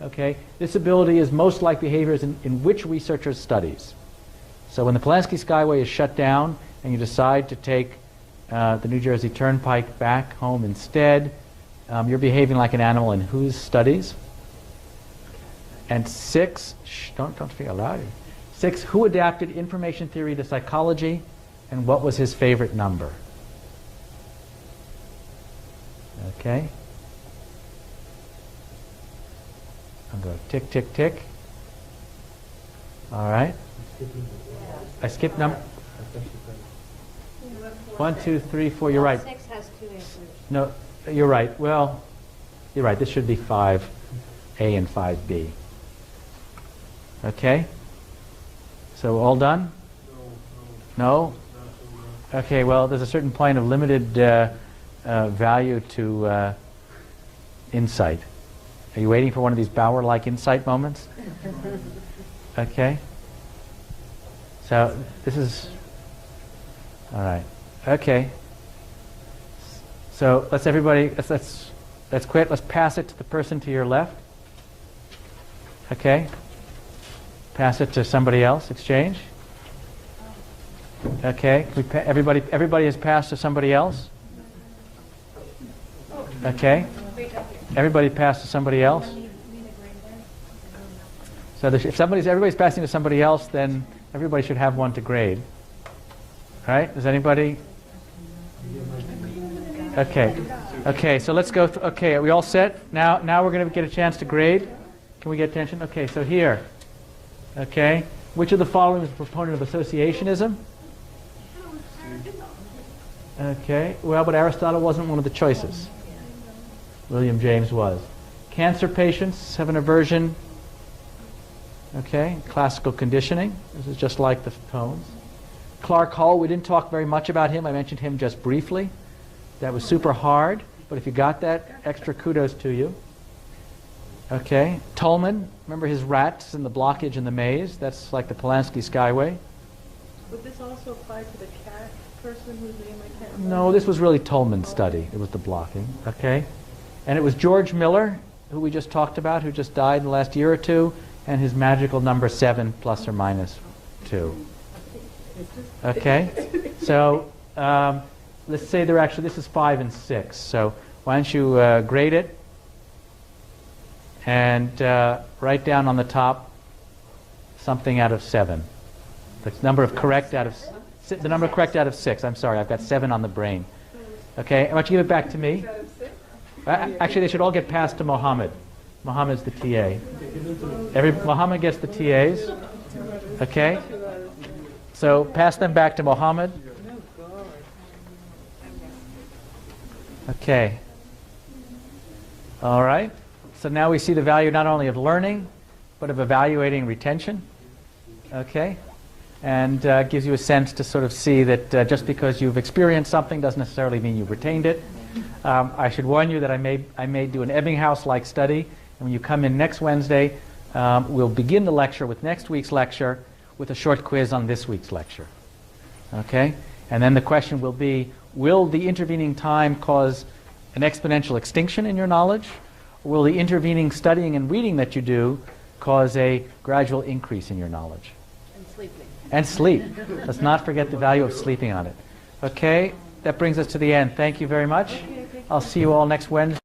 Okay? This ability is most like behaviors in which researchers' studies. So when the Polanski Skyway is shut down and you decide to take the New Jersey Turnpike back home instead, you're behaving like an animal in whose studies? And 6, don't speak out loud. 6, who adapted information theory to psychology, and what was his favorite number? Okay. I'm going to tick, tick, tick. All right. I skipped number. 1, 2, 3, 4. You're right. 6 has 2 answers. No, you're right. Well, you're right. This should be 5A and 5B. Okay? So all done? No? Okay, well, there's a certain point of limited value to insight. Are you waiting for one of these Bauer-like insight moments? Okay? So this is... All right. Okay. So let's quit. Let's pass it to the person to your left. Okay? Pass it to somebody else. Exchange. Okay. Everybody has passed to somebody else. Okay. Everybody passed to somebody else. So if everybody's passing to somebody else, then everybody should have one to grade. All right? Does anybody? Okay. Okay. So let's go. Okay. Are we all set? Now we're going to get a chance to grade. Can we get attention? Okay. So here. Okay. Which of the following is a proponent of associationism? Okay. Well, but Aristotle wasn't one of the choices. William James was. Cancer patients have an aversion. Okay. Classical conditioning. This is just like the tones. Clark Hull, we didn't talk very much about him. I mentioned him just briefly. That was super hard, but if you got that, extra kudos to you. Okay. Tolman, remember his rats and the blockage in the maze? That's like the Polanski Skyway. Would this also apply to the cat person whose name I can't remember? No, this was really Tolman's study. It was the blocking. Okay. And it was George Miller, who we just talked about, who just died in the last year or two, and his magical number 7 plus or minus 2. Okay. So let's say this is 5 and 6. So why don't you grade it and write down on the top something out of 7. The number correct out of 6. I'm sorry, I've got 7 on the brain. Okay. Why don't you give it back to me? Actually, they should all get passed to Mohammed. Mohammed's the TA. Mohammed gets the TAs. Okay. So pass them back to Mohammed. Okay. All right. So now we see the value not only of learning, but of evaluating retention. Okay? And gives you a sense to sort of see that just because you've experienced something doesn't necessarily mean you've retained it. I should warn you that I may do an Ebbinghaus-like study. And when you come in next Wednesday, we'll begin the lecture with next week's lecture with a short quiz on this week's lecture. Okay? And then the question will be, will the intervening time cause an exponential extinction in your knowledge? Or will the intervening studying and reading that you do cause a gradual increase in your knowledge? And sleeping. And sleep. Let's not forget the value of sleeping on it. Okay? That brings us to the end. Thank you very much. I'll see you all next Wednesday.